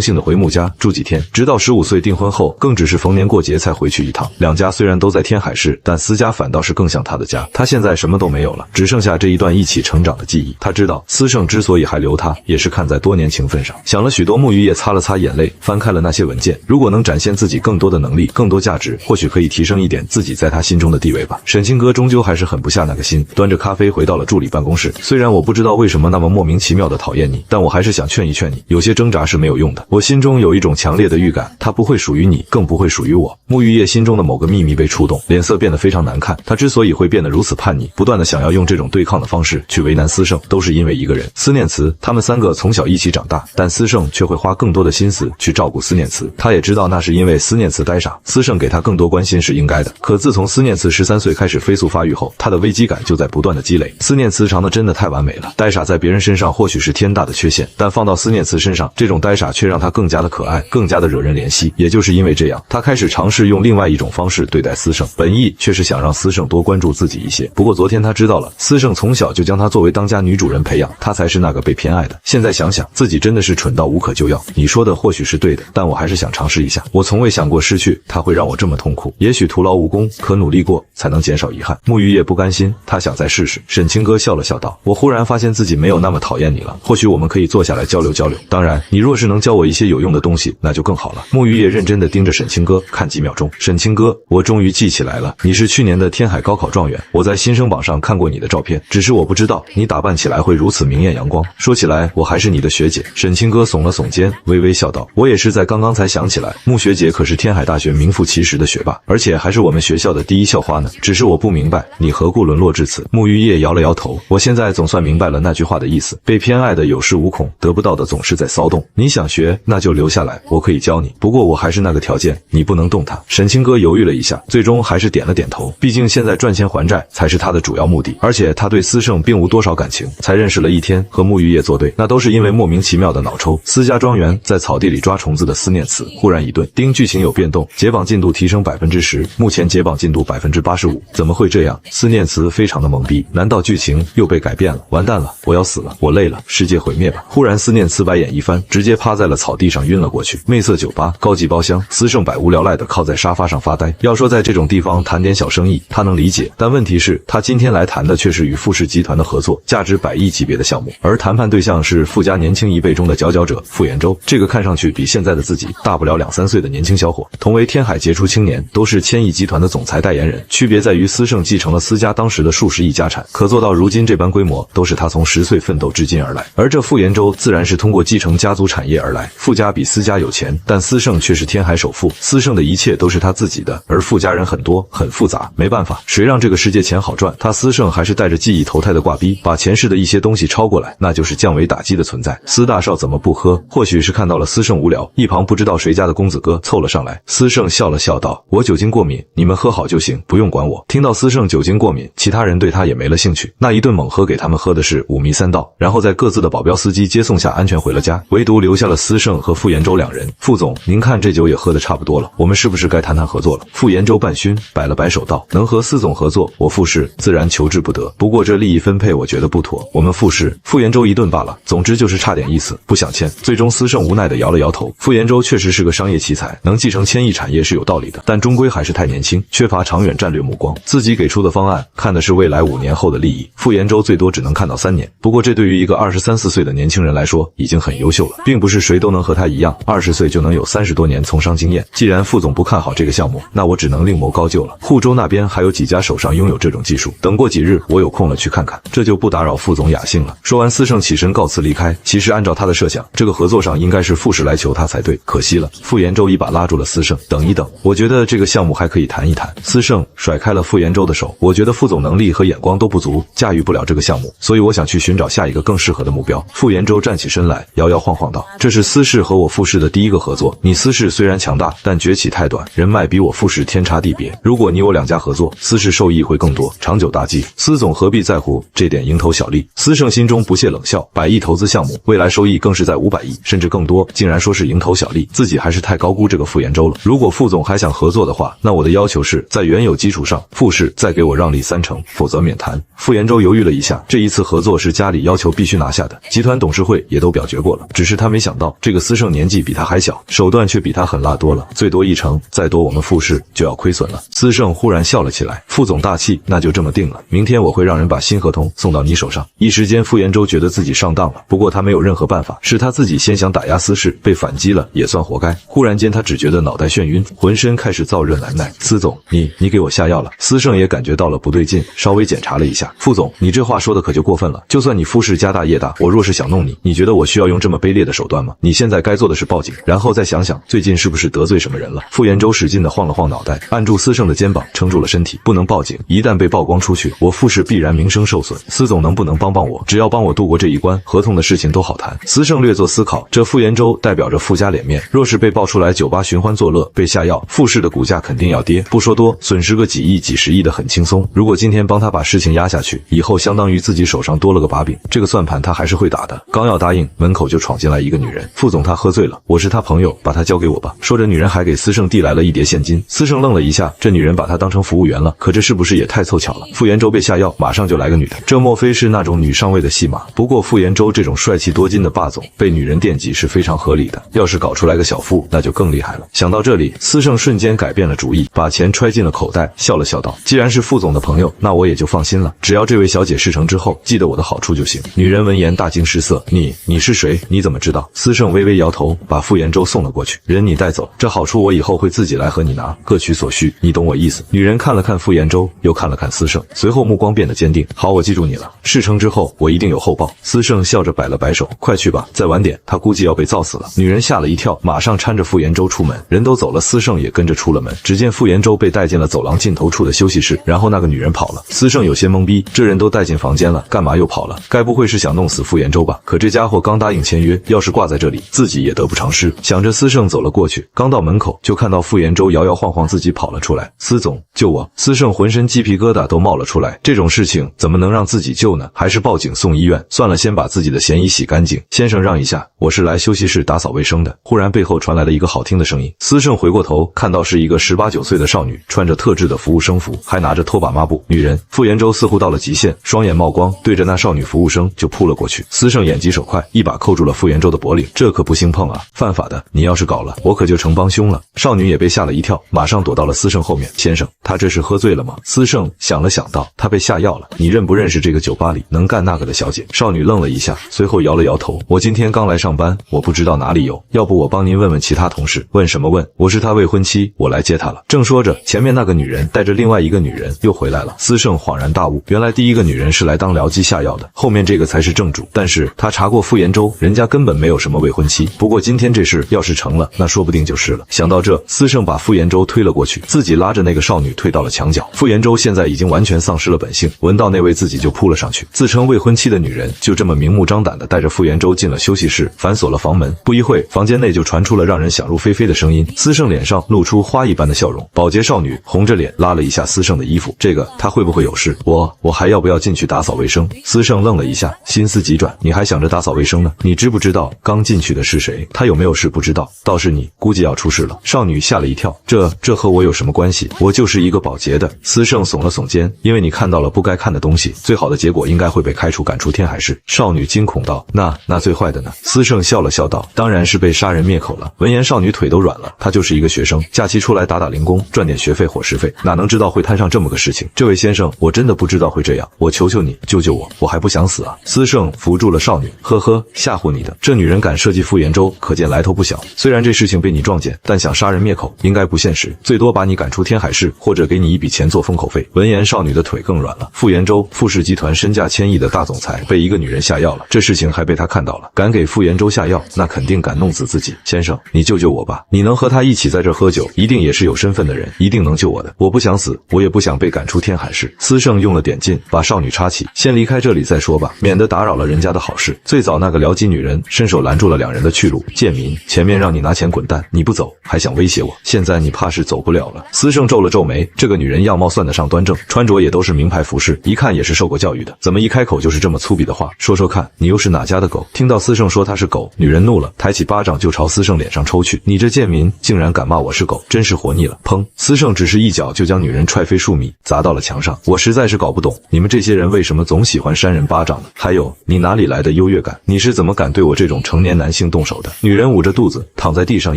性的回穆家住几天，直到15岁订婚后，更只是逢年过节才回去一趟。两家虽然都在天海市，但私家反倒是更像他的家。他现在什么都没有了，只剩下这一段一起成长的记忆。他知道司胜之所以还留他，也是看在多年情分上。想了许多，沐玉叶擦了擦眼泪，翻开了那些文件。如果能展现自己更多的能力，更多价值，或许可以提升一点自己在他心中的地位吧。沈清歌终究还是狠不下那个心，端着咖啡回到了助理办公室。虽然我不知道为什么那么莫名其妙的讨厌你，但我还是想劝一劝你，有些挣扎是没有用的。我心中有一种强烈的预感，他不会属于你，更不会属于我。沐玉叶心中的某个秘密被触动，脸色变得非常难看。他之所以会变得如此叛逆，不断的想要用这种对抗的方式去为难司胜，都是因为一个人，思念慈。他们3个从小一起长大，但司胜却会花更多的心思去照顾思念慈。他也知道那是因为思念慈呆傻，司胜给他更多关心是应该的。可自从思念慈13岁开始飞速发育后，他的危机感就在不断的积累。思念慈长得真的太完美了，呆傻在别人身上或许是天大的缺陷，但放到思念慈身上，这种呆傻却让他更加的可爱，更加的惹人怜惜。也就是因为这样，他开始尝试用另外一种方式对待司胜，本意却是想让司胜多关注自己一些。不过昨天他知道了，司胜从小就将他作为当家女主人培养，他才是那个被偏爱的。现在想想，自己真的是蠢到无可救药。你说的或许是对的，但我还是想尝试一下。我从未想过失去他会让我这么痛苦，也许徒劳无功，可努力过才能减少遗憾。沐玉叶不甘心，他想再试试。沈清歌笑了笑道：“我忽然发现自己没有那么讨厌你了，或许我们可以坐下来交流交流。当然，你若是能教我一些有用的东西，那就更好了。”沐玉叶认真地盯着沈清歌看几秒钟。沈清歌，我终于记起来了，你是去年的天海高考状元，我在新生榜上看过你的照片，只是我不知道你打扮起来会如此明艳阳光。说起来，我还是你的学姐。沈清歌耸了耸肩，微微笑道：“我也是在刚刚才想起来，穆学姐可是天海大学名副其实的学霸，而且还是我们学校的第一校花呢。只是我不明白，你何故沦落至此？”沐玉叶摇了摇头：“我现在总算明白了那句话的意思，被偏爱的有恃无恐，得不到的总是在骚动。你想学，那就留下来，我可以教你。不过我还是那个条件，你不能动它。”沈清歌犹豫了一下，最终还是点了点头。毕竟现在赚钱还债才是他的主要目的，而且他对司胜并无多少感情，才认识了一天和沐玉叶作对，那都是因为莫名其妙的脑抽。私家庄园在草地里抓虫子的思念词忽然一顿，丁剧情有变动，解绑进度提升10%，目前解绑进度85%。怎么会这样？思念词非常的懵逼，难道剧情又被改变了？完蛋了，我要死了，我累了，世界毁灭吧！忽然思念词白眼一翻，直接趴在了草地上晕了过去。媚色酒吧高级包厢，司胜百无聊赖的靠在沙发上发呆。要说在这种地方谈点小生意，他能理解，但问题是，他今天来谈的却是与富士集团的合作，价值100亿级别的项目，而谈判对象是富家年轻一辈中的佼佼者傅延州。这个看上去比现在的自己大不了2-3岁的年轻小伙，同为天海杰出青年，都是千亿集团的总裁代言人，区别在于司胜继承了司家当时的数十亿家产，可做到如今这般规模，都是他从10岁奋斗至今而来。而这傅延州自然是通过继承家族产业而来。傅家比司家有钱，但司胜却是天海首富，司胜的一切都是他自己的，而傅家人很多，很复杂，没办法，谁让这个世界钱好赚，他司胜还是带着记忆投胎的挂逼，把前世的一些东西抄过来，那就是降维打击的存在。司大少怎么不喝？或许是看到了司胜无聊，一旁不知道谁家的公子哥凑了上来。司胜笑了笑道：“我酒精过敏，你们喝好就行，不用管我。”听到司胜酒精过敏，其他人对他也没了兴趣。那一顿猛喝给他们喝的是五迷三道，然后在各自的保镖司机接送下安全回了家，唯独留下了司胜和傅延州两人。傅总，您看这酒也喝得差不多了，我们是不是该谈谈合作了？傅延州半醺，摆了摆手道：“能和司总合作，我傅氏自然求之不得。不过这利益分配我觉得不妥，我们傅氏……”傅延州一顿罢了，总之就是差点意思，不想签。最终司胜无奈地摇了摇头。傅延州确实是个商业奇才，能继承千亿产业是有道理的，但终归还是太年轻，缺乏长远战略目光。自己给出的方案看的是未来5年后的利益，傅延州最多只能看到3年。不过这对于一个23、24岁的年轻人来说已经很优秀了，并不是谁都能和他一样20岁就能有30多年从商经验。既然傅总不看好这个项目，那我只能另谋高就了。沪州那边还有几家手上拥有这种技术，等过几日我有空了去看看，这就不打扰傅总雅兴了。说完，司胜起身告辞离开。其实按照他的设想，这个合作上应该是傅氏来求他才对，可惜了。傅延州一把拉住了司胜：“等一等，我觉得这个项目还可以谈一谈。”司胜甩开了傅延州的手：“我觉得傅总能力和眼光都不足，驾驭不了这个项目，所以我想去寻找下一个更适合的目标。”傅延州站起身来，摇摇晃晃道：“这是司氏和我傅氏的第一个合作，你司氏虽然强大，但崛起太短，人脉比我傅氏天差地别。如果你我2家合作，司氏受益会更多，长久大计。司总何必在乎这点蝇头小利？”司胜心中不屑冷笑：100亿投资项目，未来收益更是在500亿，甚至更多，竟然说是蝇头小利，自己还是太高估这个傅延州了。如果傅总还想合作的话，那我的要求是在原有基础上，傅氏再给我让利30%，否则免谈。傅延州犹豫了一下，这一次合作是家里要求必须拿下的，集团董事会也都表决过了，只是他没想到这个司胜年纪比他还小，手段却比他狠辣多了，最多1成，再多我们傅氏就要亏损了。司胜忽然笑了起来：“傅总大气，那就这么定了，明天我会让人把新合同送到你手上。”一时间傅延州觉得自己上当了，不过他没有任何办法，是他自己先想打压司氏，被反击了也算活该。忽然间他只觉得脑袋眩晕，浑身开始燥热难耐。“司总，你给我下药了。”司胜也感觉到了不对劲，稍微检查了一下：“傅总，你这话说的可就过分了，就算你傅氏家大业大，我若是想弄你，你觉得我需要用这么卑劣的手段吗？你现在该做的是报警，然后再想想最近是不是得罪什么人了。”傅延州使劲地晃了晃脑袋，按住司胜的肩膀，撑住了身体：“不能报警，一旦被曝光出去，我傅氏必然名声受损。司总能不能帮我？只要帮我度过这一关，合同的事情都好谈。”司胜略作思考，这傅延州代表着傅家脸面，若是被爆出来酒吧寻欢作乐，被下药，傅氏的股价肯定要跌，不说多，损失个几亿几十亿的很轻松。如果今天帮他把事情压下去，以后相当于自己手上多了个把柄，这个算盘他还是会打的。刚要答应，门口就闯进来一个女人：“傅总他喝醉了，我是他朋友，把他交给我吧。”说着女人还给司胜递来了一叠现金。司胜愣了一下，这女人把他当成服务员了，可这是不是也太凑巧了？傅延州被下药，马上就来个女的，这莫非是那种女上位的戏码？不过傅延州这种帅气多金的霸总被女人惦记是非常合理的，要是搞出来个小傅，那就更厉害了。想到这里，司胜瞬间改变了主意，把钱揣进了口袋，笑了笑道：“既然是傅总的朋友，那我也就放心了。只要这位小姐事成之后记得我的好处就行。女人闻言大惊失色，你是谁？你怎么知道？司胜微微摇头，把傅延州送了过去。人你带走，这好处我以后会自己来和你拿，各取所需，你懂我意思。女人看了看傅延州，又看了看司胜，随后目光变得坚定。好，我记住你了，事成之后我一定有后报。司胜笑着摆了摆手，快去吧，再晚点他估计要被造死了。女人吓了一跳，马上搀着傅延州出门。人都走了，司胜也跟着出了门。只见傅延州被带进了走廊尽头处的休息室，然后那个女人跑了。司胜有些懵逼，这人都带进房间了，干嘛又跑了？该不会是想弄死傅延州吧？可这家伙刚答应签约，要是挂在这里，自己也得不偿失。想着，司胜走了过去，刚到门口就看到傅延州摇摇晃晃自己跑了出来。司总，救我！司胜浑身鸡皮疙瘩都冒了出来，这种事情怎么能让自己救呢？还是报警送医院算了，先把自己的嫌疑洗干净。先生让一下，我是来休息室打扫卫生的。忽然背后传来了一个好听的声音，司胜回过头，看到是一个18、19岁的少女，穿着特制的服务生服，还拿着拖把抹布。女人傅延州似乎到了极限，双眼冒光，对着那少女服务生就扑了过去。司胜眼疾手快，一把扣住了傅延州的脖领，这可不兴碰啊，犯法的，你要是搞了，我可就成帮凶了。少女也被吓了一跳，马上躲到了司胜后面。先生，他这是喝醉了吗？司胜想了想道，他被下药了。你认不认识这个酒吧里能干那个的小姐？少女愣了一下，随后摇了摇头，我今天刚来上班，我不知道哪里有，要不我帮您问问其他同事。问什么问？我是他未婚妻，我来接他了。正说着，前面那个女人带着另外一个女人又回来了。司胜恍然大悟，原来第一个女人是来当僚机下药的，后面这个才是正主。但是他查过傅延州，人家根本没有什么未婚妻。不过今天这事要是成了，那说不定就是了。想到这，司胜把傅延州推了过去，自己拉着那个少女退到了墙角。傅延州现在已经完全丧失了本性，闻到那味自己就扑了上去。自称未婚妻的女人就这么明目张胆地带着傅延州进了休息室，反锁了房门。不一会，房间内就传出了让人想入非非的声音。司胜脸上露出花一般的笑容。保洁少女红着脸拉了一下司胜的衣服，这个他会不会有事？我还要不要进去打扫卫生？司胜愣了一下，心思急转，你还想着打扫卫生呢？你知不知道刚进去的是谁？他有没有事不知道，倒是你估计要出事了。少女吓了一跳，这和我有什么关系？我就是一个保洁的。司胜耸了耸肩，因为你看到了不该看的东西，最好的结果应该会被开除赶出天海市。少女惊恐道，那最坏的呢？司胜笑了笑道，当然是被杀人灭口了。闻言少女腿都软了，她就是一个学生，假期出来打打零工，赚点学费伙食费，哪能知道会摊上这么个事情？这位先生，我真的不知道会这样，我求求你救救我，我还不想死啊！司胜扶住了少女，呵呵，吓唬你的，这女人敢设计傅延州，可见来头不小。虽然这事情被你撞见，但想杀人灭口应该不现实，最多把你赶出天海市，或者给你一笔钱做封口费。闻言少女的腿更软了，傅延州傅氏集团身价1000亿的大总裁被一个女人下药了，这事情还被他看到了，敢给傅延州下药，那肯定敢弄死自己。先生，你救救我吧，你能和他一起在这喝酒，一定也是有身份的人，一定能救我的。我不想死，我也不想被赶出天海市。司胜用了点劲，把少女插起，先离开这里再说吧，免得打扰了人家的好事。最早那个僚机女人伸手拦住了两人的去路，贱民，前面让你拿钱滚蛋，你不走还想威胁我，现在你怕是走不了了。司胜皱了皱眉，这个女人样貌算得上端正，穿着也都是名牌服饰，一看也是受过教育的，怎么一开口就是这么粗鄙的话？说说看，你又是哪家的狗？听到司胜说他是狗，女人怒了，抬起巴掌就朝司胜脸上抽去。你这贱民竟然敢骂我是狗，真是活腻了！砰！司胜只是一脚就将女人踹飞数米，砸到了墙上。我实在是搞不懂，你们这些人为什么总喜欢扇人巴掌呢？还有，你哪里来的优越感？你是怎么敢对我这种成年男性动手的？女人捂着肚子躺在地上，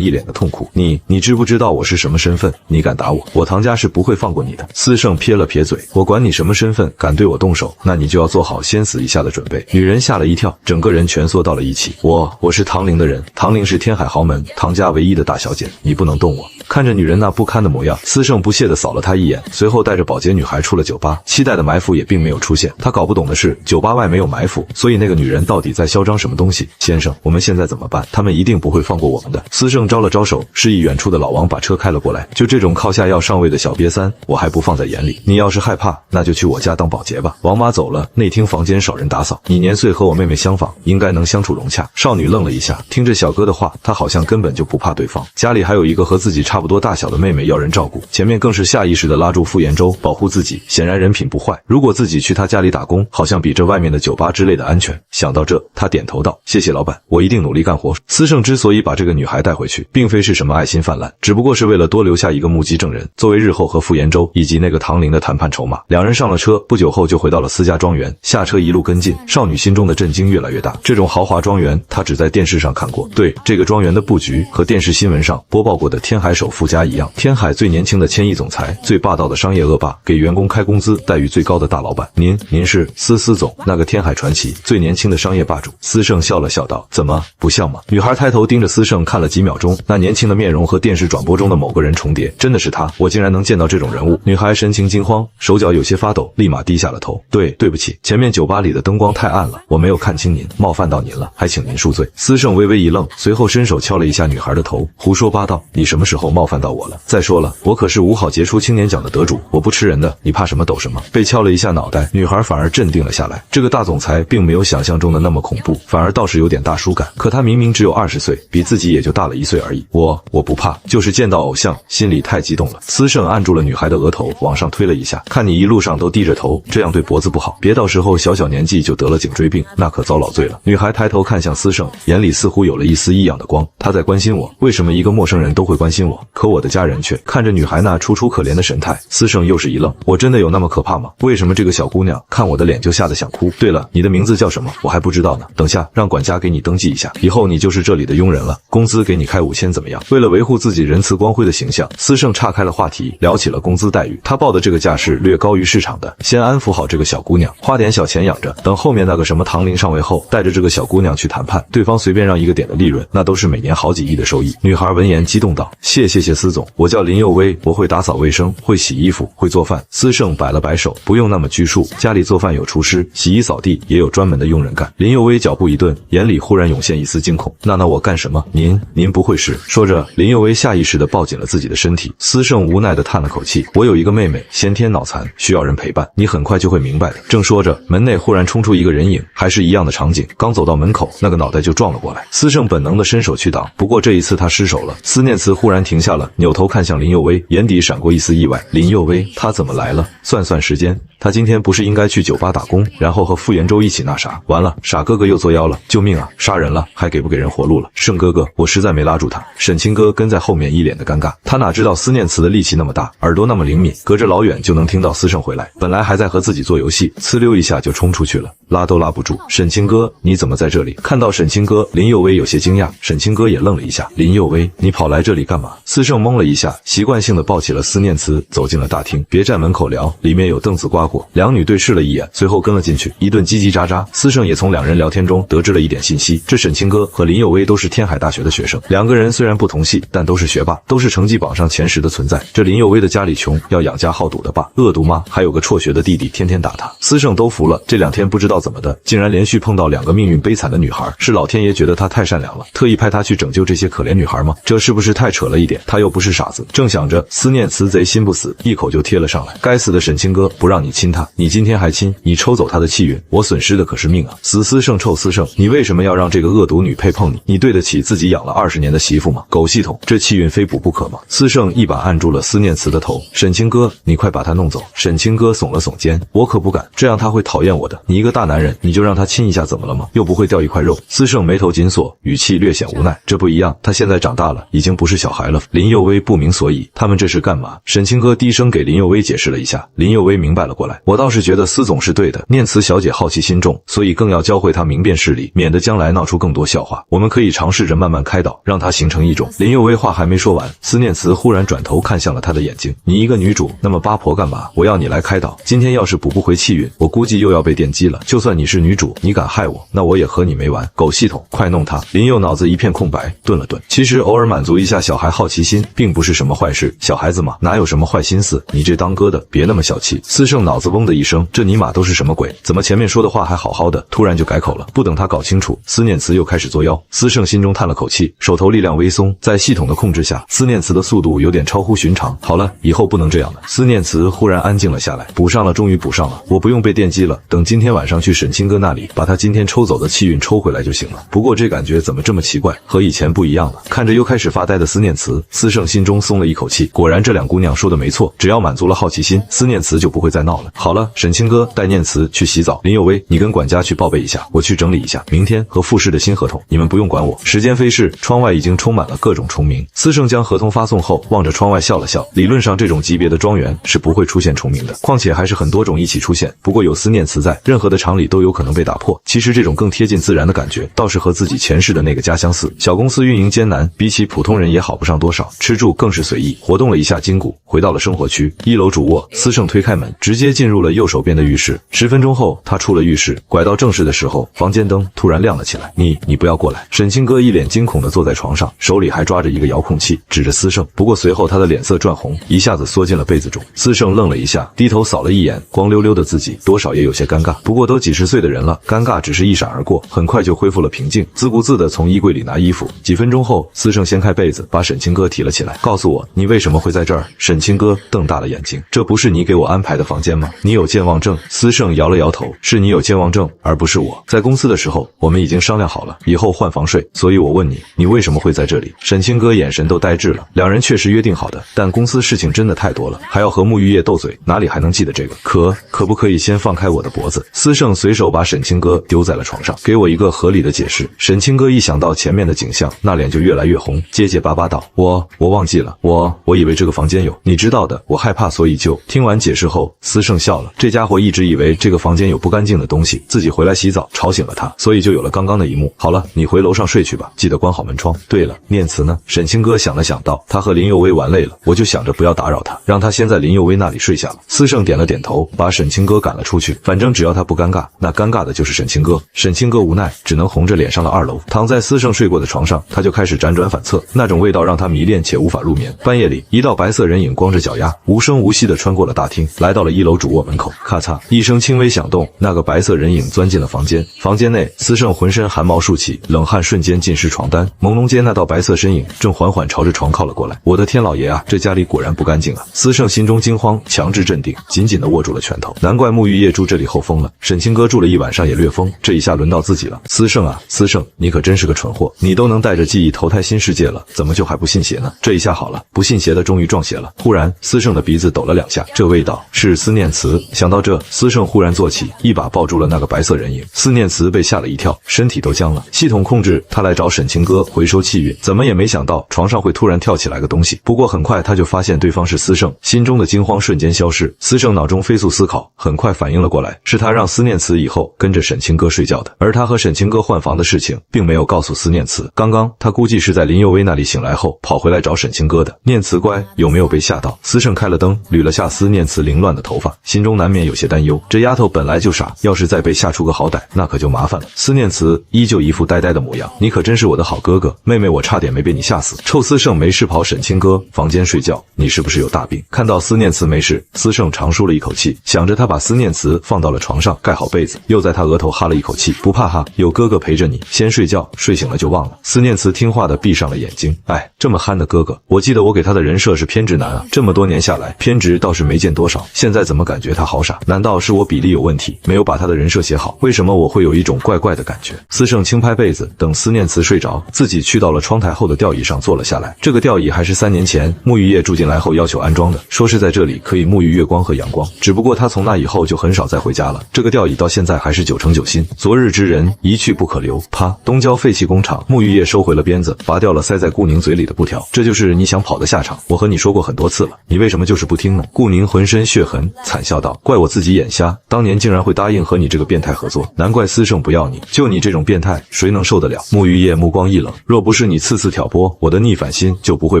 一脸的痛苦。你知不知道我是什么身份？你敢打我，我唐家是不会放过你的。司胜撇了撇嘴，我管你什么身份，敢对我动手，那你就要做好先死一下的准备。女人吓了一跳，整个人蜷缩到了一起。我是唐陵的人，唐陵是天海豪门唐家唯一的大小姐，你不能动我。看着女人那不堪的模样，司胜不屑地扫了她一眼，随后带着保洁女孩出了酒吧。期待的埋伏也并没有出现，他搞不懂的是酒吧外没有埋伏，所以那个女人到底在嚣张什么东西？先生，我们现在怎么办？他们一定不会放过我们的。司胜招了招手，示意远处的老王把车开了过来。就这种靠下药上位的小瘪三，我还不放在眼里。你要是害怕，那就去我家当保洁吧。王妈走了，内厅房间少人打扫。你年岁和我妹妹相仿，应该能相处融洽。少女愣了一下，听着小哥的话，她好像根本就不怕对方。家里还有一个和自己差不多大小的妹妹要人照顾，前面更是下意识地拉住傅延州保护自己，显然人品不坏。如果自己去他家里打工，好像比这外面的酒吧之类的安全。想到这，他点头道：谢谢老板，我一定努力干活。司胜之所以把这个女孩带回去，并非是什么爱心泛滥，只不过是为了多留下一个目击证人，作为日后和傅延州以及那个唐陵的谈判筹码。两人上了车，不久后就回到了私家庄园，下车一路跟进。少女心中的震惊越来越大，这种豪华庄园她只在电视上看过。对，这个庄园的布局和电视新闻上播报过的天海首富家一样，天海最年轻的千亿总裁，最霸道的商业恶霸，给员工开过工资待遇最高的大老板。您是司总，那个天海传奇最年轻的商业霸主。司胜笑了笑道：怎么不像吗？女孩抬头盯着司胜看了几秒钟，那年轻的面容和电视转播中的某个人重叠，真的是他，我竟然能见到这种人物。女孩神情惊慌，手脚有些发抖，立马低下了头。对不起，前面酒吧里的灯光太暗了，我没有看清您，冒犯到您了，还请您恕罪。司胜微微一愣，随后伸手敲了一下女孩的头，胡说八道，你什么时候冒犯到我了？再说了，我可是5好杰出青年奖的得主，我不吃人的，你怕什么抖什么？被敲了一下脑袋，女孩反而镇定了下来。这个大总裁并没有想象中的那么恐怖，反而倒是有点大叔感。可他明明只有20岁，比自己也就大了1岁而已。我不怕，就是见到偶像，心里太激动了。司胜按住了女孩的额头，往上推了一下，看你一路上都低着头，这样对脖子不好，别到时候小年纪就得了颈椎病，那可遭老罪了。女孩抬头看向司胜，眼里似乎有了一丝异样的光。他在关心我，为什么一个陌生人都会关心我？可我的家人却……看着女孩那楚楚可怜的神态，司胜又是一愣。我真的有那么可怕吗？为什么这个小姑娘看我的脸就吓得想哭？对了，你的名字叫什么？我还不知道呢。等下让管家给你登记一下，以后你就是这里的佣人了，工资给你开5000怎么样？为了维护自己仁慈光辉的形象，司胜岔开了话题，聊起了工资待遇。他报的这个价是略高于市场的，先安抚好这个小姑娘，花点小钱养着，等后面那个什么唐林上位后，带着这个小姑娘去谈判，对方随便让1个点的利润，那都是每年好几亿的收益。女孩闻言激动道：谢司总，我叫林佑薇，我会打扫卫生，会洗衣服，会做饭。司胜摆了摆手，不用那么拘束，家里做饭有厨师，洗衣扫地也有专门的佣人干。林佑薇脚步一顿，眼里忽然涌现一丝惊恐，那我干什么？您不会是……说着，林佑薇下意识地抱紧了自己的身体。司胜无奈地叹了口气，我有一个妹妹，先天脑残，需要人陪伴，你很快就会明白的。正说着，门内忽然冲出一个人影，还是一样的场景，刚走到门口，那个脑袋就撞了过来。司胜本能地伸手去挡，不过这一次他失手了。思念慈忽然停下了，扭头看向林佑薇，眼底闪过一丝意外。林佑薇，他怎么来了？算时间，他今天不是应该去酒吧打工，然后和傅延州一起那啥？完了，傻哥哥又作妖了！救命啊！杀人了，还给不给人活路了？胜哥哥，我实在没拉住他。沈清哥跟在后面一脸的尴尬，他哪知道思念慈的力气那么大，耳朵那么灵敏，隔着老远就能听到司胜回来。本来还在和自己做游戏，呲溜一下就冲出去了，拉都拉不住。沈清哥，你怎么在这里？看到沈清哥，林佑薇有些惊讶，沈清哥也愣了一下。林佑薇，你跑来这里干嘛？司胜懵了一下，习惯性的抱起了思念慈，走进了大厅。别站门口聊，里面有凳子刮过。两女对视了一眼，随后跟了进去，一顿叽叽喳喳。司胜也从两人聊天中得知了一点信息，这沈清哥和林佑薇都是天海大学的学生，两个人虽然不同系，但都是学霸，都是成绩榜上前10的存在。这林佑薇的家里穷，要养家好赌的爸，恶毒妈，还有个辍学的弟弟，天天打他。司胜都服了，这2天不知道怎么的，竟然连续碰到2个命运悲惨的女孩，是老天爷觉得他太善良了，特意派他去拯救这些可怜女孩吗？这是不是太扯了一点？他又不是傻子。正想着，思念慈贼心不死，一口就贴了上来。该死的沈清哥，不让你亲他，你今天还亲，你抽走他的气运，我损失的可是命啊！死司胜，臭司胜，你为什么要让这个恶毒女配碰你？你对得起自己养了20年的媳妇吗？狗系统，这气运非补不可吗？司胜一把按住了思念慈的头，沈清哥，你快把他弄走。沈清哥耸了耸肩，我可不敢，这样他会讨厌我的。你一个大男人，你就让他亲一下怎么了吗？又不会掉一块肉。司胜眉头紧锁，语气略显无奈。这不一样，他现在长大了，已经不是小孩了。林佑薇不明所以，他们这是干嘛？沈清哥低声给林佑薇解释了一下，林佑薇明白了过来。我倒是觉得司总是对的，念慈小姐好奇心重，所以更要教会她明辨事理，免得将来闹出更多笑话。我们可以尝试着慢慢开导，让她形成一种……林佑薇话还没说完，思念慈忽然转头看向了她的眼睛。你一个女主，那么八婆干嘛？我要你来开导。今天要是补不回气运，我估计又要被电击了。就算你是女主，你敢害我，那我也和你没完。狗系统，快弄他！林佑脑子一片空白，顿了顿。其实偶尔满足一下小孩好奇心，并不是什么坏事。小孩子嘛，哪有什么坏心思？你这当哥的，别那么小气。司胜脑子嗡的一声，这尼玛都是什么鬼？怎么前面说的话还好好的，突然就改口了？不等他搞清楚，思念慈又开始作妖。司胜心中叹了口气，手头力量微松，在系统的控制下，思念慈的速度有点超乎寻常。好了，以后不能这样了。思念慈忽然安静了下来，补上了，终于补上了，我不用被电击了。等今天晚上去沈清哥那里，把他今天抽走的气运抽回来就行了。不过这感觉怎么这么奇怪，和以前不一样了。看着又开始发呆的思念慈，司胜心中松了一口气。果然这2姑娘说的没错，只要满足了好奇心，思念慈就不会再闹了。好了，沈清哥带念慈去洗澡，林佑薇，你跟管家去报备一下，我去整理一下明天和傅氏的新合同，你们不用管我。时间飞逝，窗外已经充满了各种虫鸣。司胜将合同发送后，望着窗外笑了笑。理论上这种级别的庄园是不会出现虫鸣的，况且还是很多种一起出现。不过有思念慈在，任何的常理都有可能被打破。其实这种更贴近自然的感觉，倒是和自己前世的那个家相似。小公司运营艰难，比起普通人也好不上多少，吃住更是随意。活动了一下筋骨，回到了生活区1楼主卧。司胜推开门，直接接进入了右手边的浴室。10分钟后，他出了浴室，拐到正室的时候，房间灯突然亮了起来。你不要过来！沈清歌一脸惊恐地坐在床上，手里还抓着一个遥控器，指着思胜。不过随后他的脸色转红，一下子缩进了被子中。思胜愣了一下，低头扫了一眼光溜溜的自己，多少也有些尴尬。不过都几十岁的人了，尴尬只是一闪而过，很快就恢复了平静，自顾自地从衣柜里拿衣服。几分钟后，思胜掀开被子，把沈清歌提了起来，告诉我你为什么会在这儿？沈清歌瞪大了眼睛，这不是你给我安排的房间吗？你有健忘症？思胜摇了摇头，是你有健忘症，而不是我。在公司的时候，我们已经商量好了，以后换房睡，所以我问你，你为什么会在这里？沈清歌眼神都呆滞了。两人确实约定好的，但公司事情真的太多了，还要和沐浴液斗嘴，哪里还能记得这个？可不可以先放开我的脖子？思胜随手把沈清歌丢在了床上，给我一个合理的解释。沈清歌一想到前面的景象，那脸就越来越红，结结巴巴道：我忘记了，我以为这个房间有，你知道的，我害怕所以就……听完解释后，思胜笑了，这家伙一直以为这个房间有不干净的东西，自己回来洗澡吵醒了他，所以就有了刚刚的一幕。好了，你回楼上睡去吧，记得关好门窗。对了，念慈呢？沈清歌想了想道，他和林佑威玩累了，我就想着不要打扰他，让他先在林佑威那里睡下了。思胜点了点头，把沈清歌赶了出去，反正只要他不尴尬，那尴尬的就是沈清歌。沈清歌无奈，只能红着脸上了2楼，躺在思胜睡过的床上，他就开始辗转反侧，那种味道让他迷恋且无法入眠。半夜里，一道白色人影光着脚丫，无声无息地穿过了大厅，来到了1楼主卧门口。咔嚓一声轻微响动，那个白色人影钻进了房间。房间内，思胜浑身汗毛竖起，冷汗瞬间浸湿床单。朦胧间，那道白色身影正缓缓朝着床靠了过来。我的天老爷啊，这家里果然不干净啊！思胜心中惊慌，强制镇定，紧紧地握住了拳头。难怪沐浴液住这里后疯了，沈清歌住了一晚上也略疯，这一下轮到自己了。思胜啊，思胜，你可真是个蠢货！你都能带着记忆投胎新世界了，怎么就还不信邪呢？这一下好了，不信邪的终于撞邪了。忽然，思胜的鼻子抖了2下，这味道是思念慈。想到这，思胜忽然坐起，一把抱住了那个白色人影。思念慈被吓了一跳，身体都僵了。系统控制他来找沈清歌回收气运，怎么也没想到床上会突然跳起来个东西。不过很快他就发现对方是思胜，心中的惊慌瞬间消失。思胜脑中飞速思考，很快反应了过来，是他让思念慈以后跟着沈清歌睡觉的，而他和沈清歌换房的事情并没有告诉思念慈。刚刚他估计是在林佑威那里醒来后跑回来找沈清歌的。念慈乖，有没有被吓到？思胜开了灯，捋了下思念慈凌乱的头发，心中难免有些担忧。这丫头本来就傻，要是再被吓出个好歹，那可就麻烦了。思念慈依旧一副呆呆的模样，你可真是我的好哥哥，妹妹我差点没被你吓死。臭思胜没事跑沈清歌房间睡觉，你是不是有大病？看到思念慈没事，思胜长舒了一口气，想着他把思念慈放到了床上，盖好被子，又在他额头哈了一口气，不怕哈，有哥哥陪着你，先睡觉，睡醒了就忘了。思念慈听话的闭上了眼睛。哎，这么憨的哥哥，我记得我给他的人设是偏执男啊，这么多年下来，偏执倒是没见多少，现在怎么感觉他好傻？难道是我比例有问题，没有把他的人设写好？为什么我会有一种怪怪的感觉？思胜轻拍被子，等思念慈睡着，自己去到了窗台后的吊椅上坐了下来。这个吊椅还是3年前沐浴液住进来后要求安装的，说是在这里可以沐浴月光和阳光，只不过他从那以后就很少再回家了。这个吊椅到现在还是9成9新，昨日之人一去不可留。啪，东郊废弃工厂，沐浴液收回了鞭子，拔掉了塞在顾宁嘴里的布条。这就是你想跑的下场，我和你说过很多次了，你为什么就是不听呢？顾宁浑身血痕，惨笑道：怪我自己眼瞎，当年竟然会答应和你这个变态合作，难怪思胜不要你，就你这种变态，谁能受得了？沐浴液目光一冷，若不是你次次挑拨，我的逆反心就不会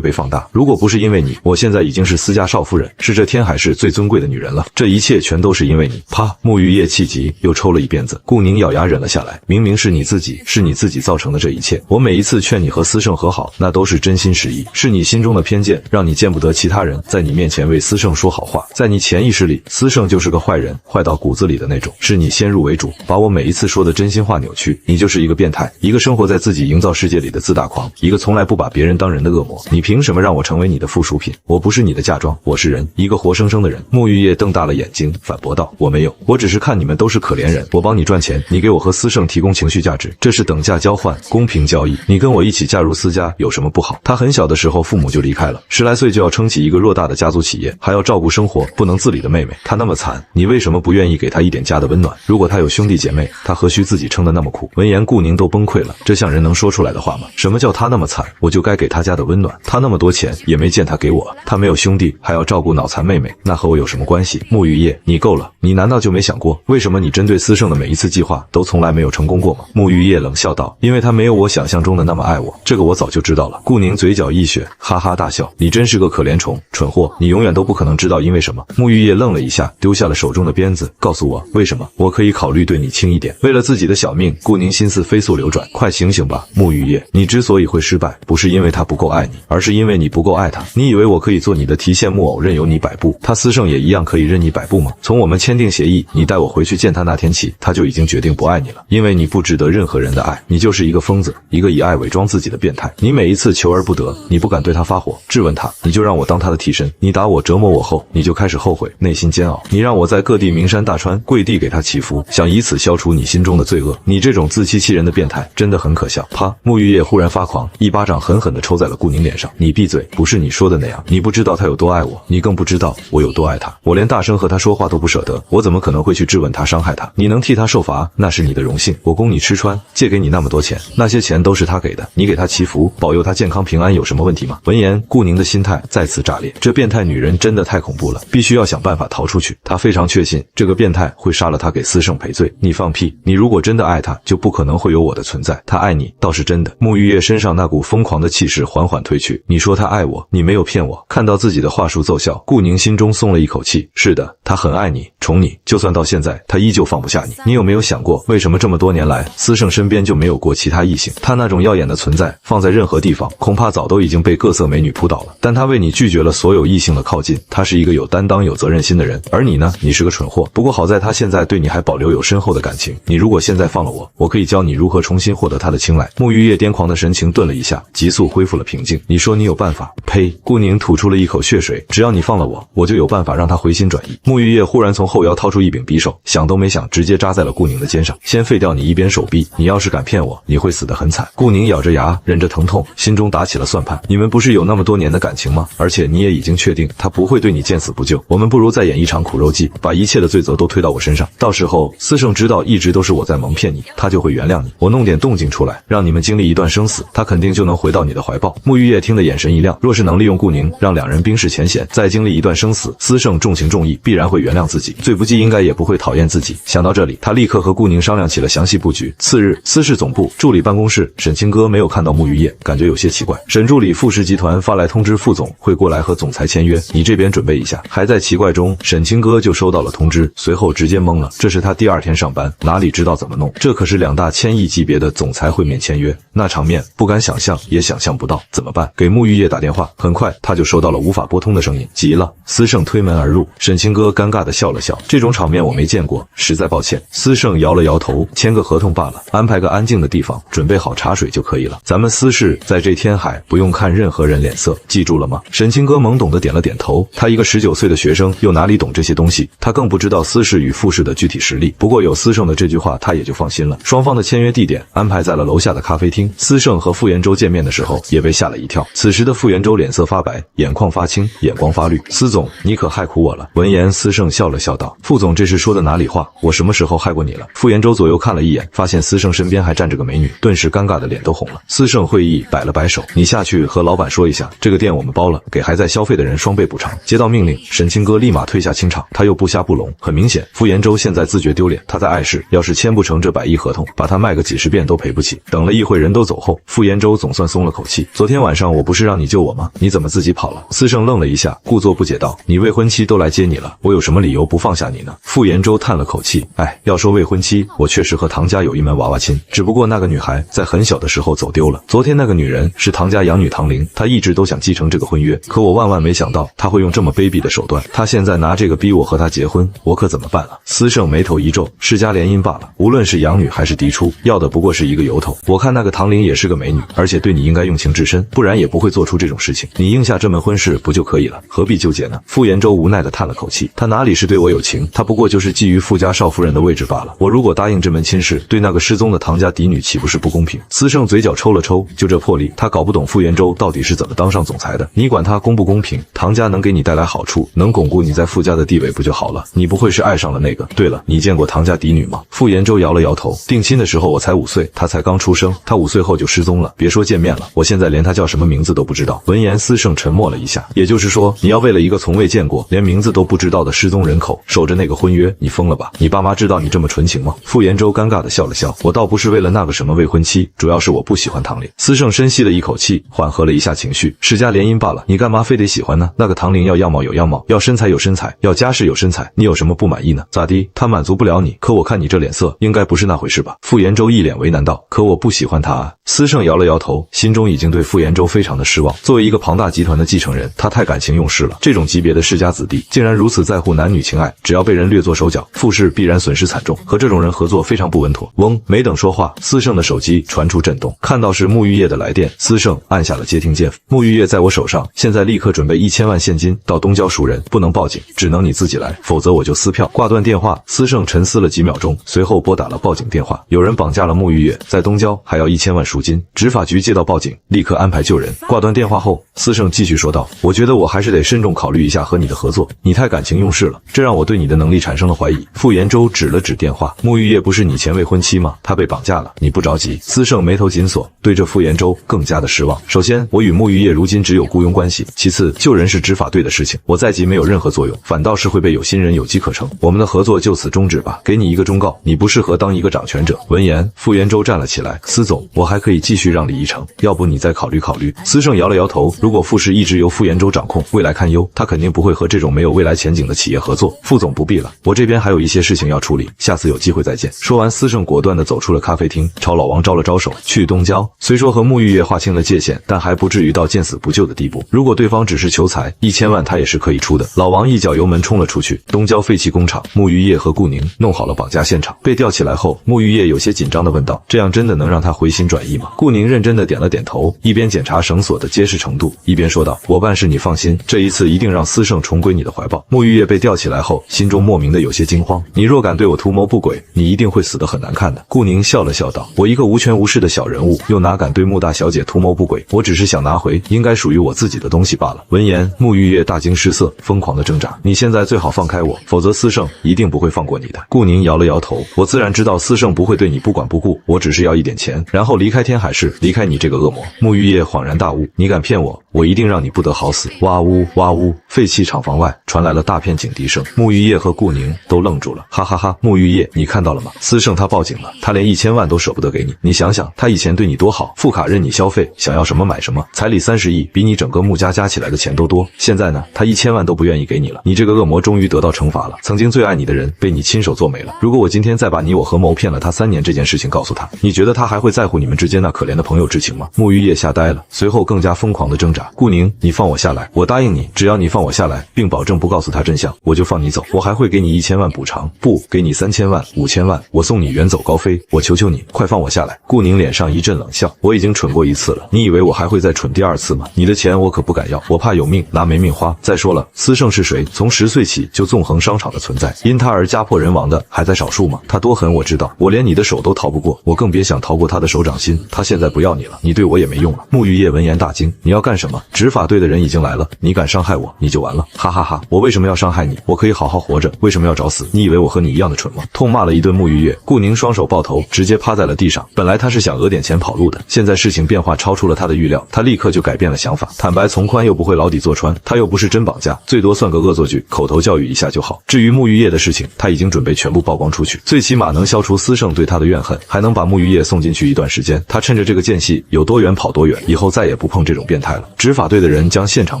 被放大。如果不是因为你，我现在已经是私家少夫人，是这天海市最尊贵的女人了。这一切全都是因为你。啪，沐浴液气急，又抽了一鞭子。顾宁咬牙忍了下来，明明是你自己造成的这一切。我每一次劝你和思胜和好，那都是真心实意，是你心中的偏见，让你见不得其他人在你面前为思胜说好话。在你潜意识里，思胜就是个坏人，坏到骨子里的那种。是你先入为主，把我每一次说的真心话扭曲。你就是一个变态，一个生活在自己营造世界里的自大狂，一个从来不把别人当人的恶魔。你凭什么让我成为你的附属品？我不是你的嫁妆，我是人，一个活生生的人。沐浴液瞪大了眼睛，反驳道：我没有，我只是看你们都是可怜人，我帮你赚钱，你给我和思胜提供情绪价值，这是等价交换，公平交易。你跟我一起嫁入私家有什么不好？他很小的时候父母就离开了，10来岁就要撑起一个偌大的家族企业，还要照顾生活不能自理的妹妹。他那么惨，你为什么不愿意给他一点家的温暖？如果他有兄弟姐妹，他何须自己撑得那么苦？闻言顾宁都崩溃了，这像人能说出来的话吗？什么叫他那么惨，我就该给他家的温暖？他那么多钱也没见他给我，他没有兄弟还要照顾脑残妹妹，那和我有什么关系？沐浴液，你够了，你难道就没想过为什么你针对思胜的每一次计划都从来没有成功过吗？沐浴液冷笑道：因为他没有我想象中的那么爱我，这个我早就知道了。顾宁嘴角一血，哈哈大笑，你真是个可怜虫，蠢货，你永远都不可能知道因为什么。沐浴液愣了一下，丢下了手中的鞭子，告诉我为什么？我可以考虑对你轻一点。为了自己的小命，顾宁心思飞速流转。快醒醒吧，沐玉叶！你之所以会失败，不是因为他不够爱你，而是因为你不够爱他。你以为我可以做你的提线木偶，任由你摆布？他司胜也一样可以任你摆布吗？从我们签订协议，你带我回去见他那天起，他就已经决定不爱你了，因为你不值得任何人的爱，你就是一个疯子，一个以爱伪装自己的变态。你每一次求而不得，你不敢对他发火，质问他，你就让我当他的替身。你打我折磨我后，你就开始后悔，内心煎熬。你让我在各地名山大川跪地给他祈福，想以此消除你心中的罪恶。你这种自欺欺人的变态真的很可笑。啪！沐玉叶忽然发狂，一巴掌狠狠地抽在了顾宁脸上。你闭嘴！不是你说的那样，你不知道他有多爱我，你更不知道我有多爱他。我连大声和他说话都不舍得，我怎么可能会去质问他伤害他？你能替他受罚，那是你的荣幸。我供你吃穿，借给你那么多钱，那些钱都是他给的，你给他祈福，保佑他健康平安，有什么问题吗？闻言，顾宁的心态再次炸裂，这变态女人真的太恐怖了，必须要想办法逃出去。她非常确信这个变态会杀了她给司胜赔罪。你放屁！你如果真的爱他，就不可能会有我的存在。他爱你倒是真的。沐玉叶身上那股疯狂的气势缓缓褪去。你说他爱我，你没有骗我。看到自己的话术奏效，顾宁心中松了一口气。是的，他很爱你，宠你，就算到现在，他依旧放不下你。你有没有想过，为什么这么多年来，司胜身边就没有过其他异性？他那种耀眼的存在，放在任何地方，恐怕早都已经被各色美女扑倒了。但他为你拒绝了所有异性的靠近。他是一个有担当、有责任心的人，而你呢？你是个蠢货。不过好在他现在对你还保留有深厚的感情。你如果现在放了我，我可以教你如何重新获得他的青睐。沐玉叶癫狂的神情顿了一下，急速恢复了平静。你说你有办法？呸！顾宁吐出了一口血水。只要你放了我，我就有办法让他回心转意。沐玉叶忽然从后腰掏出一柄匕首，想都没想，直接扎在了顾宁的肩上，先废掉你一边手臂。你要是敢骗我，你会死得很惨。顾宁咬着牙，忍着疼痛，心中打起了算盘。你们不是有那么多年的感情吗？而且你也已经确定他不会对你见死不救。我们不如再演一场苦肉计，把一切的罪责都推到我身上。到时候司胜知道一直都是我在蒙骗你，他就会原谅你。我弄点动静出来，让你们经历一段生死，他肯定就能回到你的怀抱。沐玉叶听得眼神一亮，若是能利用顾宁，让两人冰释前嫌，再经历一段生死，司胜重情重义，必然会原谅自己，最不济应该也不会讨厌自己。想到这里，他立刻和顾宁商量起了详细布局。次日，司氏总部助理办公室，沈清歌没有看到沐玉叶，感觉有些奇怪。沈助理富氏集团发来通知，副总会过来和总裁签约，你这边准备一下。还在奇怪中，沈清歌就收到了通知，随后直接懵了。这是他第二天上班，哪里知道怎么弄？这可是2大千亿级别的总裁会面签约，那场面不敢想象，也想象不到。怎么办？给沐玉叶打电话。很快他就收到了无法拨通的声音，急了。司胜推门而入，沈清歌尴尬地笑了笑，这种场面我没见过，实在抱歉。司胜摇了摇头，签个合同罢了，安排个安静的地方，准备好茶水就可以了。咱们司氏在这天海不用看任何人脸色，记住了吗？沈清歌懵懂地点了点头，他一个19岁的学生又哪里懂这些东西，他更不知道司氏与傅氏的具体实力。不过有司胜的这句话，他也就放心了。双方的签约地点安排在了楼下的咖啡厅。司胜和傅延州见面的时候也被吓了一跳，此时的傅延州脸色发白，眼眶发青，眼光发绿。司总，你可害苦我了。闻言，司胜笑了笑道：傅总这是说的哪里话？我什么时候害过你了？傅延州左右看了一眼，发现司胜身边还站着个美女，顿时尴尬的脸都红了。司胜会意摆了摆手，你下去和老板说一下，这个店我们包了，给还在消费的人双倍补偿。接到命令，沈清歌立马退下清场，他又不瞎不聋。很明显，傅延州现在自觉丢脸，他在碍事，要是签不成这100亿合同，把他卖个几十遍都赔不起。等了一会人都走后，傅延州总算松了口气。昨天晚上我不是让你救我吗？你怎么自己跑了？司胜愣了一下，故作不解道：你未婚妻都来接你了，我有什么理由不放下你呢？傅延州叹了口气，要说未婚妻，我确实和唐家有一门娃娃亲，只不过那个女孩在很小的时候走丢了。昨天那个女人是唐家养女唐玲，她一直都想继承这个婚约，可我万万没想到她会用这么卑鄙的手段。她现在拿这个逼我和她结婚，我可怎么办啊？司胜眉头一皱，世家联姻罢了，无论是养女还是嫡出，要的不过是一个由头。我看那个唐玲也是个美女，而且对你应该用情至深，不然也不会做出这种事情。你应下这门婚事不就可以了，何必纠结呢？傅延州无奈地叹了口气，他哪里是对我有情，他不过就是觊觎傅家少夫人的位置罢了。我如果答应这门亲事，对那个失踪的唐家嫡女岂不是不公平？司胜嘴角抽了抽，就这魄力，他搞不懂傅延州到底是怎么当上总裁的。你管他公不公平，唐家能给你带来好处，能巩固你在傅家的地位不就好了？你不会是爱上了那个？对了，你见过唐家嫡女吗？傅延州摇了摇头，定亲的时候我才5岁，他才刚出生，他5岁后就失踪了，别说见面了，我现在连他叫什么名字都不知道。闻言，司胜沉默了一下，也就是说，你要为了一个从未见过、连名字都不知道的失踪人口守着那个婚约，你疯了吧？你爸妈知道你这么纯情吗？傅延州尴尬地笑了笑，我倒不是为了那个什么未婚妻，主要是我不喜欢唐玲。司胜深吸了一口气，缓和了一下情绪，世家联姻罢了，你干嘛非得喜欢呢？那个唐玲要样貌有样貌，要身材有身材，要家世有身材，你有什么不满意呢？咋地？他满足不了你，可我看你这脸色，应该不是那回事吧？傅延州一脸为难道，可我不喜欢他啊。司胜摇了摇头，心中已经对傅延州非常的失望。作为一个庞大集团的继承人，他太感情用事了。这种级别的世家子弟，竟然如此在乎男女情爱，只要被人略作手脚，傅氏必然损失惨重。和这种人合作非常不稳妥。嗡，没等说话，司胜的手机传出震动，看到是沐浴液的来电，司胜按下了接听键。沐浴液在我手上，现在立刻准备1000万现金到东郊赎人，不能报警，只能你自己来，否则我就撕票。挂断电话，司胜沉思了几秒钟，随后拨打了报警电话。有人绑架了沐浴液，在东郊还要1000万赎金。执法局接到报警，立刻安排救人。挂断电话后，司胜继续说道：“我觉得我还是得慎重考虑一下和你的合作，你太感情用事了，这让我对你的能力产生了怀疑。”傅延州指了指电话：“沐浴液不是你前未婚妻吗？她被绑架了，你不着急。”司胜眉头紧锁，对这傅延州更加的失望。首先，我与沐浴液如今只有雇佣关系；其次，救人是执法队的事情，我再急没有任何作用，反倒是会被有心人有机可乘。我们的合作就此终止吧。给你一个忠告，你不适合当一个掌权者。闻言，傅延州站了起来：“司总，我还可以继续让利一成，要不你再考虑考虑。”司胜摇了摇头，如果傅氏一直由傅延州掌控，未来堪忧，他肯定不会和这种没有未来前景的企业合作。傅总不必了，我这边还有一些事情要处理，下次有机会再见。说完，司胜果断地走出了咖啡厅，朝老王招了招手，去东郊。虽说和沐浴液划清了界限，但还不至于到见死不救的地步。如果对方只是求财，1000万他也是可以出的。老王一脚油门冲了出去，东郊废弃工厂，沐浴液和顾宁弄好了绑架现场。被吊起来后，沐浴液有些紧张地问道：“这样真的能让他回心转意吗？”顾宁认真地点了点头，一边检查绳索的结实程度，一边说道：“我办事你放心，这一次一定让司胜重归你的怀抱。”沐浴液被吊起来后，心中莫名的有些惊慌。“你若敢对我图谋不轨，你一定会死得很难看的。”顾宁笑了笑道：“我一个无权无势的小人物，又哪敢对穆大小姐图谋不轨？我只是想拿回应该属于我自己的东西罢了。”闻言，沐浴液大惊失色，疯狂的挣扎：“你现在最好放开我，否则司胜一定不会放过你的。”顾宁摇了摇头：“我自然知道司胜不会对你不管不顾，我只是要一点钱，然后离开天海市，离开你这个恶魔。”沐浴液恍然大悟：“你敢骗我，我一定让你不得好死！”哇呜哇呜，废弃厂房外传来了大片警笛声，沐浴液和顾宁都愣住了。哈哈哈，沐浴液，你看到了吗？司胜他报警了，他连1000万都舍不得给你。你想想，他以前对你多好，副卡任你消费，想要什么买什么，彩礼30亿，比你整个穆家加起来的钱都多。现在呢，他1000万都不愿意给你了。你这个恶魔终于得到惩罚了，曾经最爱你的人被你亲手做没了。如果我今天再把你我合谋骗了他3年这件事情告诉他，你觉得他还会在乎你们之间那可怜的朋友之情吗？沐浴液吓呆了，随后更加疯狂的挣扎：“顾宁，你放我下来，我答应你，只要你放我下来，并保证不告诉他真相，我就放你走。我还会给你1000万补偿，不，给你3000万、5000万，我送你远走高飞。我求求你，快放我下来！”顾宁脸上一阵冷笑：“我已经蠢过一次了，你以为我还会再蠢第2次吗？你的钱我可不敢要，我怕有命拿没命花。再说了，司胜是谁？从10岁起就纵横商场的存在，因他而家破人亡的还在少数吗？他多狠我知道，我连你的手都逃不过，我更别想逃过他的手掌心。他现在不要你了，你对我也没用了。”沐浴液闻言大惊：“你要干什么？执法队的人已经来了，你敢伤害我，你就完了！哈哈哈，我为什么要伤害你？我可以好好活着，为什么要找死？你以为我和你一样的蠢吗？”痛骂了一顿沐浴液，顾宁双手抱头，直接趴在了地上。本来他是想讹点钱跑路的，现在事情变化超出了他的预料，他立刻就改变了想法。坦白从宽又不会牢底坐穿，他又不是真绑架，最多算个恶作剧，口头教育一下就好。至于沐浴液的事情，他已经准备全部曝光出去，最起码能消除司胜对他的怨恨，还能把沐浴液送进去一段时间。他趁着这个间隙有多远跑多远，以后再也不碰这种变态了。执法队的人将现场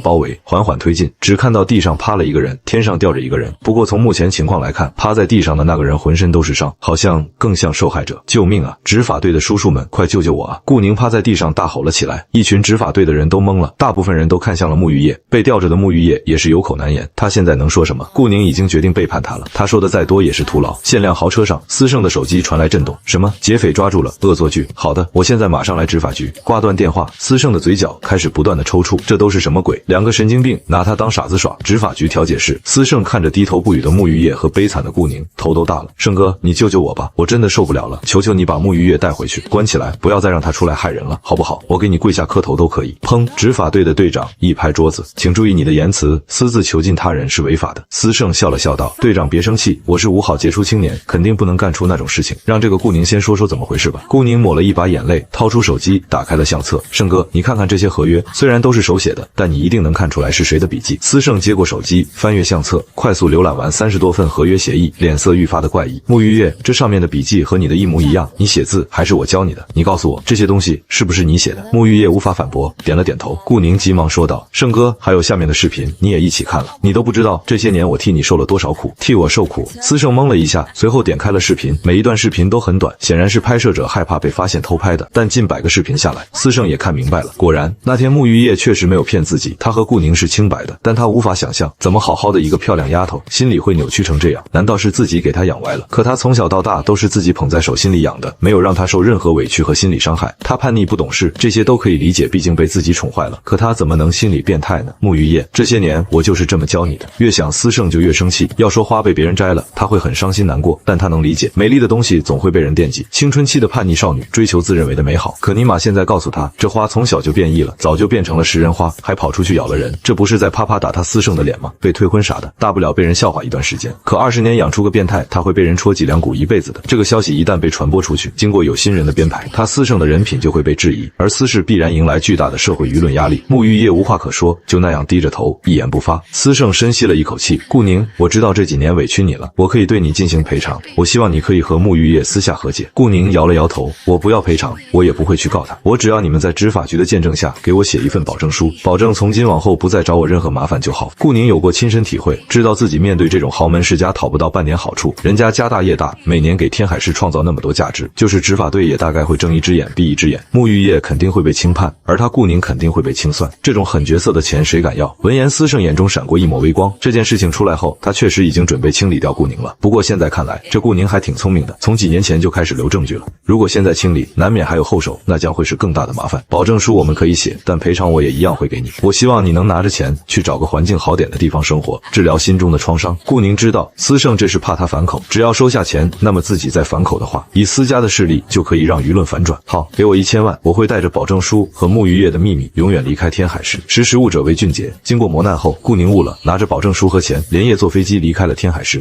包围，缓缓推进，只看到地上趴了一个人，天上吊着一个人。不过从目前情况来看，趴在地上的那个人浑身都是伤，好像更像受害者。救命啊！执法队的叔叔们，快救救我啊！顾宁趴在地上大吼了起来，一群执法队的人都懵了，大部分人都看向了沐浴液。被吊着的沐浴液也是有口难言，他现在能说什么？顾宁已经决定背叛他了，他说的再多也是徒劳。限量豪车上，司胜的手机传来震动，什么？劫匪抓住了，恶作剧。好的，我现在马上来执法局。挂断电话，司胜的嘴角开始不断的抽搐，这都是什么鬼？两个神经病拿他当傻子耍。执法局调解室，司胜看着低头不语的沐浴液和悲惨的顾宁，头都大了。胜哥，你救救我吧，我真的受不了了，求求你把沐浴液带回去，关起来，不要再让他出来害人了，好不好？我给你跪下磕头都可以。砰！执法队的队长一拍桌子，请注意你的言辞，私自囚禁他人是违法的。司胜笑了笑道：“队长别生气，我是5好杰出青年，肯定不能干出那种事情。让这个顾宁先说说怎么回事吧。”顾宁抹了一把眼泪，掏出手机打开了相册。胜哥，你看看这些合约，虽然都是手写的，但你一定能看出来是谁的笔迹。司胜接过手机，翻阅相册，快速浏浏览完30多份合约协议，脸色愈发的怪异。沐玉叶，这上面的笔记和你的一模一样，你写字还是我教你的？你告诉我，这些东西是不是你写的？沐玉叶无法反驳，点了点头。顾宁急忙说道：“盛哥，还有下面的视频，你也一起看了。你都不知道这些年我替你受了多少苦，替我受苦。”司胜懵了一下，随后点开了视频，每一段视频都很短，显然是拍摄者害怕被发现偷拍的。但近100个视频下来，司胜也看明白了，果然那天沐玉叶确实没有骗自己，他和顾宁是清白的。但他无法想象，怎么好好的一个漂亮丫头，心里会扭曲成这样？难道是自己给她养歪了？可她从小到大都是自己捧在手心里养的，没有让她受任何委屈和心理伤害。她叛逆不懂事，这些都可以理解，毕竟被自己宠坏了。可她怎么能心理变态呢？沐玉叶，这些年我就是这么教你的。越想司胜就越生气，要说花被别人摘了，他会很伤心难过，但他能理解，美丽的东西总会被人惦记。青春期的叛逆少女追求自认为的美好，可尼玛现在告诉她，这花从小就变异了，早就变成了食人花，还跑出去咬了人，这不是在啪啪打他司胜的脸吗？被退婚啥的，大不了被人笑话一段时间。可20年养出个变态，他会被人戳脊梁骨一辈子的。这个消息一旦被传播出去，经过有心人的编排，他司胜的人品就会被质疑，而司氏必然迎来巨大的社会舆论压力。沐玉叶无话可说，就那样低着头，一言不发。司胜深吸了一口气，顾宁，我知道这几年委屈你了，我可以对你进行赔偿，我希望你可以和沐玉叶私下和解。顾宁摇了摇头，我不要赔偿，我也不会去告他，我只要你们在执法局的见证下给我写一份保证书，保证从今往后不再找我任何麻烦就好。顾宁有过亲身体会，知道自己面对这种豪门世家讨不到半点好处，人家家大业大，每年给天海市创造那么多价值，就是执法队也大概会睁一只眼闭一只眼。沐玉叶肯定会被轻判，而他顾宁肯定会被清算，这种狠角色的钱谁敢要？闻言，司胜眼中闪过一抹微光，这件事情出来后，他确实已经准备清理掉顾宁了。不过现在看来，这顾宁还挺聪明的，从几年前就开始留证据了。如果现在清理，难免还有后手，那将会是更大的麻烦。保证书我们可以写，但赔偿我也一样会给你。我希望你能拿着钱去找个环境好点的地方生活，治疗心中的创伤。顾宁知道司胜这是怕他反口，只要收下钱，那么自己再反口的话，以司家的势力就可以让舆论反转。好，给我1000万，我会带着保证书和沐玉叶的秘密永远离开天海市。识时务者为俊杰。经过磨难后，顾宁悟了，拿着保证书和钱，连夜坐飞机离开了天海市。